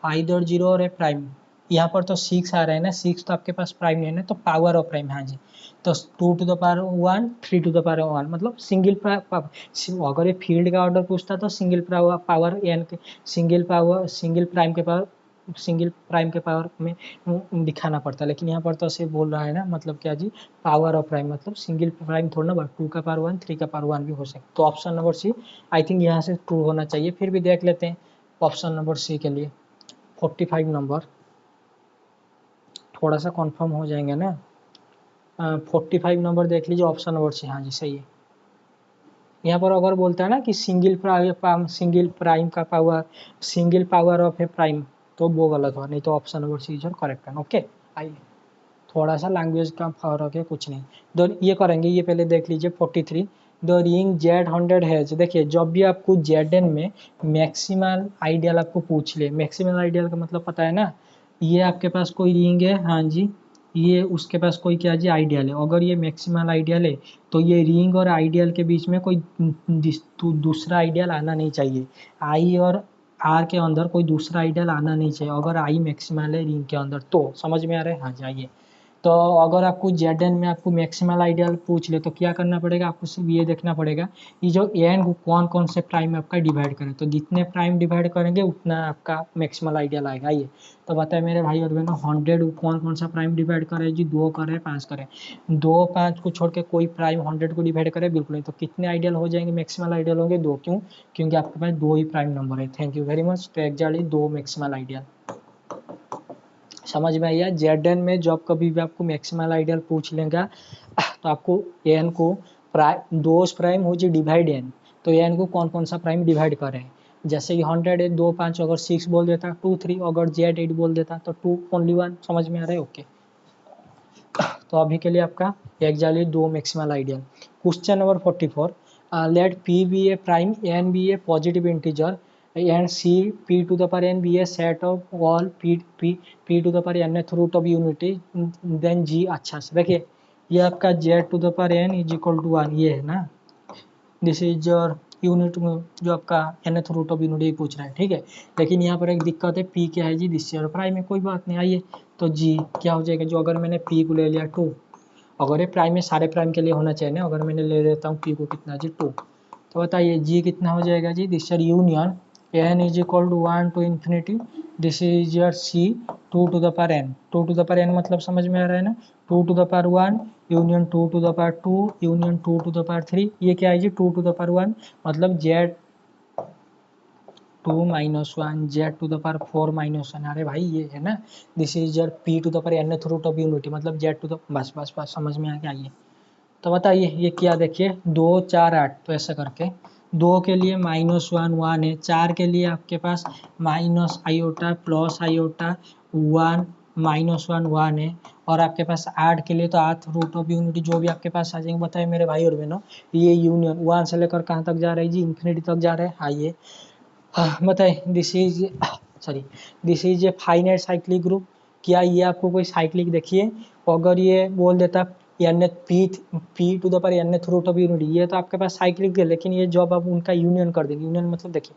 आइदर 0 और ए प्राइम, यहाँ पर तो 6 आ रहा है ना, 6 तो आपके पास प्राइम नहीं है ना, तो पावर ऑफ प्राइम, हाँ जी, तो 2 to the power 1, 3 to the power 1, मतलब सिंगल अगर ये फील्ड का ऑर्डर पूछता तो सिंगल पावर एन के, सिंगल प्राइम के पावर, सिंगल प्राइम के पावर में दिखाना पड़ता है, लेकिन यहाँ पर तो सिर्फ बोल रहा है ना, मतलब क्या जी, पावर ऑफ प्राइम, मतलब सिंगल प्राइम थोड़ा ना, 2 का पावर 1, 3 का पावर 1 भी हो सकता है। तो option number C I think यहाँ से ट्रू होना चाहिए। फिर भी देख लेते हैं ऑप्शन नंबर सी के लिए, 45 नंबर, थोड़ा सा कंफर्म हो जाएंगे ना। 45 नंबर देख लीजिए, ऑप्शन नंबर सी, हाँ जी सही है। यहाँ पर अगर बोलता है ना कि सिंगल प्राइम का power, single power of a prime, तो वो गलत हुआ, नहीं तो option number C is correct है। ओके आइए, थोड़ा सा लैंग्वेज का फर्क है, कुछ नहीं। तो ये करेंगे, ये पहले देख लीजिए 43, द रिंग Z100 हैज, देखिए जब भी आपको Zn में मैक्सिमल आइडियल आपको पूछ ले, मैक्सिमल आइडियल का मतलब पता है ना, ये आपके पास कोई रिंग है, हाँ जी, ये उसके पास कोई क्या जी आइडियल है, अगर ये मैक्सिमल आइडियल है तो ये रिंग और आइडियल के बीच में कोई दूसरा आइडियल आना नहीं चाहिए, आई और आर के अंदर कोई दूसरा आइडियल आना नहीं चाहिए, अगर आई मैक्सिमल है रिंग के अंदर, तो समझ में आ रहा है, हाँ जाइए। तो अगर आपको Zn में आपको मैक्सिमल आइडियल पूछ ले तो क्या करना पड़ेगा, आपको सिर्फ ये देखना पड़ेगा ये जो एन को कौन कौन से प्राइम में आपका डिवाइड करें, तो जितने प्राइम डिवाइड करेंगे उतना आपका मैक्सिमल आइडियल आएगा। ये तो बताए मेरे भाई और बहनों, 100 कौन कौन सा प्राइम डिवाइड करे जी, 2 करे, 5 करे, 2 5 को छोड़ के कोई प्राइम 100 को डिवाइड करे, बिल्कुल नहीं। तो कितने आइडियल हो जाएंगे, मैक्सिमल आइडियल होंगे 2, क्यों, क्योंकि आपके पास 2 ही प्राइम नंबर है। Thank you very much. तो एग्जैक्टली 2 मैक्सिमल आइडियल, समझ में आया। Zn में जब कभी भी आपको मैक्सिमल आइडियल पूछ लेगा तो आपको एन को दोज प्राइम हो जी डिवाइड एन, तो एन को कौन कौन सा प्राइम डिवाइड करें, जैसे कि 100 है 2 5, अगर 6 बोल देता 2 3, अगर Z8 बोल देता तो 2 ओनली 1, समझ में आ रहा है। ओके तो अभी के लिए आपका exactly 2 maximal ideal. Question number 44, let P be a prime, N be a positive integer, and C P to the power n be a set of all P to the power nth root of unity, then G, अच्छा से देखिए ये आपका Z to the power n is equal to 1, ये है ना, this is your unit जो आपका nth रूट ऑफ यूनिटी पूछ रहा है, ठीक है। लेकिन यहाँ पर एक दिक्कत है, P क्या है जी, दिस प्राइम है, कोई बात नहीं। आइए तो G क्या हो जाएगा, जो अगर मैंने P को ले लिया 2 अगर ये प्राइम है सारे प्राइम के लिए होना चाहिए ना, अगर मैंने ले लेता हूँ p को कितना जी 2, तो बताइए g कितना हो जाएगा जी, this is union n is equal to 1 to infinity, this is your c 2 to the power n, 2 to the power n मतलब समझ में आ रहा है ना, 2 to the power 1 union 2 to the power 2 union 2 to the power 3, ये क्या है जी 2 टू द पावर 1 मतलब z 2 minus 1 z to the power 4 minus 1, अरे भाई ये है ना, this is your p to the power n root of unity मतलब z टू द, बस बस बस समझ में आ गया। ये तो बताइए ये क्या, देखिए 2 4 8, तो ऐसा करके 2 के लिए -1 है, 4 के लिए आपके पास माइनस आयोटा प्लस आयोटा 1 -1 है, और आपके पास 8 के लिए तो 8 रूट ऑफ यूनिटी जो भी आपके पास आ जाएंगे। बताइए मेरे भाई और बहनों, ये यूनियन 1 से लेकर कहाँ तक जा रहा है जी, इन्फिनिटी तक जा रहा है। आइए बताइए this is sorry this is a finite cyclic group, क्या ये आपको कोई साइक्लिक देखिए, अगर ये बोल देता n p to the power n root of unity, ये तो आपके पास साइक्लिक है, लेकिन ये जब आप उनका यूनियन कर देंगे, यूनियन मतलब देखिए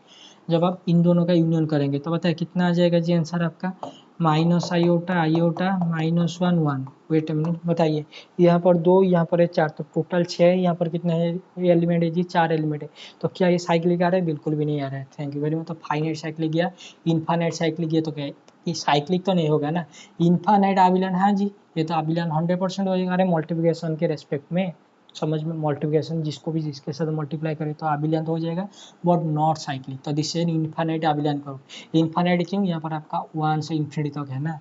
जब आप इन दोनों का यूनियन करेंगे तो बताइए कितना आ जाएगा जी आंसर आपका, minus iota iota -1 wait a minute, बताइए यहाँ पर 2 यहाँ पर है 4, तो टोटल 6, यहाँ पर कितना है एलिमेंट है जी 4 एलिमेंट है, तो क्या ये साइक्लिक आ रहा है, बिल्कुल भी नहीं आ रहा है। Thank you very much. तो फाइनाइट साइक्लिक या इनफाइनाइट साइक्लिक, ये तो क्या है, ये साइक्लिक तो नहीं होगा ना, इनफाइनाइट आबिलन, हाँ जी ये तो आबिलन 100% हो जाएगा, अरे मल्टीप्लिकेशन के रेस्पेक्ट में, समझ में, मल्टीप्लिकेशन जिसको भी जिसके साथ मल्टीप्लाई करे तो आबिलियन हो जाएगा, बट नॉट साइक्लिक, तो दिस इज इनफाइनाइट आबिलियन करो। इनफाइनाइट क्यों, यहाँ पर आपका 1 से इन्फिनिटी तक है ना।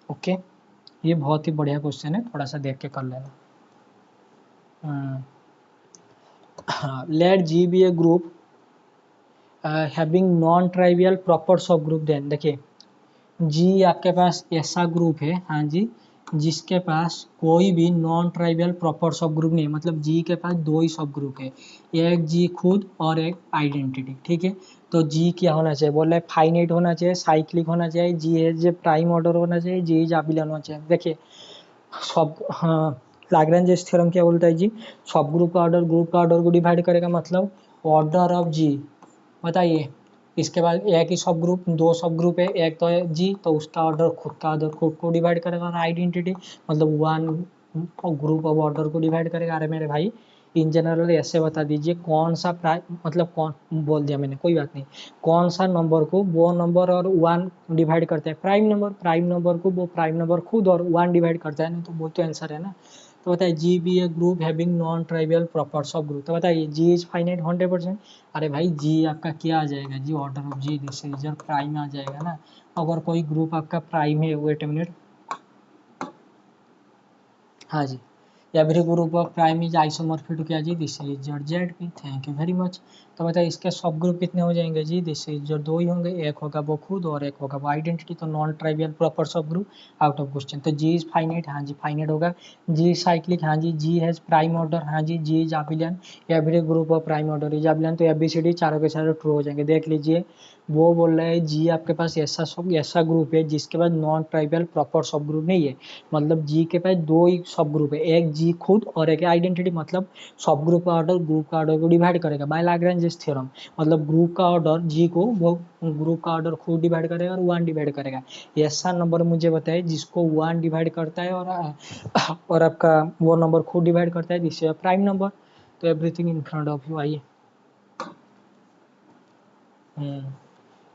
ओके ये बहुत ही बढ़िया क्वेश्चन है, थोड़ा सा देख के कर लेना। Let G be a group having non trivial proper subgroup, then देखिए जी आपके पास ऐसा ग्रुप है, हाँ जी जिसके पास कोई भी नॉन ट्राइवियल प्रॉपर सब ग्रुप नहीं है, मतलब जी के पास 2 ही सब ग्रुप है, एक जी खुद और एक आइडेंटिटी, ठीक है। तो जी क्या होना चाहिए, बोल रहा है फाइनाइट होना चाहिए, साइक्लिक होना चाहिए, जी एज प्राइम ऑर्डर होना चाहिए, जी एज आबिलियन होना चाहिए। देखिए सब, हाँ लाग्रेंज थ्योरम क्या बोलता है जी, सब ग्रुप का ऑर्डर को डिवाइड करेगा, मतलब ऑर्डर ऑफ जी, बताइए इसके बाद एक ही सब ग्रुप, 2 सब ग्रुप है, एक तो है जी तो उसका ऑर्डर खुद को डिवाइड करेगा, और आइडेंटिटी मतलब 1 ग्रुप ऑफ ऑर्डर को डिवाइड करेगा। अरे मेरे भाई इन जनरल ऐसे बता दीजिए कौन सा प्राइम, मतलब कौन बोल दिया मैंने, कोई बात नहीं, कौन सा नंबर को वो नंबर और 1 डिवाइड करता है, प्राइम नंबर को वो प्राइम नंबर खुद और 1 डिवाइड करता है ना, तो वो तो आंसर है ना। तो बताइए G be a group having non trivial proper subgroup, तो बताइए जी इज फाइनाइट 100%, अरे भाई जी आपका क्या आ जाएगा जी, order of G this is your prime आ जाएगा ना। अगर कोई ग्रुप आपका प्राइम है, वेट अ मिनट, हाँ जी every group of prime is isomorphic to क्या जी, this is your Z P, thank you very much. तो बताइए इसके सब ग्रुप कितने हो जाएंगे जी, दिस इज योर 2 ही होंगे, एक होगा वो खुद और एक होगा वो आइडेंटिटी, तो नॉन ट्राइवियल प्रॉपर सब ग्रुप आउट ऑफ क्वेश्चन। तो जी इज फाइनाइट, हाँ जी फाइनाइट होगा, जी साइक्लिक, हाँ जी हैज प्राइम ऑर्डर, हाँ जी is abelian, every group of prime order is abelian, तो एबीसीडी चारों के चारों ट्रू हो जाएंगे। देख लीजिए वो बोल रहा है जी आपके पास ऐसा ग्रुप है जिसके पास नॉन ट्राइवियल प्रॉपर सब ग्रुप नहीं है, मतलब जी के पास 2 ही सब ग्रुप है, एक जी खुद और एक आइडेंटिटी, मतलब सब ग्रुप का ऑर्डर को डिवाइड करेगा बाय लाग्रेंज थ्योरम, मतलब ग्रुप का ऑर्डर जी को वो ग्रुप का ऑर्डर खुद डिवाइड करेगा और 1 डिवाइड करेगा। ऐसा नंबर मुझे बताए जिसको 1 डिवाइड करता है और आपका वो नंबर खुद डिवाइड करता है, जिससे प्राइम नंबर। तो everything in front of you, आइए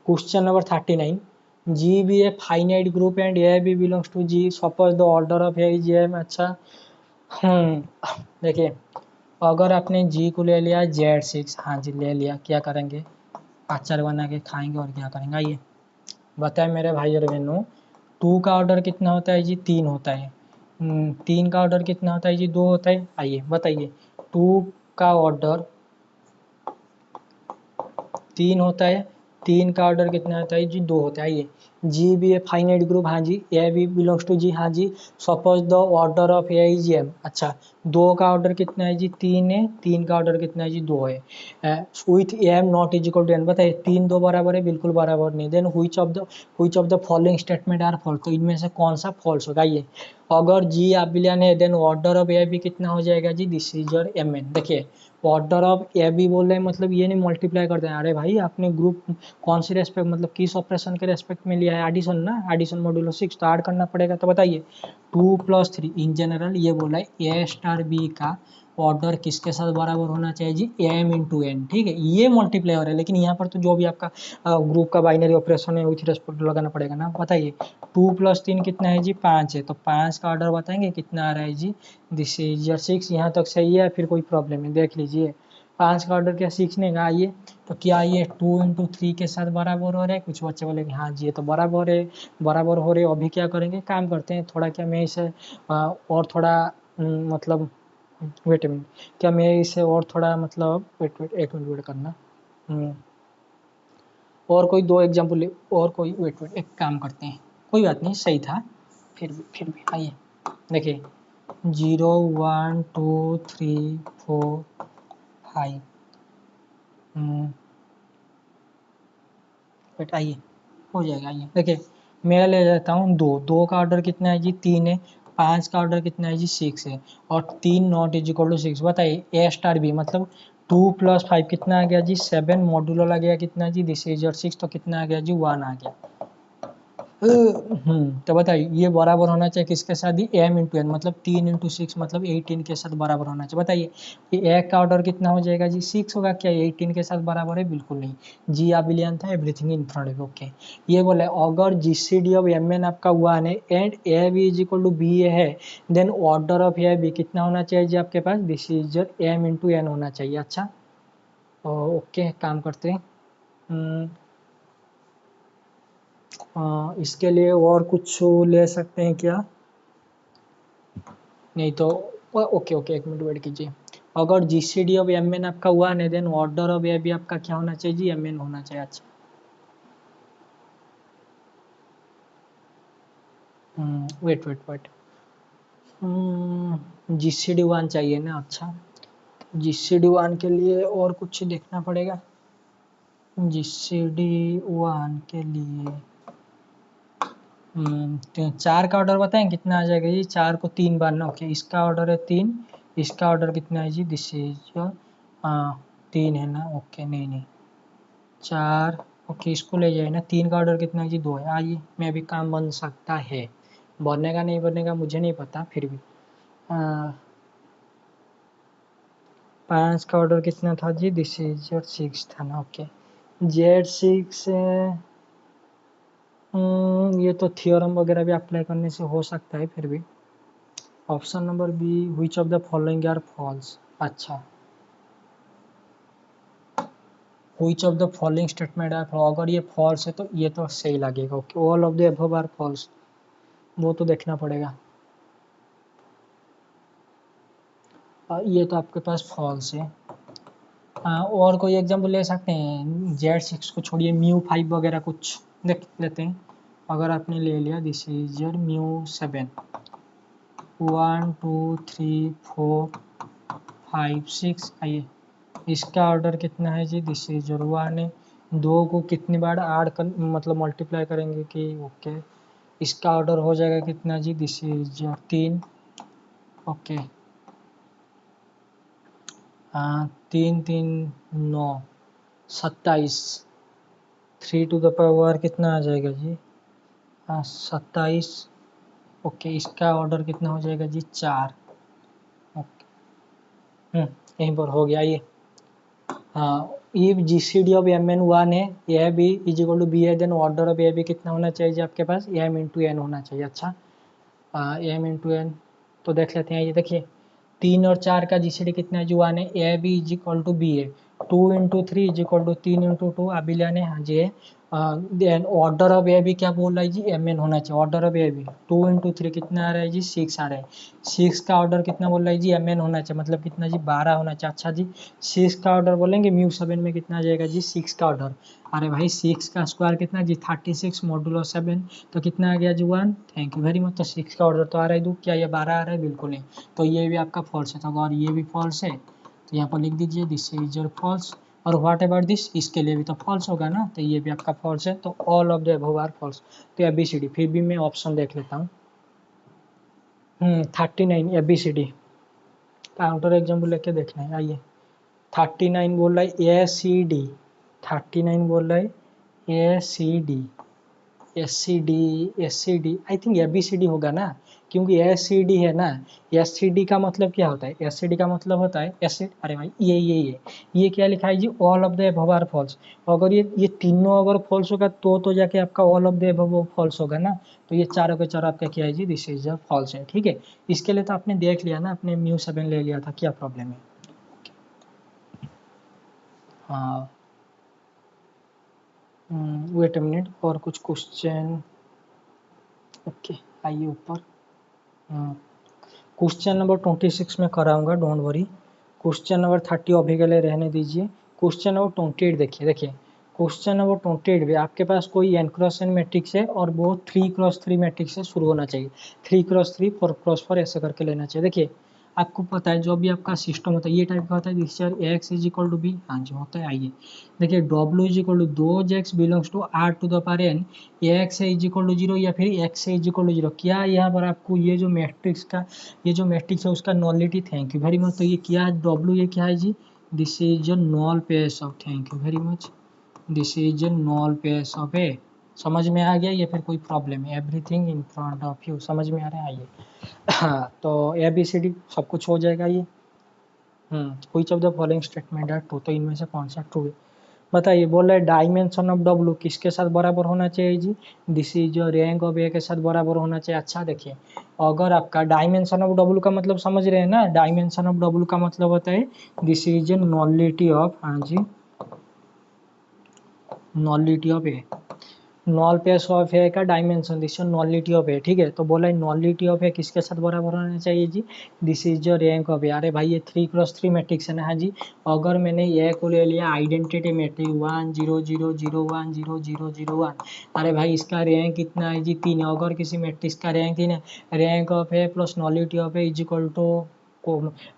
question number 39, G be a finite group and a b belongs to G, suppose the order of A is m. अच्छा देखिए अगर आपने जी को ले लिया Z6, हाँ जी ले लिया, क्या करेंगे, अचार बना के खाएंगे और क्या करेंगे। आइए बताए मेरे भाई और बहनों, 2 का ऑर्डर कितना होता है जी, 3 होता है, 3 का ऑर्डर कितना होता है जी, 2 होता है। आइए बताइए 2 का ऑर्डर 3 होता है, 3 का ऑर्डर कितना होता है जी, 2 होता है। आइए G be a finite group, हाँ जी a b belongs to G, हाँ जी suppose the order of A is m. अच्छा दो का ऑर्डर कितना है जी 3 है, 3 का ऑर्डर कितना है जी 2 है। With m not is equal to n, बताइए 3 2 बराबर है, बिल्कुल बराबर नहीं। Then which of the following statement are false, तो इनमें से कौन सा फॉल्स होगा ये। अगर जी अबिलियन है then order of a b कितना हो जाएगा जी, this is your m n. देखिए ऑर्डर ऑफ ए बी बोल रहे हैं, मतलब ये नहीं मल्टीप्लाई करते हैं। अरे भाई आपने ग्रुप कौन सी रेस्पेक्ट मतलब किस ऑपरेशन के रेस्पेक्ट में लिया है, एडिशन ना, एडिशन मॉड्यूलो 6 तो ऐड करना पड़ेगा। तो बताइए 2+3 इन जनरल ये बोला है ए स्टार बी का ऑर्डर किसके साथ बराबर होना चाहिए जी, एम इंटू एन, ठीक है। ये मल्टीप्लाई है, लेकिन यहाँ पर तो जो भी आपका ग्रुप का बाइनरी ऑपरेशन है विथ रेस्पेक्ट लगाना पड़ेगा ना। बताइए 2+3 कितना है जी 5 है, तो 5 का ऑर्डर बताएंगे कितना आ रहा है जी, दिस इज योर 6। यहाँ तक सही है, फिर कोई प्रॉब्लम है देख लीजिए। 5 का ऑर्डर क्या 6 नहीं गा, आइए तो क्या ये 2 × 3 के साथ बराबर हो रहा है। कुछ बच्चे बोले हाँ जी ये तो बराबर है, बराबर हो रहे। अभी क्या करेंगे, काम करते हैं थोड़ा, क्या मैं इसे और थोड़ा मतलब वेट मिनट, क्या मैं इसे और थोड़ा मतलब वेट एक मिनट वेट करना। और कोई दो एग्जाम्पल, और कोई वेट एक काम करते हैं, कोई बात नहीं सही था, फिर भी आइए देखिए 0 1 2 3 4 5 वेट, आइए हो जाएगा। आइए देखिए मेरा ले जाता हूँ 2, 2 का ऑर्डर कितना है जी 3 है, 5 का ऑर्डर कितना है जी 6 है, और 3 नॉट इज इक्वल टू 6। बताइए ए स्टार बी मतलब 2+5 कितना आ गया जी 7, मॉड्यूलर आ गया कितना जी, दिस इज योर 6, तो कितना आ गया जी 1 आ गया। तो बताइए ये बराबर होना चाहिए किसके साथ, एम इंटू एन, मतलब 3 × 6 मतलब 18 के साथ बराबर होना चाहिए। बताइए ये एक का ऑर्डर कितना हो जाएगा जी 6 होगा, क्या 18 के साथ बराबर है, बिल्कुल नहीं। जी अबिलियन था, everything in front of, okay. ये बोले अगर जीसीडी ऑफ एम एन आपका 1 है and a B is equal to b a है, then order of a b कितना होना चाहिए जी आपके पास, this is m into n होना चाहिए। अच्छा ओके, काम करते हैं। इसके लिए और कुछ ले सकते हैं क्या, नहीं तो ओके ओके एक मिनट वेट कीजिए। अगर जीसीडी ऑफ एम एन आपका 1 है then order of a b आपका क्या होना चाहिए जी, एम एन होना चाहिए। अच्छा वेट जीसीडी 1 चाहिए ना। अच्छा जीसीडी 1 के लिए और कुछ देखना पड़ेगा। जीसीडी 1 के लिए 4 का ऑर्डर बताएं कितना आ जाएगा जी, 4 को 3 बार ना, ओके। इसका ऑर्डर है 3, इसका ऑर्डर कितना है जी, दिस इज 3 है ना, ओके। नहीं 4, ओके इसको ले जाए ना। 3 का ऑर्डर कितना है जी 2 है। आइए मैं भी काम बन सकता है, बनेगा नहीं बनेगा मुझे नहीं पता, फिर भी 5 का ऑर्डर कितना था जी, दिस इज योर 6 था ना, ओके। Z6 ये तो थियोरम वगैरह भी अप्लाई करने से हो सकता है, फिर भी option number B which of the following are false. अच्छा which of the following statement are false, अगर ये फॉल्स है तो ये तो सही लगेगा, okay. All of the above are false, वो तो देखना पड़ेगा। ये तो आपके पास फॉल्स है। और कोई एग्जाम्पल ले सकते हैं, Z6 को छोड़िए, μ5 वगैरह कुछ देख लेते हैं। अगर आपने ले लिया दिस इज योर μ7, 1 2 3 4 5 6, आइए इसका ऑर्डर कितना है जी, दिस इज योर 1 है। 2 को कितनी बार ऐड कर मतलब मल्टीप्लाई करेंगे कि, ओके। इसका ऑर्डर हो जाएगा कितना जी, this is your 3, okay. 3 3 9 27, 3 to the power कितना आ जाएगा जी, 27, ओके। इसका ऑर्डर कितना हो जाएगा जी 4, ओके। यहीं पर हो गया ये। If G C D of m n 1 है, a B is equal to B है, then order of a b कितना होना चाहिए जी आपके पास, एम इंटू एन होना चाहिए। अच्छा एम इंटू एन तो देख लेते हैं, ये देखिए 3 और 4 का जीसीडी कितना है जी 1 है, a B is equal to B है, 2 × 3 इज इक्वल टू 3 × 2 अबिलियन है, हाँ जी है। देन ऑर्डर ऑफ ए भी क्या बोल रहा है जी, एम एन होना चाहिए। ऑर्डर ऑफ ए भी 2 × 3 कितना आ रहा है जी, 6 आ रहा है। 6 का ऑर्डर कितना बोल रहा है जी, एम एन होना चाहिए, मतलब कितना जी, 12 होना चाहिए। अच्छा जी, 6 का ऑर्डर बोलेंगे, म्यू 7 में कितना आ जाएगा जी, 6 का ऑर्डर। अरे भाई 6 का स्क्वायर कितना जी, 36 मॉड्यूलो 7, तो कितना आ गया जी, 1। Thank you very much. तो 6 का ऑर्डर तो आ रहा है दो, क्या ये 12 आ रहा है, बिल्कुल नहीं। तो ये भी आपका फॉल्स है, तो और ये भी फॉल्स है, तो यहाँ पर लिख दीजिए दिस इज योर फॉल्स। और व्हाट अबाउट दिस, इसके लिए भी तो फॉल्स होगा ना, तो ये भी आपका फॉल्स है। तो all of the above are false. तो ABCD, फिर भी मैं ऑप्शन देख लेता हूँ। 39 ABCD, काउंटर एग्जाम्पल लेके देखना है, आइए। 39 बोल रहा है ACD, 39 बोल रहा है ACD, SCD I think ABCD होगा ना, क्योंकि SCD है ना। SCD का मतलब क्या होता है, SCD का मतलब होता है एसिड। अरे भाई ये क्या लिखा है जी, all of the above are false. अगर ये तीनों अगर फॉल्स होगा तो जाके आपका all of the above false होगा ना। तो ये चारों के चारों आपका क्या है जी, दिस इज फॉल्स है। ठीक है, इसके लिए तो आपने देख लिया ना, आपने म्यू 7 ले लिया था, क्या प्रॉब्लम है। हाँ, वेट अ मिनट, और कुछ क्वेश्चन। ओके, आइए ऊपर। क्वेश्चन नंबर 26 में कराऊंगा, डोंट वरी। क्वेश्चन नंबर 30 अभी के लिए रहने दीजिए। क्वेश्चन नंबर 28 देखिए। क्वेश्चन नंबर 28 में आपके पास कोई n×n मैट्रिक्स है और वो 3×3 मैट्रिक्स से शुरू होना चाहिए। 3×3, 4×4 ऐसे करके लेना चाहिए। देखिए, आपको पता है जो भी आपका सिस्टम होता है ये टाइप का होता है, this x is equal to b, हाँ जी होता है। आइए देखिए, डब्ल्यू is equal to 2x belongs to r⁴n, x is equal to 0 या फिर एक्स इज इक्वल टू 0। क्या यहाँ पर आपको ये जो मैट्रिक्स है उसका nullity, thank you very much. तो ये क्या है, डब्ल्यू ये क्या है जी, this is a null pairs of, thank you very much, this is a null pairs of A. समझ में आ गया, या फिर कोई प्रॉब्लम है, everything in front of you, समझ में आ रहा है। आइए हाँ, तो ABCD सब कुछ हो जाएगा ये। Which of the following statement are true, तो इनमें से कौन सा ट्रू है बताइए। बोल रहा है डायमेंशन ऑफ डब्लू किसके साथ बराबर होना चाहिए जी, दिस इज जो रैंक ऑफ ए के साथ बराबर होना चाहिए। अच्छा देखिए, अगर आपका डायमेंशन ऑफ डब्लू का मतलब समझ रहे हैं ना, डायमेंशन ऑफ डब्लू का मतलब होता है दिस इज नॉलिटी ऑफ, हाँ जी, nullity of A. Null pairs of A का dimension, this nullity of A. ठीक है, तो बोला नॉलिटी ऑफ ए किसके साथ बराबर होना चाहिए जी, दिस इज जो रैंक ऑफ ए। अरे भाई ये 3×3 मैट्रिक्स है ना, हाँ जी। अगर मैंने ए को ले लिया आइडेंटिटी मैट्रिक्स 1 0 0 0 1 0 0 0 1, अरे भाई इसका रैंक कितना है जी, 3 है। अगर किसी मैट्रिक्स का रैंक 3 है, rank of A plus nullity of A is equal to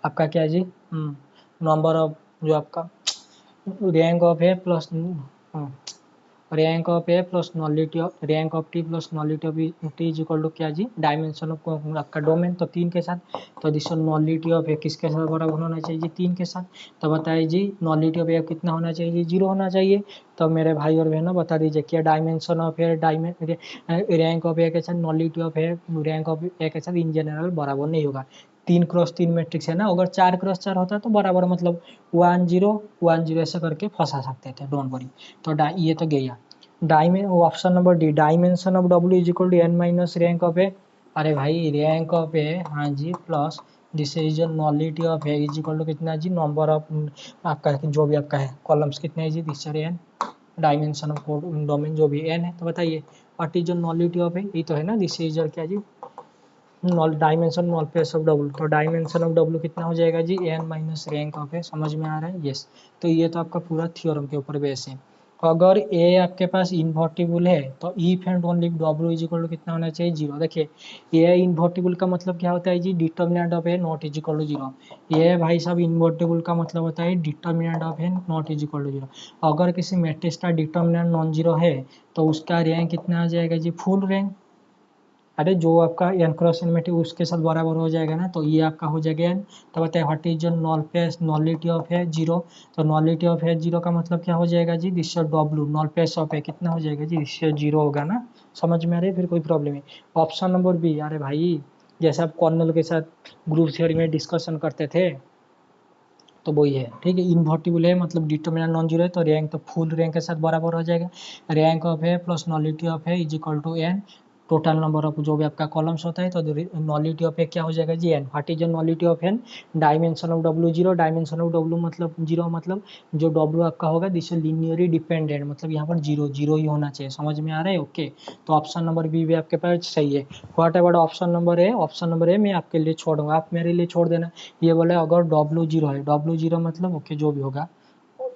आपका क्या है जी, नंबर ऑफ जो आपका rank of A plus rank of A plus nullity of rank of T plus nullity of T is equal to क्या जी, dimension of आपका domain, तो 3 के साथ। तो दिस नॉलिटी ऑफ ए किसके साथ बराबर होना चाहिए जी, 3 के साथ। तो बताइए जी नॉलिटी ऑफ ए कितना होना चाहिए जी, 0 होना चाहिए। तो मेरे भाई और बहनों बता दीजिए क्या dimension of A rank of A के साथ nullity of A rank of A के साथ इन जनरल बराबर नहीं होगा। 3×3 मैट्रिक्स है ना, अगर 4×4 होता तो बराबर, मतलब 1 0 1 0 ऐसे करके फंसा सकते थे, डोंट वरी। तो ये तो गया option number D, dimension of W is equal to n minus rank of A. अरे भाई रैंक ऑफ ए, हाँ जी, plus this is nullity of A is equal to कितना जी, नंबर ऑफ आपका जो भी आपका है कॉलम्स कितने है जी, this n, dimension of domain जो भी n है। तो बताइए what is nullity of A, ये तो है ना, दिस इज क्या जी, dimension null pairs of W. तो डायमेंशन ऑफ डब्ल्यू कितना हो जाएगा जी, n minus rank of A. समझ में आ रहा है, यस। तो ये तो आपका पूरा थ्योरम के ऊपर बेस है। अगर ए आपके पास इन्वर्टिबल है तो इफ एंड ओनली डब्ल्यू इज इक्वल टू कितना होना चाहिए, 0। देखिए ए इन्वर्टिबल का मतलब क्या होता है जी, determinant of A not is equal to 0। ये भाई साहब इन्वर्टिबल का मतलब होता है determinant of A not is equal to 0। अगर किसी मैट्रिक्स का डिटर्मिनेंट नॉन जीरो है तो उसका रैंक कितना आ जाएगा जी, फुल रैंक। अरे जो आपका n×n मैट्रिक्स उसके साथ बराबर हो जाएगा ना, तो ये आपका हो जाएगा n। तो बताए व्हाट इज नॉलिटी ऑफ है 0। तो नॉलिटी ऑफ है 0 का मतलब क्या हो जाएगा जी, this W null space of है कितना हो जाएगा जी, दिस 0 होगा ना। समझ में आ रही है, फिर कोई प्रॉब्लम है। ऑप्शन नंबर बी, अरे भाई जैसे आप कॉर्नल के साथ ग्रुप थ्योरी में डिस्कशन करते थे तो वही है। ठीक है, इन्वर्टिबल है मतलब डिटर्मिनेंट नॉन जीरो है, तो रैंक तो फुल रैंक के साथ बराबर हो जाएगा। रैंक ऑफ है प्लस नॉलिटी ऑफ है is equal to n। Total number of जो भी आपका कॉलम्स होता है, तो नॉलिटी ऑफ ए क्या हो जाएगा जी, N. What is the nullity of N? Dimension of W zero, dimension of W मतलब जीरो, मतलब जो डब्ल्यू आपका होगा दिस लीनियरली डिपेंडेंट, मतलब यहाँ पर जीरो जीरो ही होना चाहिए। समझ में आ रहा है? ओके, तो ऑप्शन नंबर बी भी आपके पास सही है। What about option number A? Option number ए मैं आपके लिए छोड़ूंगा, आप मेरे लिए छोड़ देना। ये बोले अगर डब्ल्यू जीरो है, डब्ल्यू जीरो मतलब ओके जो भी होगा,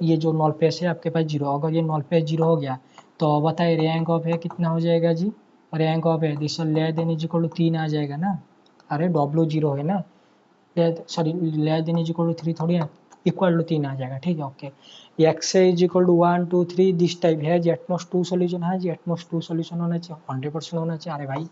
ये जो नॉल पेज है आपके पास जीरो, अगर ये नॉल पेज जीरो हो गया तो बताइए रैंक ऑफ है कितना हो जाएगा जी? रैंक ऑफ है this less than is equal to 3 आ जाएगा ना। अरे डब्ल्यू जीरो है ना, sorry less than is equal to 3 थोड़ी है, इक्वल टू 3 आ जाएगा। ठीक है, okay. X is equal to 1 2 3 this type है जी, एटमोस्ट 2 सोल्यूशन है जी, एटमोस्ट 2 सोल्यूशन होना चाहिए, 100% होना चाहिए। अरे भाई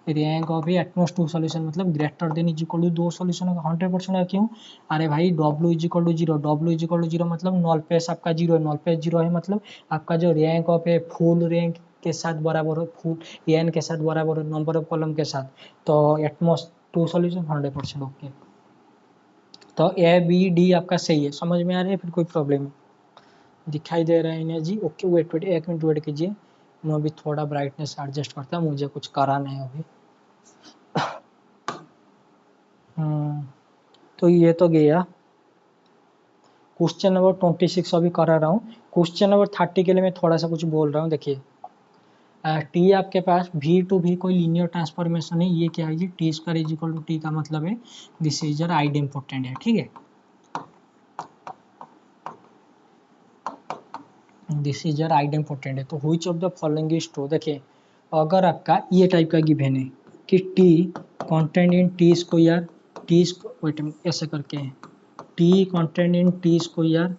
रैंक ऑफ एटमोस्ट 2 सोल्यूशन मतलब greater than is equal to 2 solution होगा, 100% है। क्यों? अरे भाई W is equal to zero, W is equal to zero मतलब नॉल पेज आपका जीरो है, नॉल पेज जीरो है मतलब आपका जो रैंक ऑफ है फुल रैंक के साथ बराबर हो, फुल एन के साथ बराबर हो नंबर ऑफ कॉलम के साथ, तो एटमोस्ट 2 सोल्यूशन 100% ओके। तो ए बी डी आपका सही है। समझ में आ रहा है? फिर कोई प्रॉब्लम दिखाई दे रहा है इन्हें जी? ओके वेट वेट, एक मिनट वेट कीजिए, मैं अभी थोड़ा ब्राइटनेस एडजस्ट करता हूँ, मुझे कुछ कराना है अभी। तो ये तो गया क्वेश्चन नंबर 26, अभी करा रहा हूँ। क्वेश्चन नंबर 30 के लिए मैं थोड़ा सा कुछ बोल रहा हूँ। देखिए टी आपके पास वी टू भी कोई लीनियर ट्रांसफॉर्मेशन है, ये क्या है जी? T square is equal to T का मतलब है दिस इज योर आइडेम्पोटेंट है। ठीक है, दिस इज योर आइडेम्पोटेंट है। तो which of the following is true? देखिए अगर आपका ये टाइप का गिवन है कि t content in t square, t wait ऐसे करके t content in t square,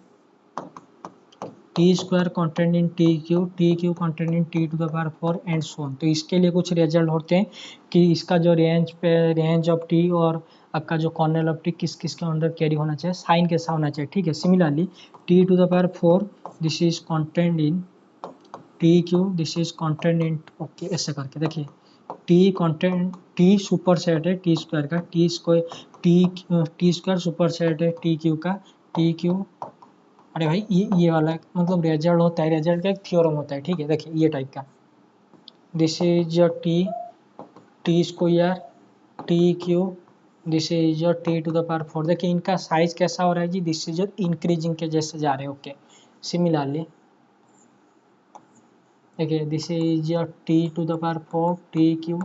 t square content in t cube content in t to the power 4 and so on. तो इसके लिए कुछ रिजल्ट होते हैं कि इसका जो रेंज ऑफ टी और आपका जो कॉर्नर ऑफ टी किस किस के अंदर कैरी होना चाहिए, साइन कैसा होना चाहिए। ठीक है, similarly t to the power 4 this is content in t cube, this is content in okay, ऐसे करके देखिए t content t superset है टी स्क्वायर का, t square t square superset है टी क्यू का, t cube. अरे भाई ये वाला मतलब रिजल्ट होता है, रिजल्ट का एक थ्योरम होता है। ठीक है, देखिए ये टाइप का this is your t square t cube, this is your t to the power 4। देखिए इनका साइज कैसा हो रहा है जी? दिस इज योर इंक्रीजिंग के जैसे जा रहे हैं। ओके, सिमिलरली देखिए this is your t to the power 4 t cube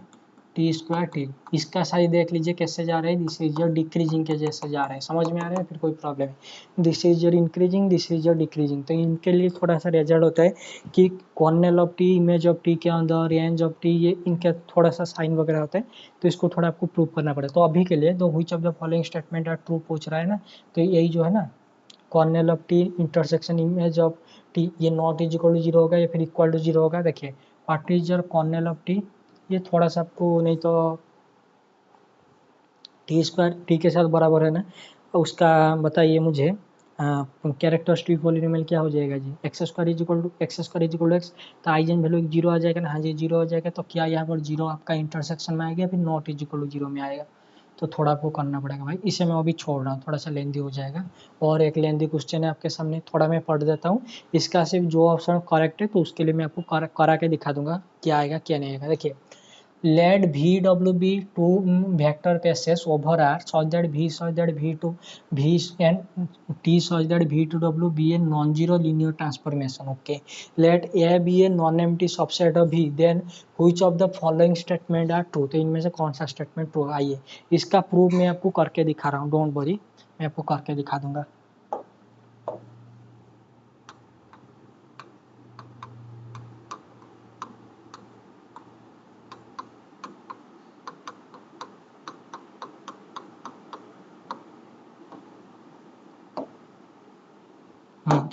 t square t, इसका साइज देख लीजिए कैसे जा रहा है, दिस इज योर डिक्रीजिंग के जैसे जा रहा है। समझ में आ रहा है? फिर कोई प्रॉब्लम है? This is your increasing, this is your decreasing. तो इनके लिए थोड़ा सा रिजल्ट होता है कि Cornell of T, image of T के अंदर रेंज ऑफ टी, ये इनका थोड़ा सा साइन वगैरह होता है, तो इसको थोड़ा आपको प्रूव करना पड़ेगा। तो अभी के लिए तो which of the following statement are true पूछ रहा है ना, तो यही जो है ना kernel of T intersection image of T, ये not is equal to zero होगा या फिर इक्वल टू जीरो होगा। देखिए what is your kernel of T, ये थोड़ा सा आपको नहीं तो टी स्क्वायर टी के साथ बराबर है ना, उसका बताइए मुझे कैरेक्टरिस्टिक पॉलिनोमियल क्या हो जाएगा जी? X square is equal to X, तो आइजन वैल्यू जीरो आ जाएगा ना। हाँ जी जीरो आ जाएगा, तो क्या यहाँ पर जीरो आपका इंटरसेक्शन में आएगा फिर not is equal to zero में आएगा? तो थोड़ा आपको करना पड़ेगा भाई, इसे मैं अभी छोड़ रहा हूँ, थोड़ा सा लेंदी हो जाएगा। और एक लेंदी क्वेश्चन है आपके सामने, थोड़ा मैं पढ़ देता हूँ, इसका सिर्फ जो ऑप्शन करेक्ट है तो उसके लिए मैं आपको करा के दिखा दूंगा क्या आएगा क्या नहीं आएगा। देखिए let VW be two vector spaces over R such that V2 V and T such that V2W be a non-zero linear transformation. Okay. Let A be a non-empty subset of V. Then which of the following statement are true? तो इनमें से कौन सा statement true? आइए इसका proof मैं आपको करके दिखा रहा हूँ, डोंट वरी, मैं आपको करके दिखा दूंगा।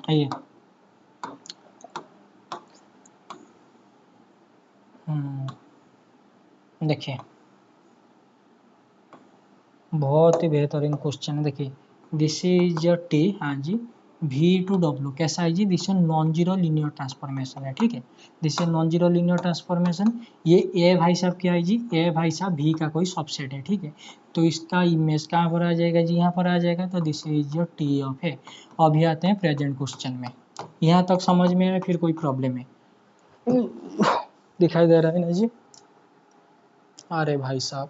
आइए देखिए बहुत ही बेहतरीन क्वेश्चन है। देखिए दिस इज योर टी, हाँ जी V2W कैसा है जी? This non zero linear transformation है। ठीक है, this non zero linear transformation, ये ए भाई साहब क्या है जी? ए भाई साहब भी का कोई सबसेट है। ठीक है, तो इसका इमेज कहाँ पर आ जाएगा जी? यहाँ पर आ जाएगा, तो this is your T of है। अभी आते हैं प्रेजेंट क्वेश्चन में, यहाँ तक समझ में आए फिर कोई प्रॉब्लम है? दिखाई दे रहा है ना जी? अरे भाई साहब,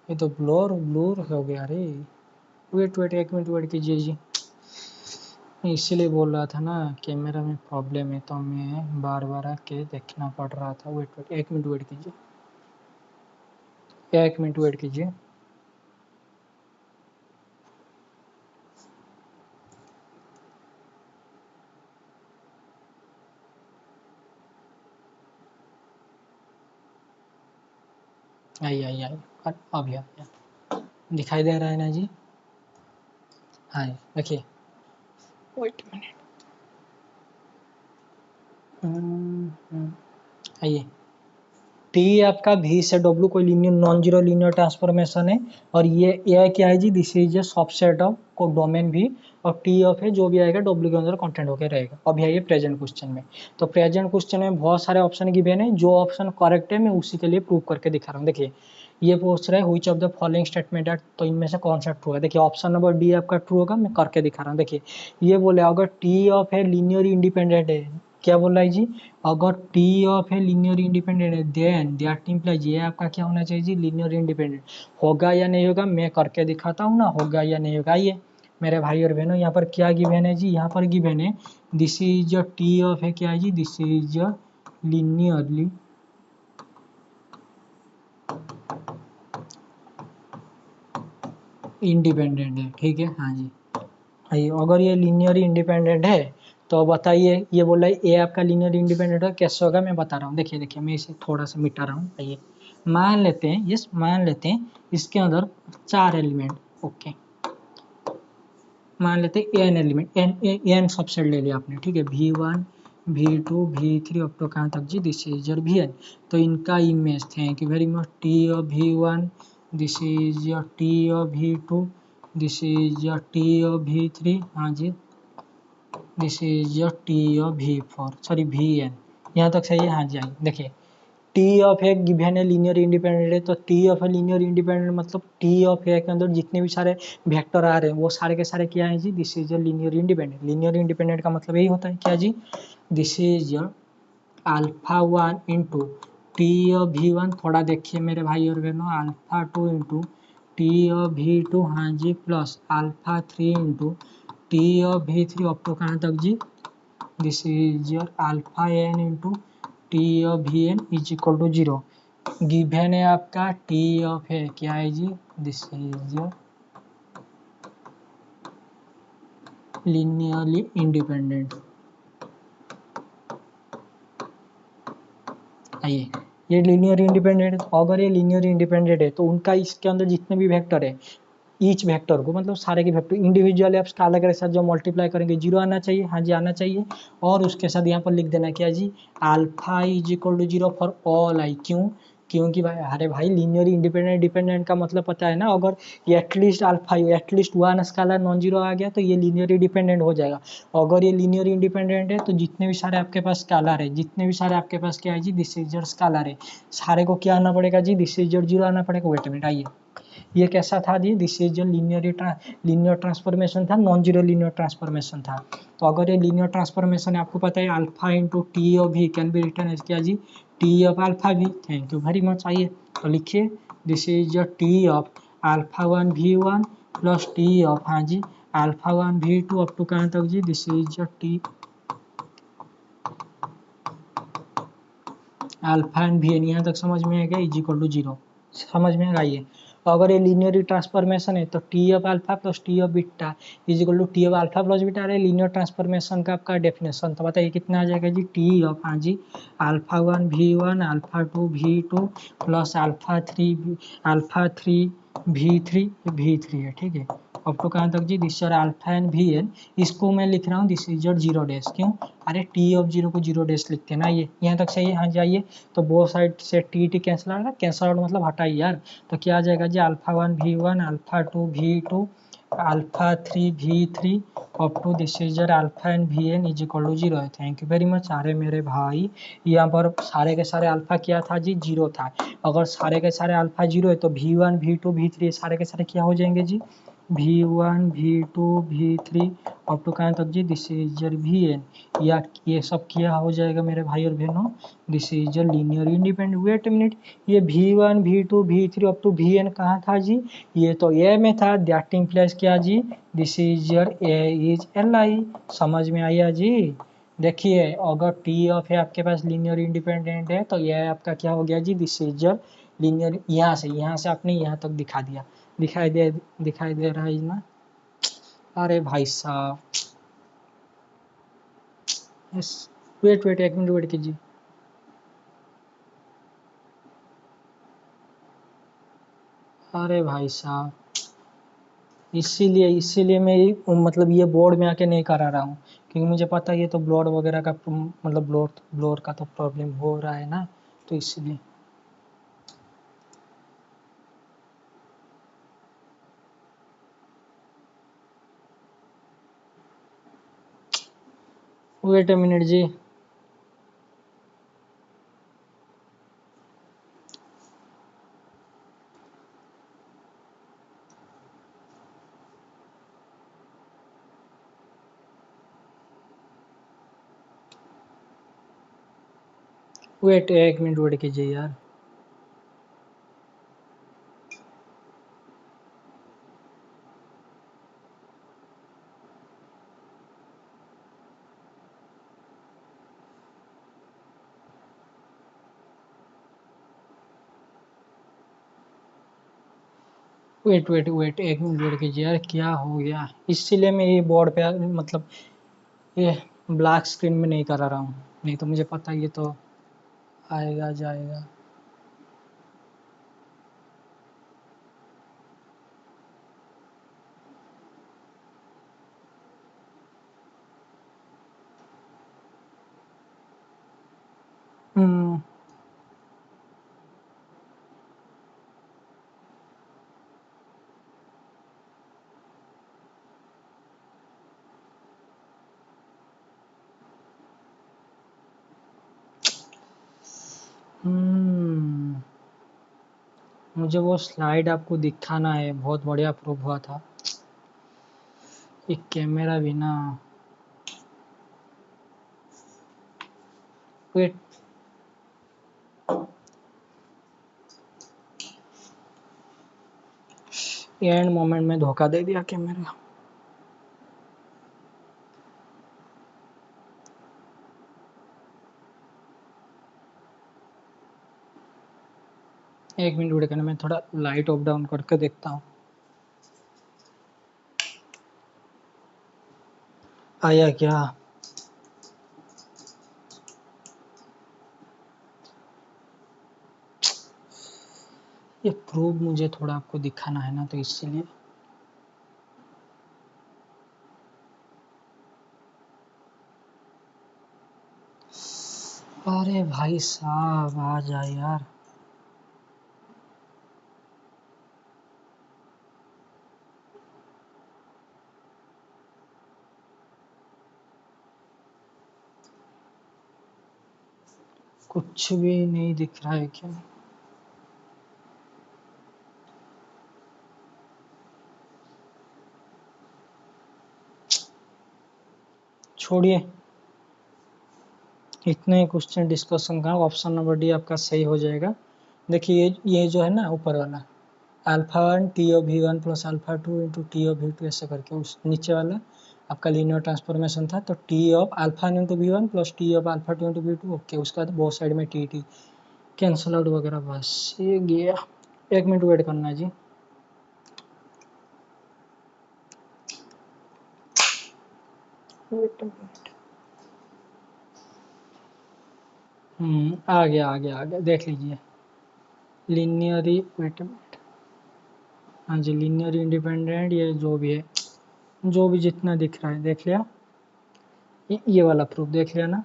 ये तो ब्लोर ब्लोर हो गया रे। वेट वेट, एक मिनट वेट कीजिए जी। मैं इसीलिए बोल रहा था ना कैमरा में प्रॉब्लम है, तो मैं बार बार आके देखना पड़ रहा था। वेट वेट, एक मिनट वेट कीजिए, एक मिनट वेट कीजिए। आइए आइए आइए, अभी आ गया, दिखाई दे रहा है ना जी? हाँ देखिए, वेट मिनट, आइए। टी आपका भी से डब्ल्यू कोई linear non zero linear transformation है, और ये क्या है जी, this is a subset of codomain भी, और टी ऑफ है जो भी आएगा डब्ल्यू के अंदर कंटेंट होकर रहेगा। अभी आइए प्रेजेंट क्वेश्चन में। तो प्रेजेंट क्वेश्चन में बहुत सारे ऑप्शन गिवन है, जो ऑप्शन करेक्ट है मैं उसी के लिए प्रूव करके दिखा रहा हूँ। देखिए ये पूछ रहा है which of the following statement are, तो इनमें से कौन सा ट्रू है। देखिए ऑप्शन नंबर डी आपका ट्रू होगा, मैं करके दिखा रहा हूँ। देखिए ये बोले अगर टी ऑफ है लीनियर इंडिपेंडेंट है, क्या बोल रहा है जी, अगर टी ऑफ है लीनियर इंडिपेंडेंट है देन दैट इंप्लाइज, ये आपका क्या होना चाहिए जी, लीनियर इंडिपेंडेंट। होगा या नहीं होगा मैं करके दिखाता हूँ ना, होगा या नहीं होगा। ये मेरे भाई और बहनों यहाँ पर क्या गिवन है जी, यहाँ पर गिवन है दिस इज टी ऑफ है क्या है जी, दिस इज लीनियरली इंडिपेंडेंट है, ठीक है। हाँ जी, आइए अगर ये लीनियर इंडिपेंडेंट है तो बताइए, ये बोल रहा है ए आपका लीनियर इंडिपेंडेंट है, कैसे होगा मैं बता रहा हूँ। देखिए देखिए मैं इसे थोड़ा सा मिटा रहा हूँ। आइए मान लेते हैं, यस मान लेते हैं इसके अंदर 4 एलिमेंट, ओके मान लेते हैं एन एलिमेंट, एन सबसेट ले लिया आपने, ठीक है, V1 V2 V3 up to कहाँ तक जी, दिस इज योर Vn। तो इनका image, thank you very much, T of V1, this is your T of V2, this is your T of V3, हाँ जी, this is your T of V4, sorry Vn, यहाँ तक सही है। हाँ जी आइए देखिए, टी ऑफ ए गिवन है लीनियर इंडिपेंडेंट है, तो T of A linear independent मतलब टी ऑफ ए के अंदर जितने भी सारे वेक्टर आ रहे हैं वो सारे के सारे क्या है जी, this is linear independent. Linear independent का मतलब यही होता है क्या जी, this is alpha 1 into T of V1, थोड़ा देखिए मेरे भाई और बहनों, alpha 2 into T of V2, हाँ जी, plus alpha 3 into T of V3 up to कहाँ तक जी, this is your alpha n into T of V N is equal to 0। Given है आपका टी ऑफ है क्या है जी, this is your linearly independent. आइए ये लीनियर इंडिपेंडेंट है, अगर ये लीनियर इंडिपेंडेंट है तो उनका इसके अंदर जितने भी वेक्टर है, ईच वेक्टर को मतलब सारे के वेक्टर इंडिविजुअली आप स्केलर के साथ जो मल्टीप्लाई करेंगे 0 आना चाहिए, हाँ जी आना चाहिए। और उसके साथ यहाँ पर लिख देना क्या जी, alpha is equal to 0 for all i, क्यों, क्योंकि भाई अरे भाई लीनियर इंडिपेंडेंट डिपेंडेंट का मतलब पता है ना, अगर at least alpha at least one scalar non zero आ गया तो ये लीनियर इंडिपेंडेंट हो जाएगा। अगर ये लीनियर इंडिपेंडेंट है तो जितने भी सारे आपके पास स्केलर है, जितने भी सारे आपके पास क्या है जी, दिस इज योर स्केलर है, सारे को क्या आना पड़ेगा जी, दिस इज योर 0 आना पड़ेगा। वेट मिनट, आइए ये कैसा था जी, दिस इज जो लीनियर ट्रांसफॉर्मेशन था, नॉन जीरो लीनियर ट्रांसफॉर्मेशन था। तो अगर ये लीनियर ट्रांसफॉर्मेशन है, आपको पता है alpha into T of V can be written as क्या जी, T of alpha V, thank you very much. आइए तो लिखिए this is your T of alpha 1 V1 plus T of, हाँ जी, अल्फा 1 V2 अप टू कहाँ तक जी, this is your T alpha and V n, यहाँ तक समझ में आ गया, इज इक्वल टू 0, समझ में आइए। अगर ये लीनियर ट्रांसफॉर्मेशन है तो T of alpha plus T of beta is equal to t of alpha plus beta, अरे लीनियर ट्रांसफॉर्मेशन का आपका डेफिनेशन तो बताइए कितना आ जाएगा जी, टी ऑफ, हाँ जी, alpha 1 V1 alpha 2 V2 plus alpha 3 V3 है, ठीक है, अप टू कहाँ तक जी, this your alpha and V n, इसको मैं लिख रहा हूँ दिस इज योर 0 डैश, क्यों, अरे टी ऑफ 0 को 0 डैश लिखते हैं ना, ये यहाँ तक सही है। हाँ जाइए तो बोथ साइड से टी कैंसिल आएगा, कैंसिल आउट मतलब हटाइए यार, तो क्या आ जाएगा जी, alpha 1 V1 alpha 2 V2 alpha 3 V3 up to this is your alpha and V N is equal to 0 है। Thank you very much. सारे मेरे भाई यहाँ पर सारे के सारे अल्फा क्या था जी, 0 था। अगर सारे के सारे अल्फा 0 है तो V1 V2 V3 सारे के सारे क्या हो जाएंगे जी, V1 V2 V3 up to कहाँ तक जी, this is your we N, या ये सब क्या हो जाएगा मेरे भाई और बहनों, this is your linear independent. Wait a minute, ये V1 V2 V3 up to Vn कहाँ था जी, ये तो ए में था, दैट इम्प्लाइज क्या जी, this is your A is Li। समझ में आया जी। देखिए अगर टी ऑफ है आपके पास लीनियर इंडिपेंडेंट है तो यह आपका क्या हो गया जी, दिस इज योर लीनियर। यहाँ से आपने यहाँ तक दिखा दिया, दिखाई दे रहा है ना। अरे भाई साहब, यस, वेट एक मिनट वेट कीजिए। अरे भाई साहब, इसीलिए मैं मतलब ये बोर्ड में आके नहीं करा रहा हूँ, क्योंकि मुझे पता है ये तो ब्लोर वगैरह का मतलब ब्लोर का तो प्रॉब्लम हो रहा है ना, तो इसलिए। वेट अ मिनट जी, वेट एक मिनट वेट कीजिए यार। वेट एक मिनट वेट कीजिए यार, क्या हो गया, इसीलिए मैं ये बोर्ड पे मतलब ये ब्लैक स्क्रीन में नहीं करा रहा हूँ, नहीं तो मुझे पता है ये तो आएगा जाएगा। हम्म हम्म, मुझे वो स्लाइड आपको दिखाना है, बहुत बढ़िया प्रूफ हुआ था। एक कैमरा भी ना, वेट, एंड मोमेंट में धोखा दे दिया कैमरा। एक मिनट वेट करना, मैं थोड़ा लाइट ऑफ डाउन करके देखता हूँ आया क्या। ये प्रूफ मुझे थोड़ा आपको दिखाना है ना, तो इसलिए। अरे भाई साहब आ जा यार। कुछ भी नहीं दिख रहा है क्या। छोड़िए, इतने क्वेश्चन डिस्कशन का, ऑप्शन नंबर डी आपका सही हो जाएगा। देखिए ये जो है ना ऊपर वाला, alpha one T of V one plus alpha two into T of V two, ऐसे करके उस नीचे वाला आपका लीनियर ट्रांसफॉर्मेशन था, तो T of alpha into V one plus T of alpha two into V two, okay, उसका बाद बहुत साइड में टी कैंसल आउट वगैरह, बस ये गया। एक मिनट वेट करना है जी। वेट मिनट, आ गया देख लीजिए। लीनियरी, वेट मिनट, हाँ जी, लीनियर इंडिपेंडेंट, ये जो भी है, जो भी जितना दिख रहा है देख लिया, ये वाला प्रूफ देख लिया ना।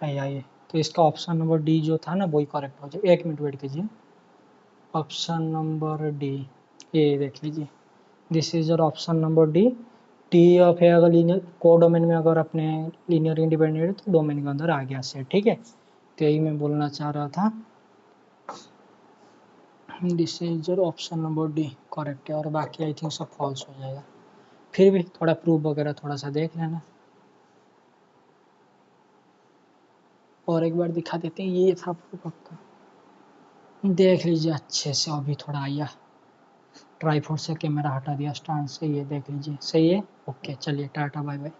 आइए, तो इसका ऑप्शन नंबर डी जो था ना वही करेक्ट हो जाए। एक मिनट वेट कीजिए, ऑप्शन नंबर डी, ये देख लीजिए, this is your option number D. T of है अगर लीनियर को डोमेन में अगर अपने लीनियर इंडिपेंडेंट है तो डोमेन के अंदर आ गया सेट, ठीक है, तो यही मैं बोलना चाह रहा था। This is your option number D correct है, और बाकी आई थिंक सब फॉल्स हो जाएगा। फिर भी थोड़ा प्रूफ वगैरह थोड़ा सा देख लेना। और एक बार दिखा देते हैं, ये था प्रूफ आपका, देख लीजिए अच्छे से। अभी थोड़ा आया, ट्राईपॉड से कैमरा हटा दिया स्टैंड से, ये देख लीजिए सही है। ओके चलिए टाटा बाय बाय।